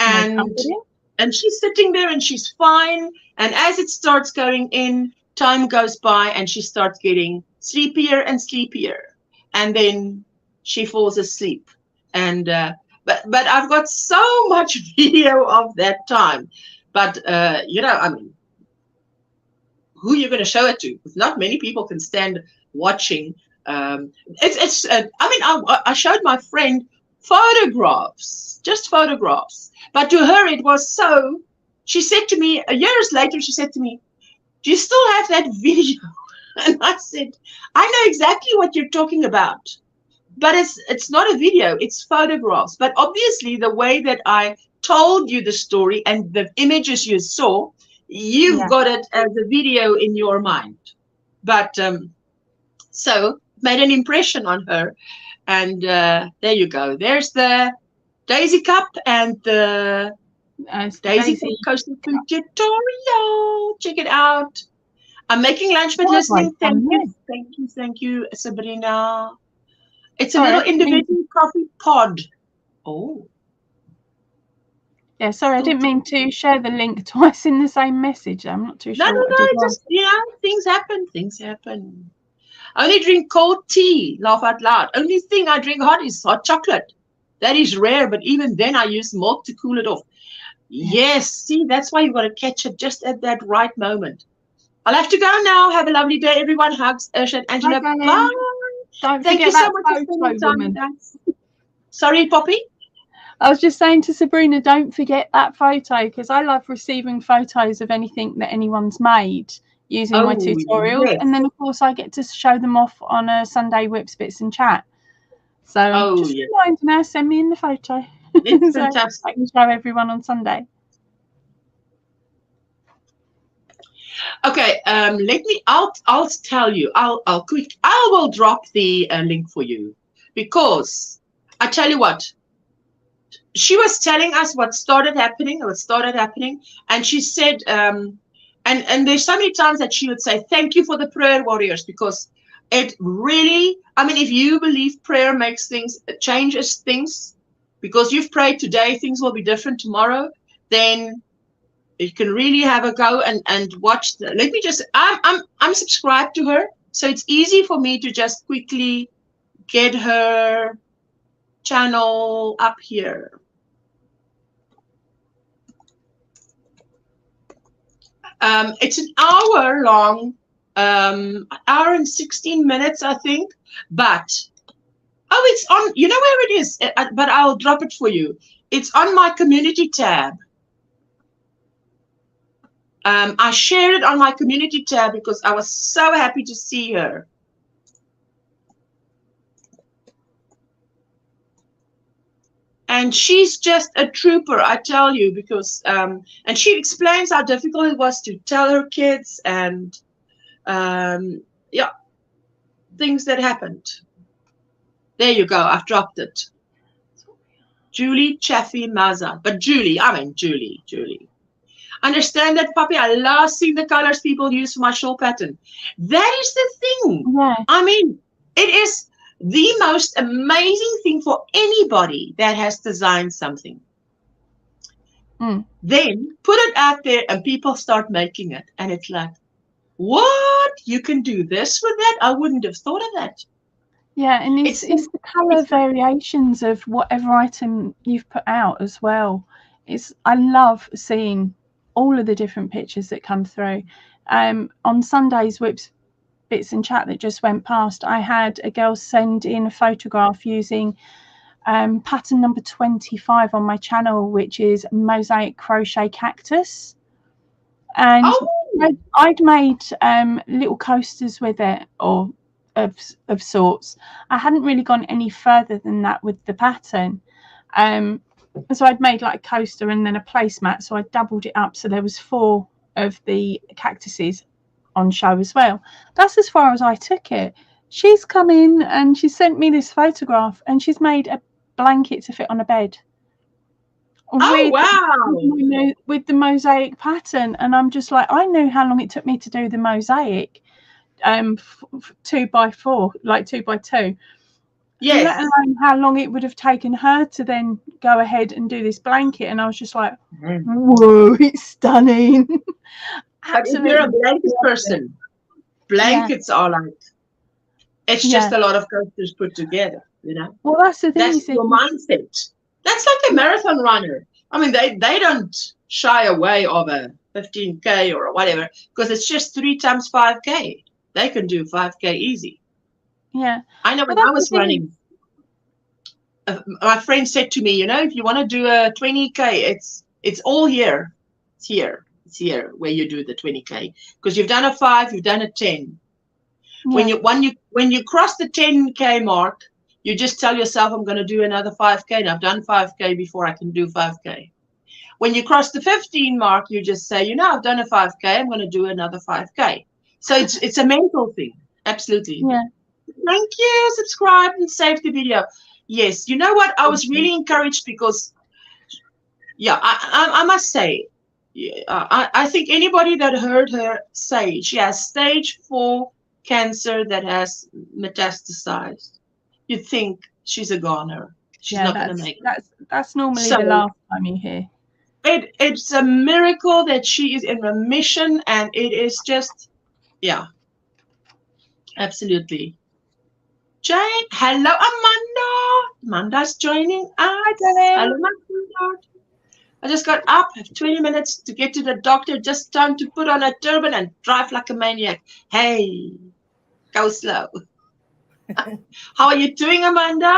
and she's sitting there and she's fine. And as it starts going in, time goes by and she starts getting sleepier and sleepier. And then she falls asleep. And but I've got so much video of that time. But I mean, who are you going to show it to? Not many people can stand watching. I showed my friend photographs, just photographs. But to her, it was so. She said to me, years later, she said to me, "Do you still have that video?" And I said, "I know exactly what you're talking about, but it's not a video, it's photographs." But obviously, the way that I told you the story and the images you saw, you've got it as a video in your mind. But so made an impression on her, and there you go. There's the Daisy Cup and the Daisy Coastal Food tutorial. Check it out. I'm making lunch but listening. Thank you, Sabrina. It's a little individual coffee pod. Oh. Yeah, sorry, I didn't mean to share the link twice in the same message. I'm not too sure. No, just, things happen. I only drink cold tea, laugh out loud. Only thing I drink hot is hot chocolate. That is rare, but even then I use milk to cool it off. Yes, see, that's why you've got to catch it just at that right moment. I'll have to go now. Have a lovely day, everyone. Hugs, Ursha and Angela. Bye. Thank you so much for spending time with us. Sorry, Poppy? I was just saying to Sabrina, don't forget that photo, because I love receiving photos of anything that anyone's made using my tutorials. Yes. And then, of course, I get to show them off on a Sunday Whips, Bits and Chat. So just remind me, send me in the photo. It's so fantastic. I can show everyone on Sunday. Okay, I'll tell you. I will drop the link for you, because I tell you what, she was telling us what started happening, and she said, and there's so many times that she would say, "Thank you for the prayer warriors," because it really, I mean, if you believe prayer makes things, changes things, because you've prayed today, things will be different tomorrow, then you can really have a go and watch. Let me just, I'm subscribed to her, so it's easy for me to just quickly get her channel up here. It's an hour long, hour and 16 minutes, I think. But it's on. You know where it is? But I'll drop it for you. It's on my community tab. I shared it on my community tab because I was so happy to see her. And she's just a trooper, I tell you, because, and she explains how difficult it was to tell her kids and, yeah, things that happened. There you go, I've dropped it. Julie Chaffee Maza. But Julie. Understand that, puppy? I love seeing the colors people use for my shawl pattern. That is the thing. Yeah. I mean, it is the most amazing thing for anybody that has designed something. Then put it out there and people start making it. And it's like, what? You can do this with that? I wouldn't have thought of that. Yeah, and it's the colour variations of whatever item you've put out as well. I love seeing all of the different pictures that come through. On Sunday's Whips, Bits and Chat that just went past, I had a girl send in a photograph using pattern number 25 on my channel, which is mosaic crochet cactus. And I'd made little coasters with it, or of sorts. I hadn't really gone any further than that with the pattern. So I'd made like a coaster and then a placemat. So I doubled it up. So there was 4 of the cactuses on show as well. That's as far as I took it. She's come in and she sent me this photograph and she's made a blanket to fit on a bed. With the mosaic pattern. And I'm just like, I knew how long it took me to do the mosaic. 2x4, like 2x2. Yes. Let alone how long it would have taken her to then go ahead and do this blanket. And I was just like, whoa, it's stunning. But if you're a blanket person, blankets are like, it's just a lot of coasters put together, you know. Well, that's the thing. That's your mindset. That's like a marathon runner. I mean, they don't shy away of a 15K or whatever, because it's just 3 times 5K. They can do 5K easy. Yeah. I know when I was running, my friend said to me, you know, if you want to do a 20K, it's all here. It's here. It's here where you do the 20K. Because you've done a 5, you've done a 10. Yeah. When you cross the 10K mark, you just tell yourself, I'm going to do another 5K. And I've done 5K before I can do 5K. When you cross the 15 mark, you just say, you know, I've done a 5K. I'm going to do another 5K. So it's a mental thing. Absolutely. Yeah. Thank you. Subscribe and save the video. Yes. You know what? I was really encouraged because, yeah, I must say, I think anybody that heard her say she has stage 4 cancer that has metastasized, you think she's a goner. She's not going to make it. That's normally the last time you hear. It's a miracle that she is in remission, and it is just, yeah, absolutely. Jane, hello, Amanda. Amanda's joining us. Hello, my sweetheart. I just got up. I have 20 minutes to get to the doctor. Just time to put on a turban and drive like a maniac. Hey, go slow. How are you doing, Amanda?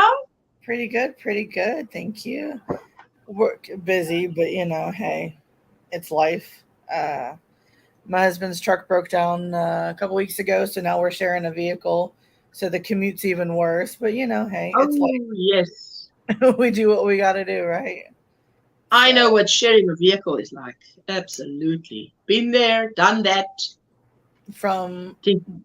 Pretty good. Pretty good. Thank you. Work busy, but you know, hey, it's life. My husband's truck broke down a couple weeks ago, so now we're sharing a vehicle. So the commute's even worse. But you know, hey, it's life. Yes. We do what we got to do, right? I know what sharing a vehicle is like. Absolutely. Been there, done that. From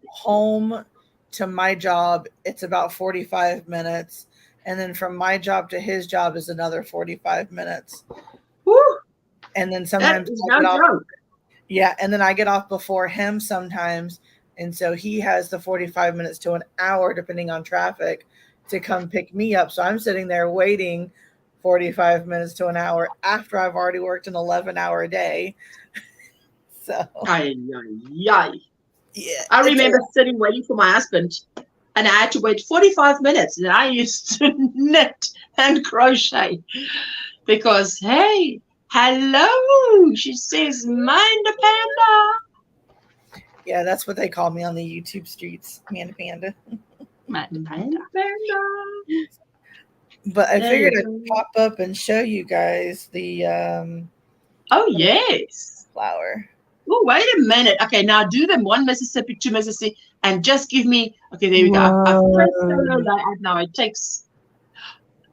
home to my job, it's about 45 minutes. And then from my job to his job is another 45 minutes. Woo! And then sometimes and then I get off before him sometimes. And so he has the 45 minutes to an hour, depending on traffic, to come pick me up. So I'm sitting there waiting 45 minutes to an hour after I've already worked an 11-hour day. So yeah. I remember sitting waiting for my husband, and I had to wait 45 minutes. And I used to knit and crochet because, hey, hello, she says, mind a panda. Yeah, that's what they call me on the YouTube streets, Manda Panda. Manda Panda. But I figured I'd pop up and show you guys the yes, flower. Oh, wait a minute. Okay, now do them 1 Mississippi, 2 Mississippi, and just give me. Okay, there we go. I've pressed solo layout now. It takes.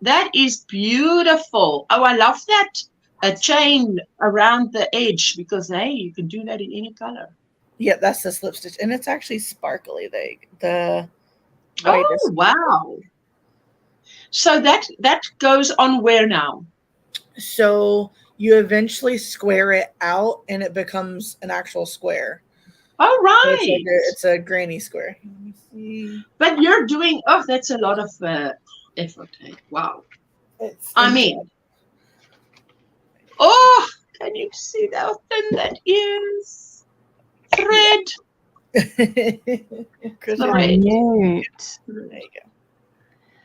That is beautiful. Oh, I love that. A chain around the edge because hey, you can do that in any color. Yeah, that's the slip stitch, and it's actually sparkly. Wow! So that goes on where now? So you eventually square it out and it becomes an actual square. All right. So it's a granny square. Let me see. But you're doing, oh, that's a lot of effort. Hey? Wow. I mean, oh, can you see how thin that is? Thread. Thread. There you go.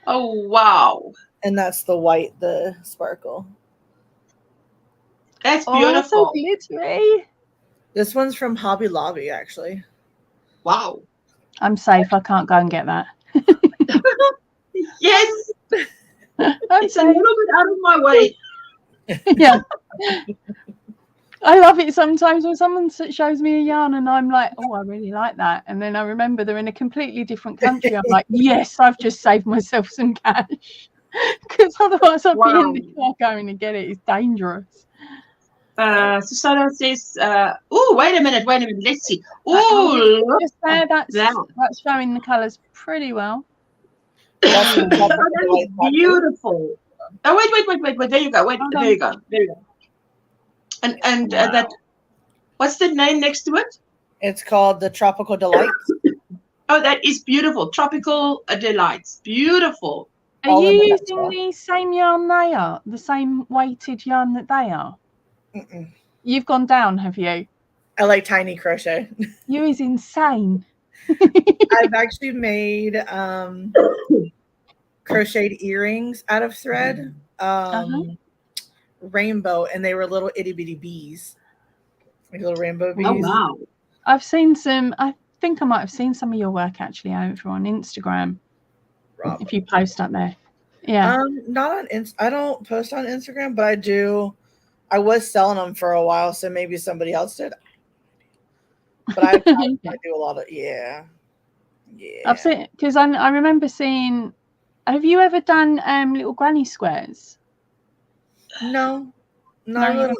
Oh, wow. And that's the white, the sparkle. That's beautiful. So glittery. This one's from Hobby Lobby, actually. Wow. I'm safe. I can't go and get that. Yes. It's a little bit out of my way. Yeah. I love it sometimes when someone shows me a yarn and I'm like, oh, I really like that. And then I remember they're in a completely different country. I'm like, yes, I've just saved myself some cash. Because otherwise I'd be in the car going to get it. It's dangerous. Susanna says, oh, wait a minute. Let's see. Oh, look just there, that's showing the colours pretty well. That is beautiful. Oh, wait. There you go. There you go. And that, what's the name next to it? It's called the Tropical Delights. Oh, that is beautiful. Tropical Delights. Beautiful. Are you using the same yarn they are? The same weighted yarn that they are? Mm-mm. You've gone down, have you? I like tiny crochet. You is insane. I've actually made crocheted earrings out of thread. Rainbow, and they were little itty bitty bees. Like little rainbow bees. Oh, wow. I've seen some, I think I might have seen some of your work actually over on Instagram. If you post up there. Yeah. Not on I don't post on Instagram, but I do. I was selling them for a while, so maybe somebody else did. But I do a lot of I've seen, because I remember seeing. Have you ever done little granny squares? No, I don't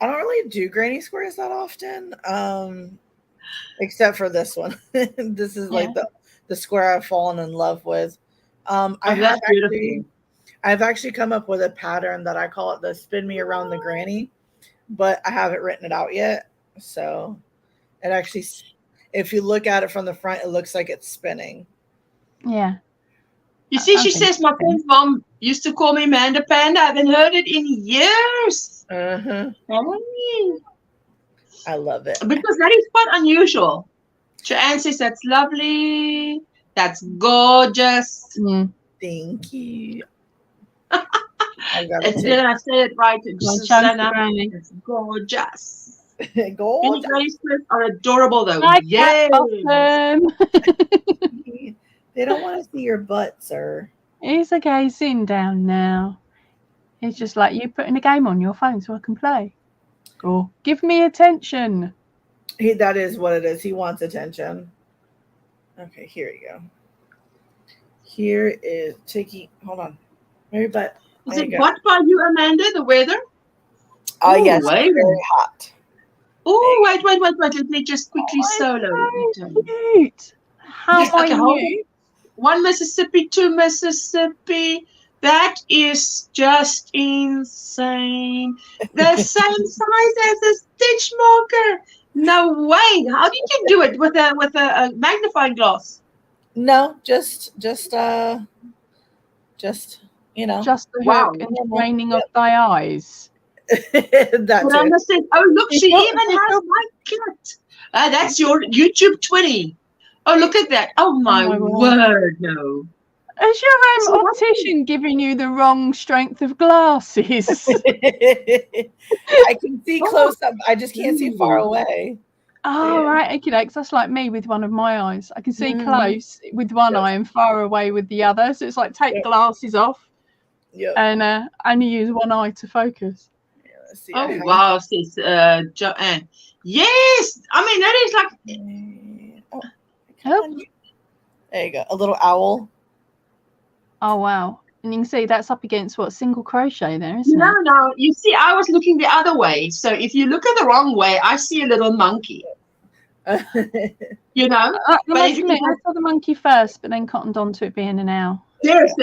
really do granny squares that often. Except for this one. This is like the square I've fallen in love with. I've actually come up with a pattern that I call it the spin me around the granny, but I haven't written it out yet. So it actually, if you look at it from the front, it looks like it's spinning. Yeah. You see, she says my friend's mom used to call me Manda Panda. I haven't heard it in years. I love it. Because that is quite unusual. Joanne says that's lovely. That's gorgeous. Thank you. Did I say it right? Susanna, it's gorgeous. Gorgeous. Granny squares are adorable though. Yay! They don't want to see your butt, sir. He's okay, sitting down now. It's just like you putting a game on your phone so I can play. Or give me attention. That is what it is. He wants attention. Okay, here you go. Here is Tiki. Hold on. Maybe butt. Is it hot by you, Amanda, the weather? Oh, yes. Very hot. Oh, wait. Let me just quickly solo. So cute. How are you? 1 Mississippi, 2 Mississippi. That is just insane. The same size as a stitch marker. No way. How did you do it with a magnifying glass? No, just you know. Just the hook and the training of thy eyes. That's it. Said, oh, look, she even has my kit. That's your YouTube 20. Oh, look at that. Oh, my word, no. Is your optician giving you the wrong strength of glasses? I can see close up. I just can't see far away. Oh, right. Okay, that's like me with one of my eyes. I can see close with one eye and far away with the other. So it's like take the glasses off and only use one eye to focus. Oh, wow, says Joanne. Yes! I mean, that is like... There you go. A little owl. Oh, wow. And you can see that's up against what? Single crochet there, isn't it? No. You see, I was looking the other way. So if you look at the wrong way, I see a little monkey. You know? I saw the monkey first, but then cottoned on to it being an owl. Yes,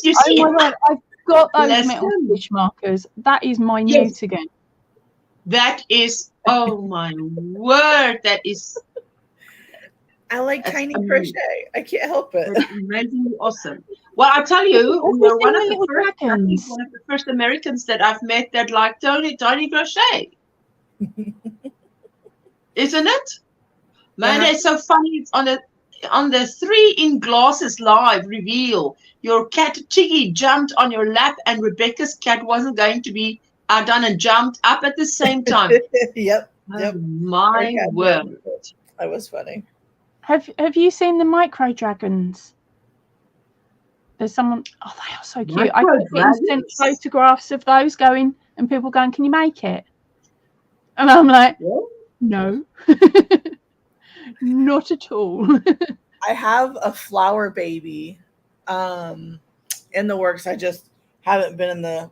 you see. Oh, my God. got those metal Listen. stitch markers. That is minute again. That is, oh my word, that is. I like That's tiny amazing. crochet. I can't help it. That's amazingly awesome. Well, I'll tell you, Have you you're seen one of the the little first, I think dragons? one of the first Americans that I've met that like tiny crochet. Isn't it? Man, it's so funny. It's on the 3 in Glasses live reveal. Your cat Tiggy jumped on your lap, and Rebecca's cat wasn't going to be outdone and jumped up at the same time. Yep. Oh, my word! That was funny. Have you seen the micro dragons? There's someone. Oh, they are so cute. I keep getting sent photographs of those going, and people going, "Can you make it?" And I'm like, no, not at all. I have a flower baby in the works. I just haven't been in the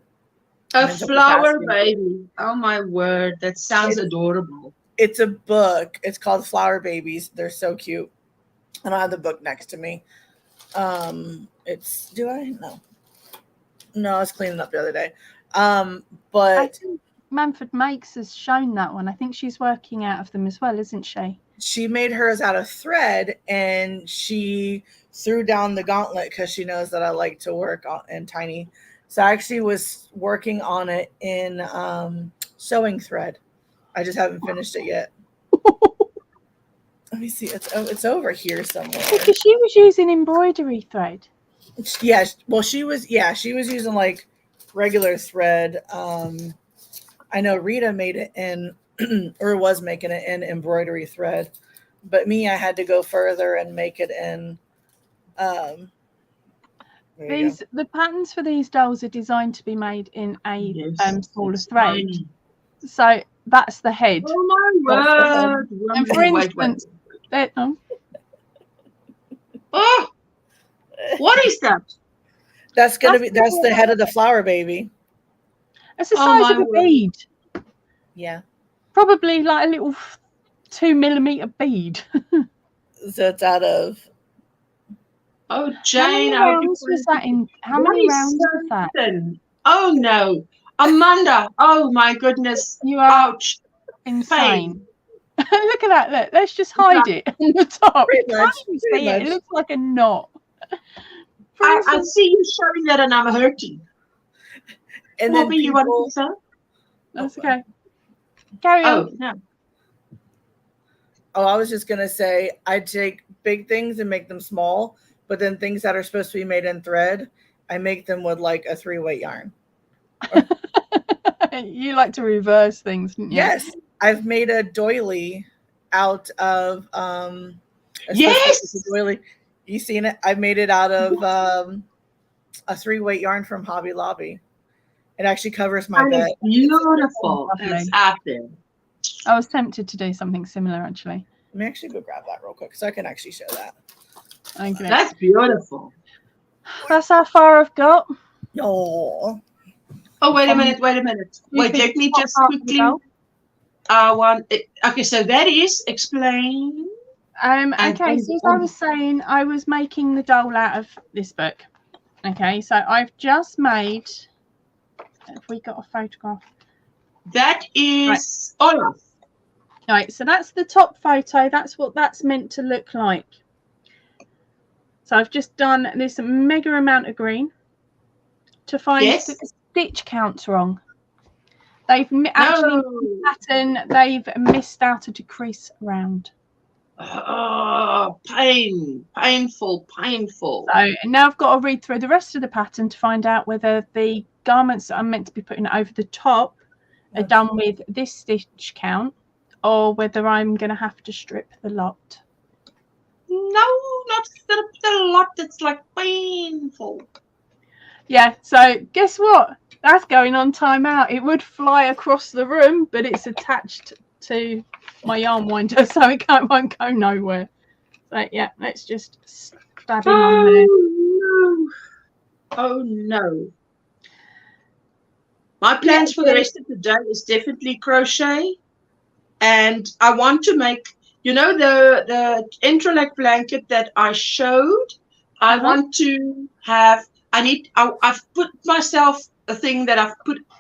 flower baby. Oh my word, that sounds adorable. It's a book. It's called Flower Babies. They're so cute. And I have the book next to me. It's no, I was cleaning up the other day. But I think Manford Makes has shown that one. I think she's working out of them as well, isn't she? She made hers out of thread, and she threw down the gauntlet because she knows that I like to work in tiny. So I actually was working on it in sewing thread. I just haven't finished it yet. Let me see. It's over here somewhere. Because she was using embroidery thread. Yes. Well, she was using like regular thread. I know Rita made it in or was making it in embroidery thread, but me, I had to go further and make it in the patterns for these dolls are designed to be made in a smaller thread. So that's the head. Oh my word! And for instance, oh, what is that? That's the head of the flower baby. It's the size of a bead. Yeah. Probably like a little 2 millimeter bead. So it's out of. Oh, Jane, how many rounds was that in? How many rounds was that? Oh no, Amanda! Oh my goodness! You are ouch! Insane. Look at that! Look, let's just hide it on the top. It looks like a knot. I see you showing that, and I'm hurting. And then you want to say? That's okay. Carry on. Oh no. Oh, I was just gonna say I take big things and make them small, but then things that are supposed to be made in thread, I make them with like a 3-weight yarn. You like to reverse things, don't you? Yes, I've made a doily out of yes doily. You seen it? I made it out of a 3-weight yarn from Hobby Lobby. It actually covers my bed. It's beautiful. It's out there. I was tempted to do something similar, actually. Let me actually go grab that real quick so I can actually show that. Okay. That's beautiful. That's how far I've got. Oh. Oh, wait a minute. Wait, let me just quickly. Okay, so that is explain. Okay, so as I was saying, I was making the doll out of this book. Okay, so I've just made. Have we got a photograph? That is Olaf. Right, so that's the top photo. That's what that's meant to look like. So I've just done this mega amount of green to find that the stitch count's wrong. They've actually pattern. They've missed out a decrease round. Oh, painful. So now I've got to read through the rest of the pattern to find out whether the garments that I'm meant to be putting over the top are done with this stitch count, or whether I'm going to have to strip the lot. No, not strip the lot. It's like painful. Yeah, so guess what? That's going on timeout. It would fly across the room, but it's attached to my yarn winder, so it won't go nowhere. So yeah, let's just stab him on there. No. Oh no. My plans for the rest of the day is definitely crochet, and I want to make, you know, the interlac blanket that I showed. I want to have I've put myself a thing that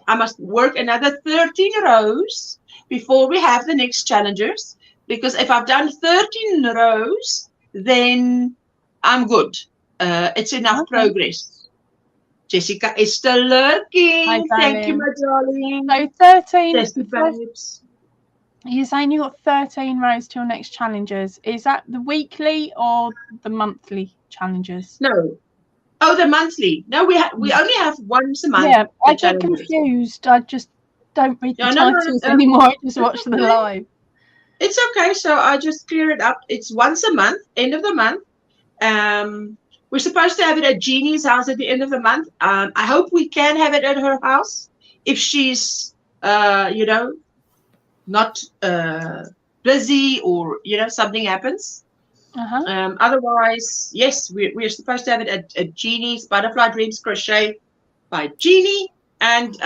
I must work another 13 rows before we have the next challengers, because if I've done 13 rows, then I'm good. It's enough progress. Jessica is still lurking. Hi, Thank you, darling. my darling. So 13. Jessica, babes. You're saying you got 13 rows till next challenges. Is that the weekly or the monthly challenges? No. Oh, the monthly. No, we only have once a month. Yeah, I get confused. I just don't read the titles anymore. I just watch the live. It's okay. So I just clear it up. It's once a month, end of the month. We're supposed to have it at Jeannie's house at the end of the month. I hope we can have it at her house if she's, not busy or, something happens. Otherwise, yes, we're supposed to have it at Jeannie's Butterfly Dreams Crochet by Jeannie. And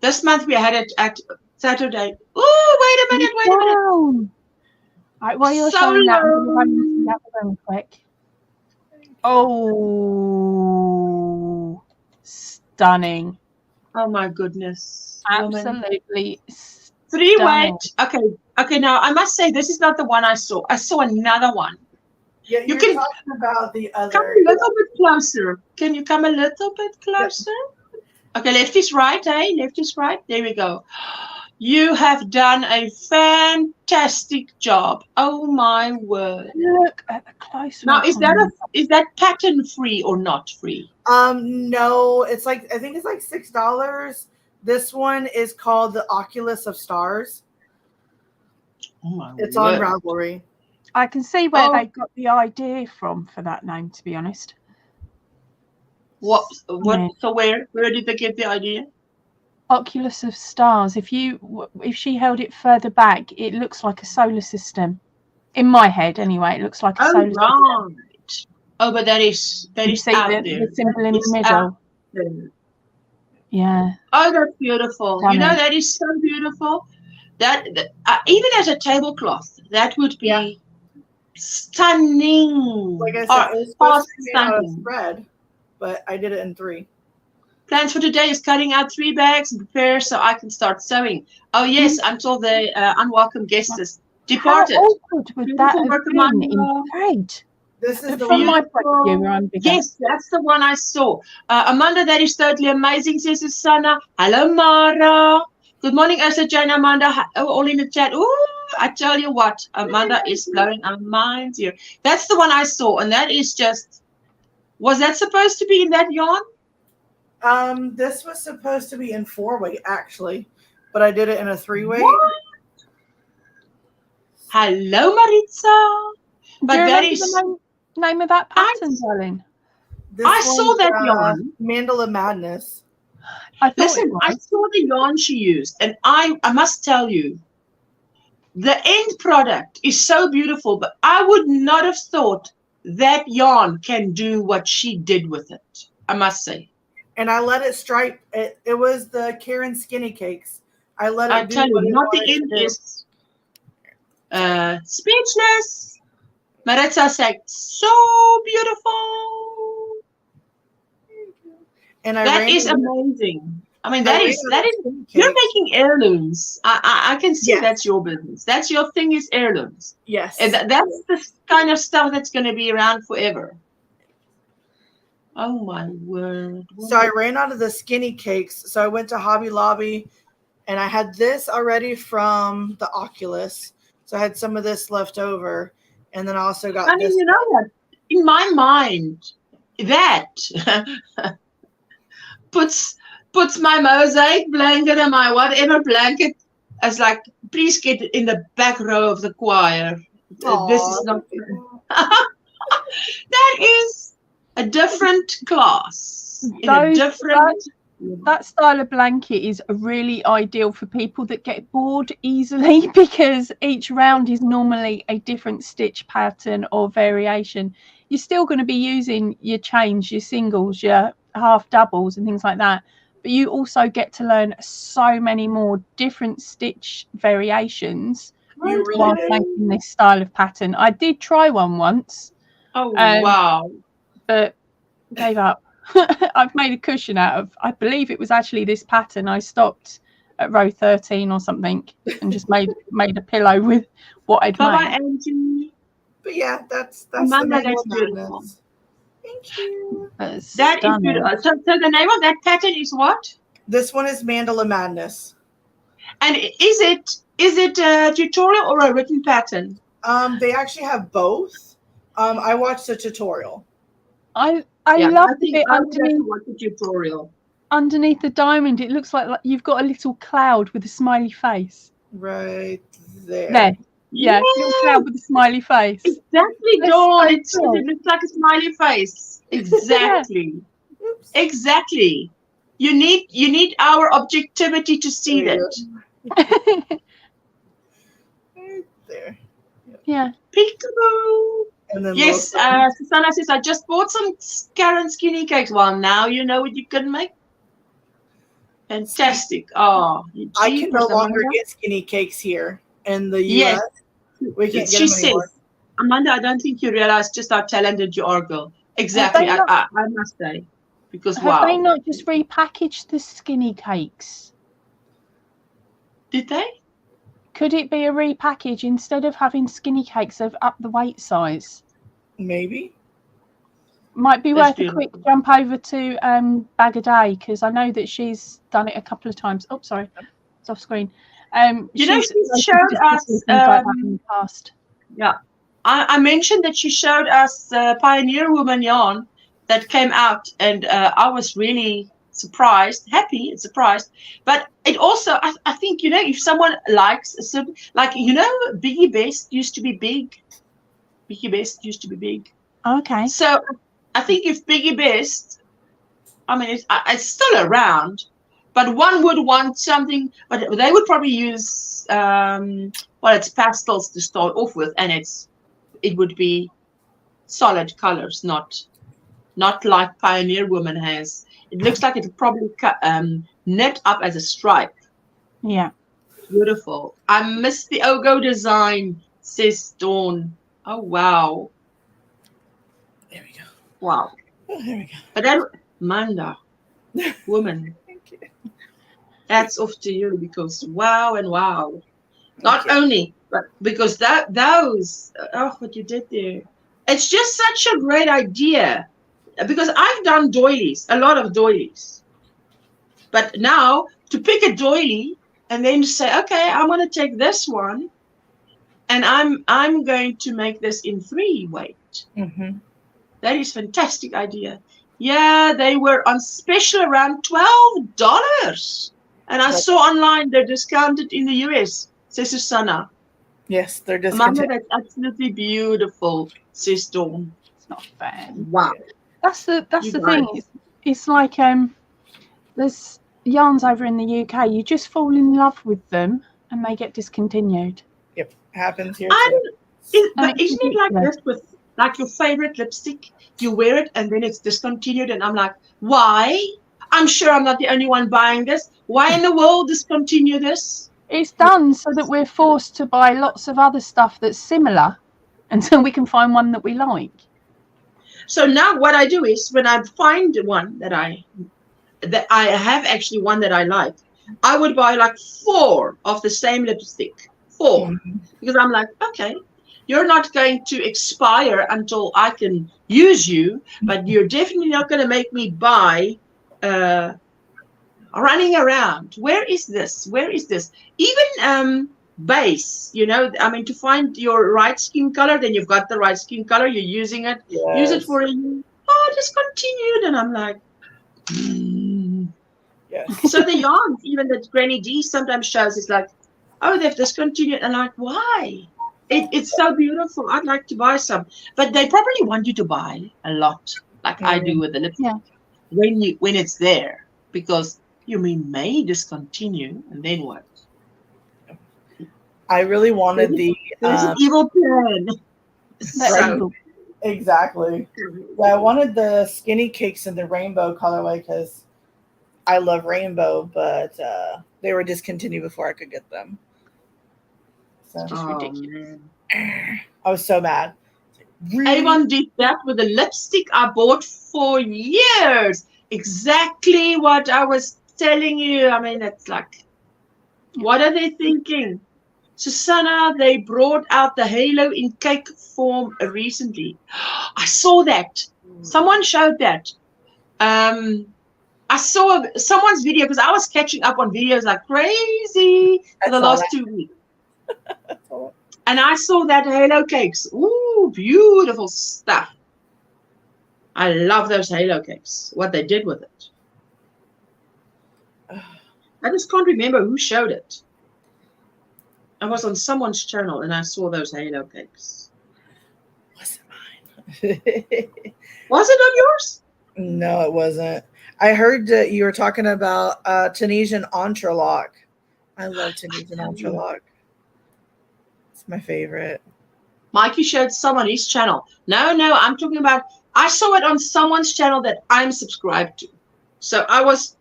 this month we had it at Saturday. Oh, wait a minute. All right, while you're showing that, I'm going to see that real quick. Oh, stunning. Oh my goodness. Absolutely stunning. 3 weight. Okay, now I must say this is not the one I saw. I saw another one. Yeah, you're talking about the other. Come a little bit closer. Can you come a little bit closer? Yep. Okay, left is right, Left is right. There we go. You have done a fantastic job. Oh my word! Look at the close. Now, is that pattern free or not free? No, I think it's like $6. This one is called the Oculus of Stars. Oh my it's word. on Ravelry. I can see where they got the idea from for that name, to be honest. What? Yeah. So where did they get the idea? Oculus of Stars. If she held it further back, it looks like a solar system. In my head, anyway, it looks like a solar system. Oh, but that is out there. The symbol in the middle. Yeah. Oh, that's beautiful. Stunning. That is so beautiful. That even as a tablecloth, that would be stunning. Like I said, it was supposed to be on a spread, but I did it in 3. Plans for today is cutting out 3 bags and prepare so I can start sewing. Oh yes, until the unwelcome guest is departed. How awkward would that have been in trade? This is from my point of view where I'm bigger. Yes, that's the one I saw. Amanda, that is totally amazing, says Susanna. Hello, Mara. Good morning, Ursa, Jane, Amanda. All in the chat. Ooh, I tell you what, Amanda is blowing our minds here. That's the one I saw, and that is just. Was that supposed to be in that yarn? This was supposed to be in 4-weight actually, but I did it in a 3-weight. Hello, Maritza. But that is the name of that pattern, darling. I saw that yarn. Mandala Madness. Listen, I saw the yarn she used, and I must tell you, the end product is so beautiful, but I would not have thought that yarn can do what she did with it, I must say. And I let it stripe. It was the Karen Skinny Cakes. I let it tell you, not the end is speechless. Maritza said, so beautiful. And that is amazing. I mean, that is you're making heirlooms. I can see that's your business. That's your thing is heirlooms. Yes. And that's the kind of stuff that's going to be around forever. Oh my word. So I ran out of the skinny cakes. So I went to Hobby Lobby and I had this already from the Oculus. So I had some of this left over. And then I also got this. You know what? In my mind, that puts my mosaic blanket and my whatever blanket as like, please get in the back row of the choir. This is not. That is a different class. That style of blanket is really ideal for people that get bored easily because each round is normally a different stitch pattern or variation. You're still going to be using your chains, your singles, your half doubles and things like that, but you also get to learn so many more different stitch variations while making this style of pattern. I did try one once. Oh wow. But gave up. I've made a cushion out of, I believe it was actually this pattern. I stopped at row 13 or something and just made a pillow with what I'd Bye-bye, made. Angie. But yeah, that's Amanda, the that's Mandala beautiful. Madness. Thank you. That is beautiful. So the name of that pattern is what? This one is Mandala Madness. And is it a tutorial or a written pattern? They actually have both. I watched the tutorial. I love it underneath. Watch the tutorial. Underneath the diamond, it looks like you've got a little cloud with a smiley face. Right there. There. Yeah, little cloud with a smiley face. Exactly, Dawn. It looks like a smiley face. Exactly. Yeah. Exactly. You need our objectivity to see that. Right there. Yep. Yeah. Peekaboo. And then yes, Susanna says, I just bought some Karen skinny cakes. Well, now you know what you can make. Fantastic. Oh, I can no longer get skinny cakes here in the US. Yes. We can't get them anymore. Amanda, I don't think you realize just how talented you are, girl. Exactly. I must say. Because Have they not just repackaged the skinny cakes? Did they? Could it be a repackage instead of having skinny cakes of up the weight size? Maybe. Might be worth a quick jump over to Bag a Day, because I know that she's done it a couple of times. Oh, sorry, it's off screen. You know, she showed us like that in the past. Yeah, I mentioned that she showed us Pioneer Woman yarn that came out, and I was really happy and surprised. But it also, I think, you know, if someone likes like, you know, Biggie Best used to be big. Biggie Best used to be big. Okay. So I think if Biggie Best, I mean, it's still around, but one would want something, but they would probably use, it's pastels to start off with, and it would be solid colors, not like Pioneer Woman has. It looks like it'll probably knit up as a stripe. Yeah. Beautiful. I miss the Ogo design, says Dawn. Oh, wow. There we go. Wow. Oh, there we go. But then, Manda, woman, Thank you. that's off to you, because wow and wow. Not only, but because what you did there. It's just such a great idea. Because I've done doilies, a lot of doilies. But now, to pick a doily and then say, okay, I'm going to take this one and I'm going to make this in 3 weight. Mm-hmm. That is a fantastic idea. Yeah, they were on special around $12. And I saw online they're discounted in the US, says Susanna. Yes, they're discounted. Amanda, that's absolutely beautiful, says Dawn. It's not bad. Wow. That's the thing. It's like there's yarns over in the UK. You just fall in love with them and they get discontinued. Yep, happens here too. But isn't it like this with like your favorite lipstick? You wear it and then it's discontinued, and I'm like, why? I'm sure I'm not the only one buying this. Why in the world discontinue this? It's done so that we're forced to buy lots of other stuff that's similar until we can find one that we like. So now what I do is when I find one that I have actually one that I like, I would buy like 4 of the same lipstick. 4. Mm-hmm. Because I'm like, okay, you're not going to expire until I can use you, but you're definitely not going to make me buy running around. Where is this? Where is this? Even base, you know, I mean, to find your right skin color, then you've got the right skin color, you're using it, use it for a year. Oh, discontinued. And I'm like, Yes. So the yarns, even that Granny D sometimes shows, is like, oh, they've discontinued. And I'm like, why? It's so beautiful. I'd like to buy some. But they probably want you to buy a lot, like I do with the lipstick, when it's there, because you may discontinue, and then what? I really wanted the evil plan. So, exactly. Yeah, I wanted the skinny cakes in the rainbow colorway because I love rainbow, but they were discontinued before I could get them. So Just ridiculous. I was so mad. Really? Avon did that with a lipstick I bought for years. Exactly what I was telling you. I mean, it's like, what are they thinking? Susanna, they brought out the halo in cake form recently. I saw that. Someone showed that. I saw someone's video because I was catching up on videos like crazy for the last 2 weeks. And I saw that halo cakes. Ooh, beautiful stuff. I love those halo cakes. What they did with it. I just can't remember who showed it. I was on someone's channel and I saw those halo cakes. Wasn't mine. Was it on yours? No, it wasn't. I heard that you were talking about Tunisian entrelac. I love Tunisian entrelac. It's my favorite. Mikey showed some on his channel. No, I'm talking about, I saw it on someone's channel that I'm subscribed to. So I was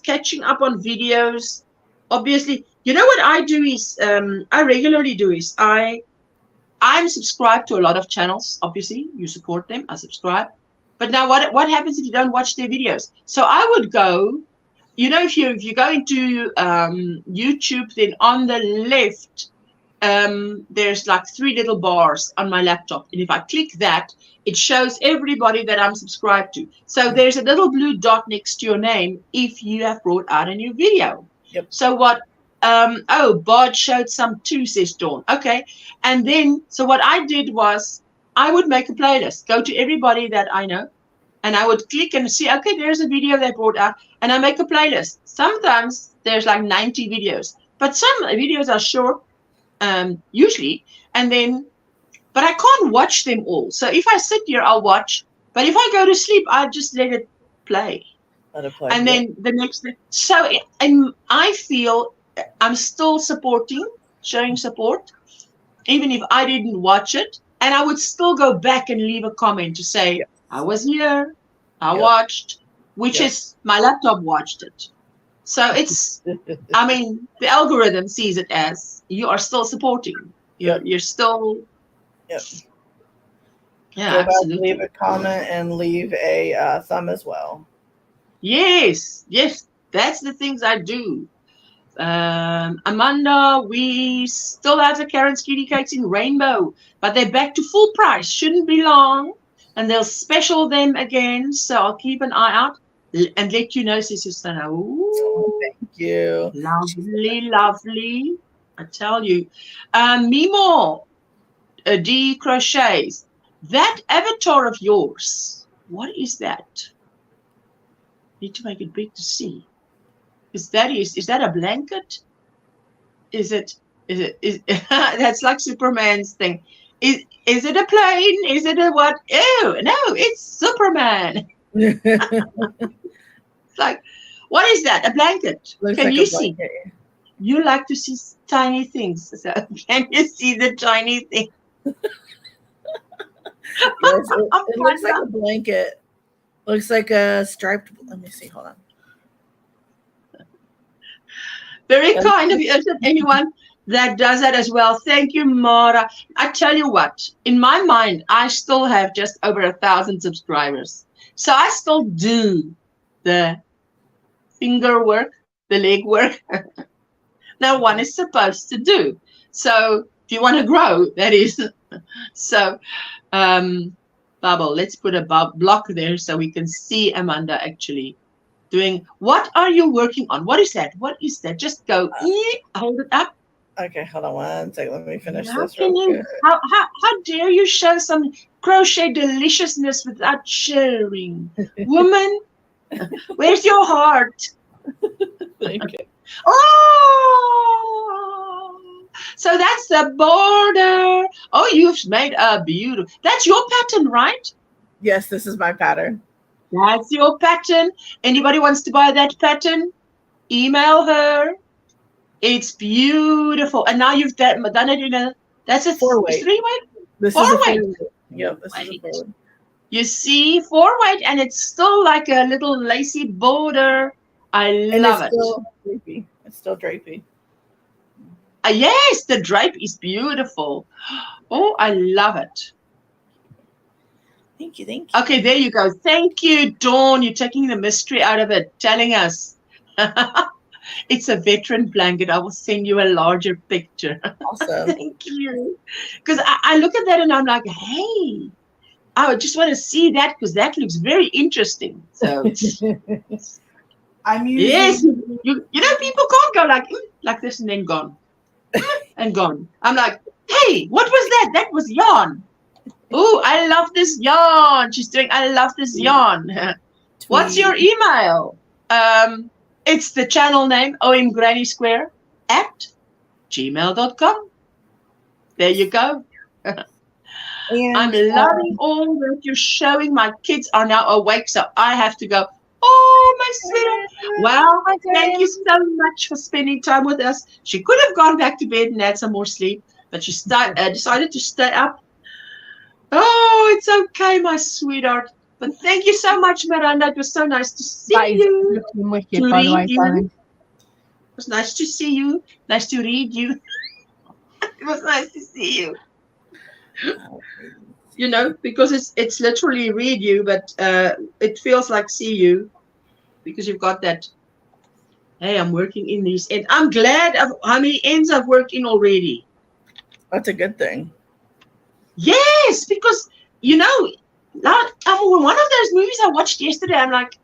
catching up on videos. Obviously, you know what I do is, I regularly do is, I'm subscribed to a lot of channels. Obviously, you support them, I subscribe. But now what happens if you don't watch their videos? So I would go, you know, if you go into YouTube, then on the left, there's like 3 little bars on my laptop. And if I click that, it shows everybody that I'm subscribed to. So there's a little blue dot next to your name if you have brought out a new video. Yep. So what, Bod showed some too, says Dawn. Okay. And then, so what I did was, I would make a playlist, go to everybody that I know, and I would click and see, okay, there's a video they brought out, and I make a playlist. Sometimes there's like 90 videos, but some videos are short, usually, and then, but I can't watch them all. So if I sit here, I'll watch, but if I go to sleep, I just let it play. Let it play. And then the next day, so and I feel I'm still supporting, showing support, even if I didn't watch it. And I would still go back and leave a comment to say, I was here, I watched, which is my laptop watched it. So it's, I mean, the algorithm sees it as you are still supporting. You're still. Yep. Yeah, absolutely. Leave a comment and leave a thumb as well. Yes, that's the things I do. Amanda, we still have the Karen's cutie cakes in rainbow, but they're back to full price. Shouldn't be long, and they'll special them again. So I'll keep an eye out and let you know, Sister Susanna. Ooh, thank you. Lovely. I tell you, Mimo, D Crochets. That avatar of yours, what is that? Need to make it big to see. Is that a blanket? Is it that's like Superman's thing. Is it a plane? Is it a what? Oh no, it's Superman. It's like, what is that? A blanket? Looks Can like you see? You like to see tiny things. So can you see the tiny thing? Yes, it looks like a blanket. Looks like a striped. Let me see. Hold on. Very kind of you. Anyone that does that as well. Thank you, Mara. I tell you what, in my mind, I still have just over 1,000 subscribers. So I still do the finger work, the leg work. Now one is supposed to do. So if you want to grow, that is. So, Bubble, let's put a block there so we can see Amanda actually doing. What are you working on? What is that? What is that? Just go, hold it up. Okay, hold on one second. Let me finish How this. can you? How dare you show some crochet deliciousness without sharing, woman? Where's your heart? Thank you. Oh, so that's the border. Oh, you've made a beautiful. That's your pattern, right? Yes, this is my pattern. That's your pattern. Anybody wants to buy that pattern? Email her. It's beautiful. And now you've done it in a. That's a 4-weight. 3-weight. This 4-weight. is a 4-weight. Yep, this is a 4-weight. You see, 4-weight, and it's still like a little lacy border. I love it. Drapey. It's still drapey. Yes, the drape is beautiful. Oh, I love it. Thank you. Thank you. Okay, there you go. Thank you, Dawn. You're taking the mystery out of it, telling us. It's a veteran blanket. I will send you a larger picture. Awesome. Thank you. Because I look at that and I'm like, hey, I just want to see that because that looks very interesting. So I'm using. yes, you know, people can't go like this and then gone and gone. I'm like, hey, what was that? That was yarn. Oh, I love this yarn. She's doing, I love this yarn. What's your email? It's the channel name, omgranny_at@gmail.com. There you go. I'm loving all that you're showing. My kids are now awake, so I have to go. Oh, my sweetheart. Well, thank you so much for spending time with us. She could have gone back to bed and had some more sleep, but she decided to stay up. Oh, it's okay, my sweetheart. But thank you so much, Miranda. It was so nice to see you. Looking wicked, by the way, It was nice to see you. Nice to read you. It was nice to see you. You know, because it's literally read you, but it feels like see you because you've got that. Hey, I'm working in these, and I'm glad of how many ends I've worked in already. That's a good thing. Yes, because you know, one of those movies I watched yesterday, I'm like,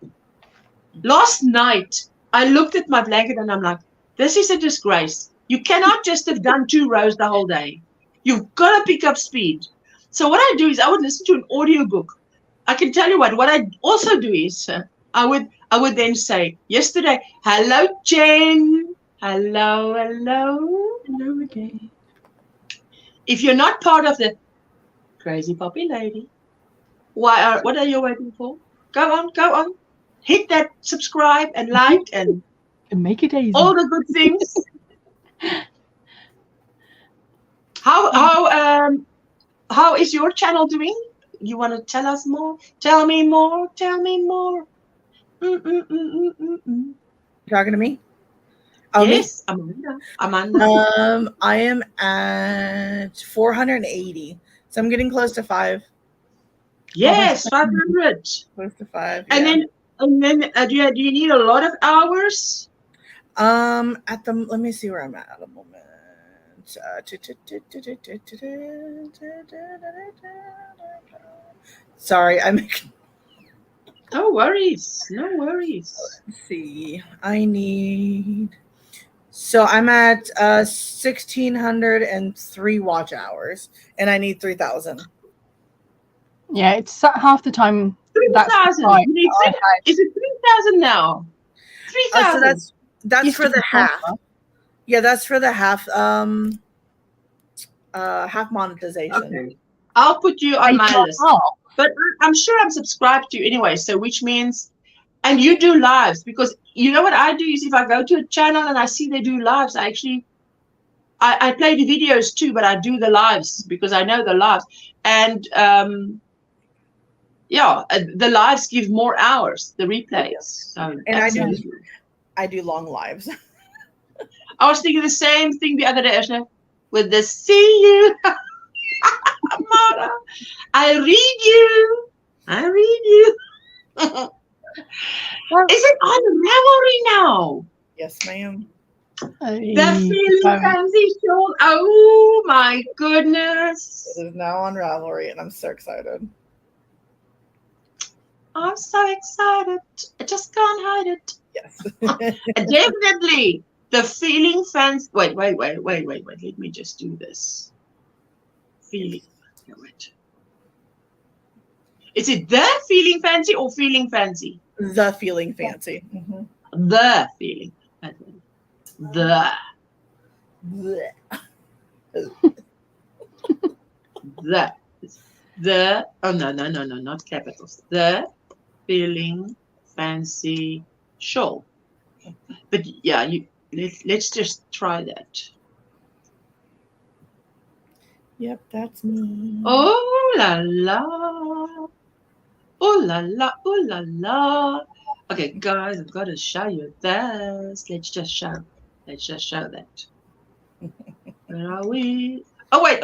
last night I looked at my blanket and I'm like, this is a disgrace. You cannot just have done 2 rows the whole day. You've got to pick up speed. So what I do is I would listen to an audiobook. I can tell you what I also do is I would then say, yesterday, hello, Jen. Hello again. If you're not part of the Crazy Poppy Lady, what are you waiting for? Go on. Hit that subscribe and like and make it easy. All the good things. How is your channel doing? You want to tell us more? Tell me more. Talking to me? Yes, Amanda. I am at 480, so I'm getting close to 5. Yes, 500. Close to 5. And Yeah. then do you need a lot of hours? Let me see where I'm at the moment. Sorry, I'm. No worries. Let's see. So I'm at 1,603 watch hours, and I need 3,000. Yeah, it's half the time. 3,000. You need is it 3,000 now? 3,000. So that's for the half. Yeah, that's for the half. Half monetization. Okay. I'll put you on my list. But I'm sure I'm subscribed to you anyway. So which means, and you do lives, because you know what I do is if I go to a channel and I see they do lives, I play the videos too, but I do the lives because I know the lives. And the lives give more hours, the replays. So, and I do long lives. I was thinking the same thing the other day, Ashna, with the see you. Mara, I read you. Is it on Ravelry now? Yes, ma'am. The Feeling Fancy Show. Oh my goodness. It is now on Ravelry, and I'm so excited. I'm so excited. I just can't hide it. Yes. Definitely. The Feeling Fancy. Wait. Let me just do this. Feeling. Wait. Is it the Feeling Fancy or Feeling Fancy? The Feeling Fancy. Mm-hmm. The Feeling Fancy. The. Oh no, not capitals. The Feeling Fancy Show. But yeah, let's just try that. Yep, that's me. Oh la la. Oh la la. Oh la la. Okay, guys, I've got to show you this. Let's just show that. Where are we? Oh wait.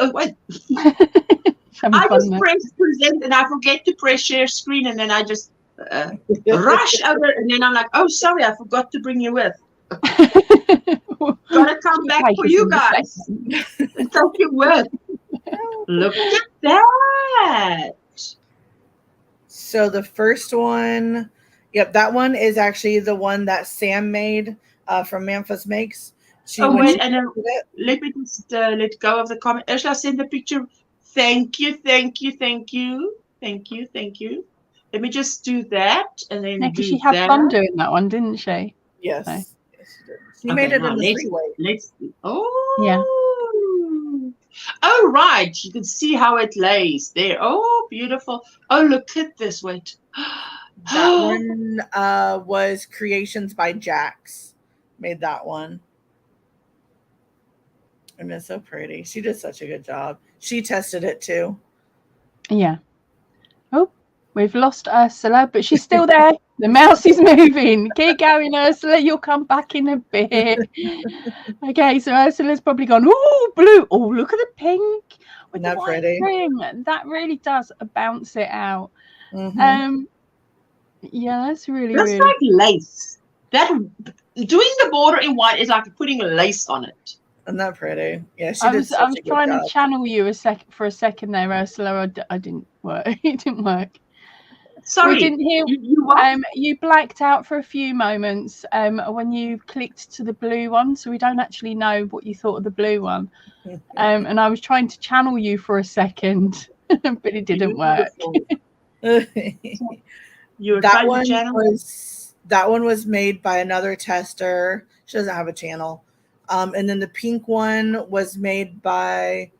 Show having I fun just now. press present and I forget to press share screen, and then I just rush over, and then I'm like, oh, sorry, I forgot to bring you with. Gotta come back for you guys. Take you with. Look at that. So the first one, yep, that one is actually the one that Sam made from Memphis Makes. Wait, and let me just let go of the comment. Ursula sent the picture. Thank you, thank you, thank you, thank you, thank you. Let me just do that, and then because she had fun doing that one, didn't she? Yes. So. Yes, she did. She made it in the freeway. Yeah. Oh, right. You can see how it lays there. Oh, beautiful. Oh, look at this. Wait. That one was Creations by Jax. Made that one. And it's so pretty. She did such a good job. She tested it too. Yeah. Oh, we've lost Ursula, but she's still there. The mouse is moving. Keep going, Ursula. You'll come back in a bit. Okay, so Ursula's probably gone, oh, blue. Oh, look at the pink. With the white trim. That really does bounce it out. Mm-hmm. Yeah, that's really, that's really... like lace. That doing the border in white is like putting lace on it. Isn't that pretty? Yeah, I was trying to channel you for a second there, Ursula. I didn't work. It didn't work. Sorry, we didn't hear. You blacked out for a few moments when you clicked to the blue one, so we don't actually know what you thought of the blue one. And I was trying to channel you for a second, but it didn't work. You were trying to channel. That one was made by another tester. She doesn't have a channel. And then the pink one was made by,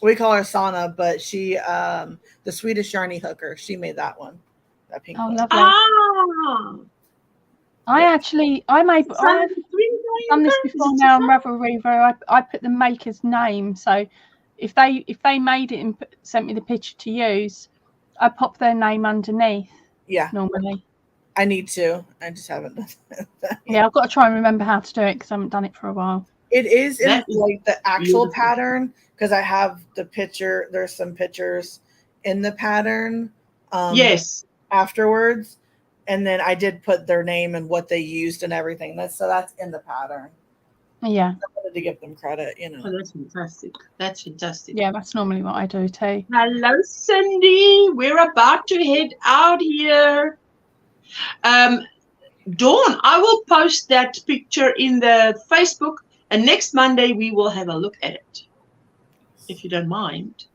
we call her Sana, but she, the Swedish Yarny Hooker. She made that one. That pink one. Lovely. I've done this before now on Revel Reaver. I put the maker's name. So if they made it and sent me the picture to use, I pop their name underneath. Yeah. Normally. I need to. I just haven't done that. Yeah, I've got to try and remember how to do it because I haven't done it for a while. It is in like the actual pattern because I have the picture. There's some pictures in the pattern. Yes. Afterwards, and then I did put their name and what they used and everything. That's in the pattern. Yeah. I wanted to give them credit, you know. Oh, that's fantastic. That's fantastic. Yeah, that's normally what I do too. Hello, Cindy. We're about to head out here. Dawn, I will post that picture in the Facebook, and next Monday we will have a look at it, if you don't mind.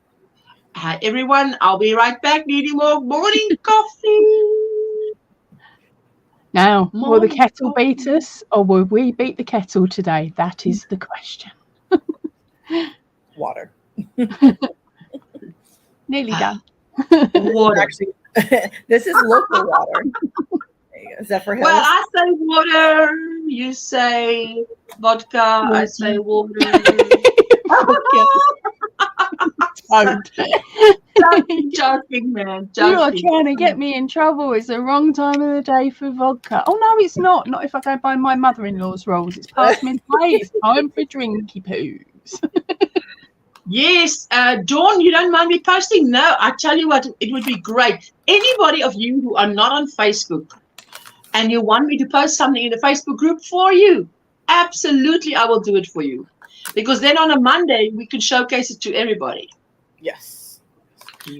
Hi, everyone. I'll be right back. Needing more morning coffee. Now, will the kettle beat us, or will we beat the kettle today? That is the question. Water. Nearly done. Water. Actually, this is local water. Is that for hills? Well, I say water. You say vodka. I say water. Joking, man. Joking. You are trying to get me in trouble. It's the wrong time of the day for vodka. Oh no, it's not. Not if I go by my mother-in-law's rules. It's past midday. It's time for drinky poos. Yes, Dawn, you don't mind me posting? No, I tell you what, it would be great. Anybody of you who are not on Facebook and you want me to post something in the Facebook group for you, absolutely, I will do it for you. Because then on a Monday, we can showcase it to everybody. Yes.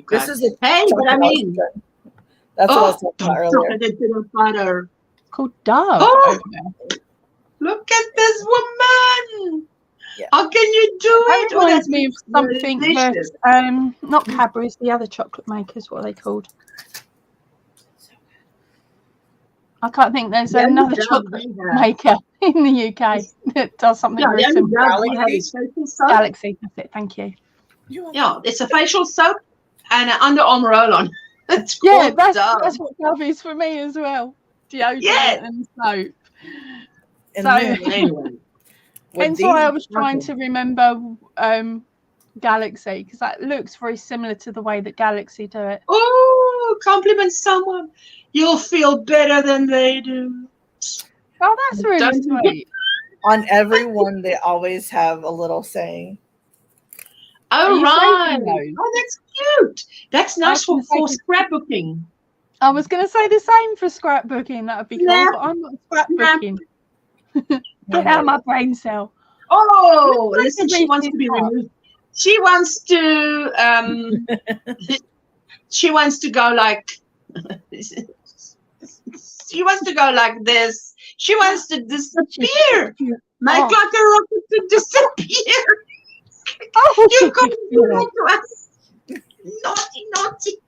This is a but I mean, that's what I was talking about earlier. Called Dove. Oh, look at this woman. Yeah. How can you do it? That reminds me of something that, not Cadbury's, the other chocolate makers, what are they called? I can't think. There's another chocolate maker in the UK that does something very similar. Galaxy, that's it. Thank you. Yeah, it's a facial soap and an Under Armour roll-on. That's what Dove is for me as well. Deodorant and soap. And so anyway, hence why I was trying to remember Galaxy, because that looks very similar to the way that Galaxy do it. Oh, compliment someone. You'll feel better than they do. Oh, that's really sweet. On every one, they always have a little saying. Oh, you right. saving those? Oh, that's cute. That's nice for gonna say scrapbooking. I was going to say the same for scrapbooking. That would be cool, but I'm not scrapbooking. Get out of my brain cell. Oh, listen, she wants to be removed. She wants to she wants to go like she wants to go like this. She wants to disappear. Make like a rocket to disappear. Oh, You couldn't do that to us. Naughty, naughty.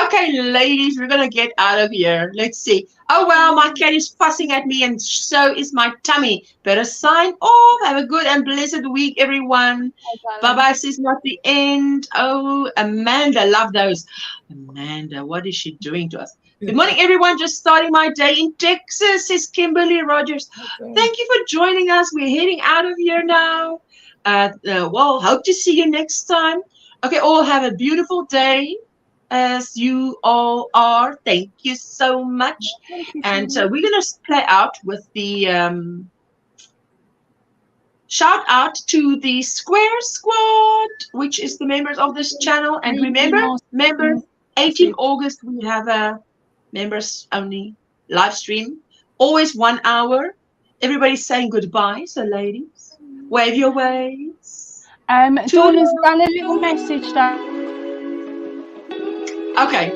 Okay, ladies, we're gonna get out of here. Let's see. Oh wow, my cat is fussing at me, and so is my tummy. Better sign off. Have a good and blessed week, everyone. Bye-bye. This is not the end. Oh, Amanda, love those. Amanda, what is she doing to us? Good morning, everyone. Just starting my day in Texas, says Kimberly Rogers. Thank you for joining us. We're heading out of here now. Well, hope to see you next time. Okay, all have a beautiful day, as you all are. Thank you so much. And we're going to play out with the shout out to the Square Squad, which is the members of this channel. And remember, members, 18 August, we have a members only live stream, always 1 hour. Everybody's saying goodbye, so ladies, wave your waves. Dawn has done a little message though. Okay.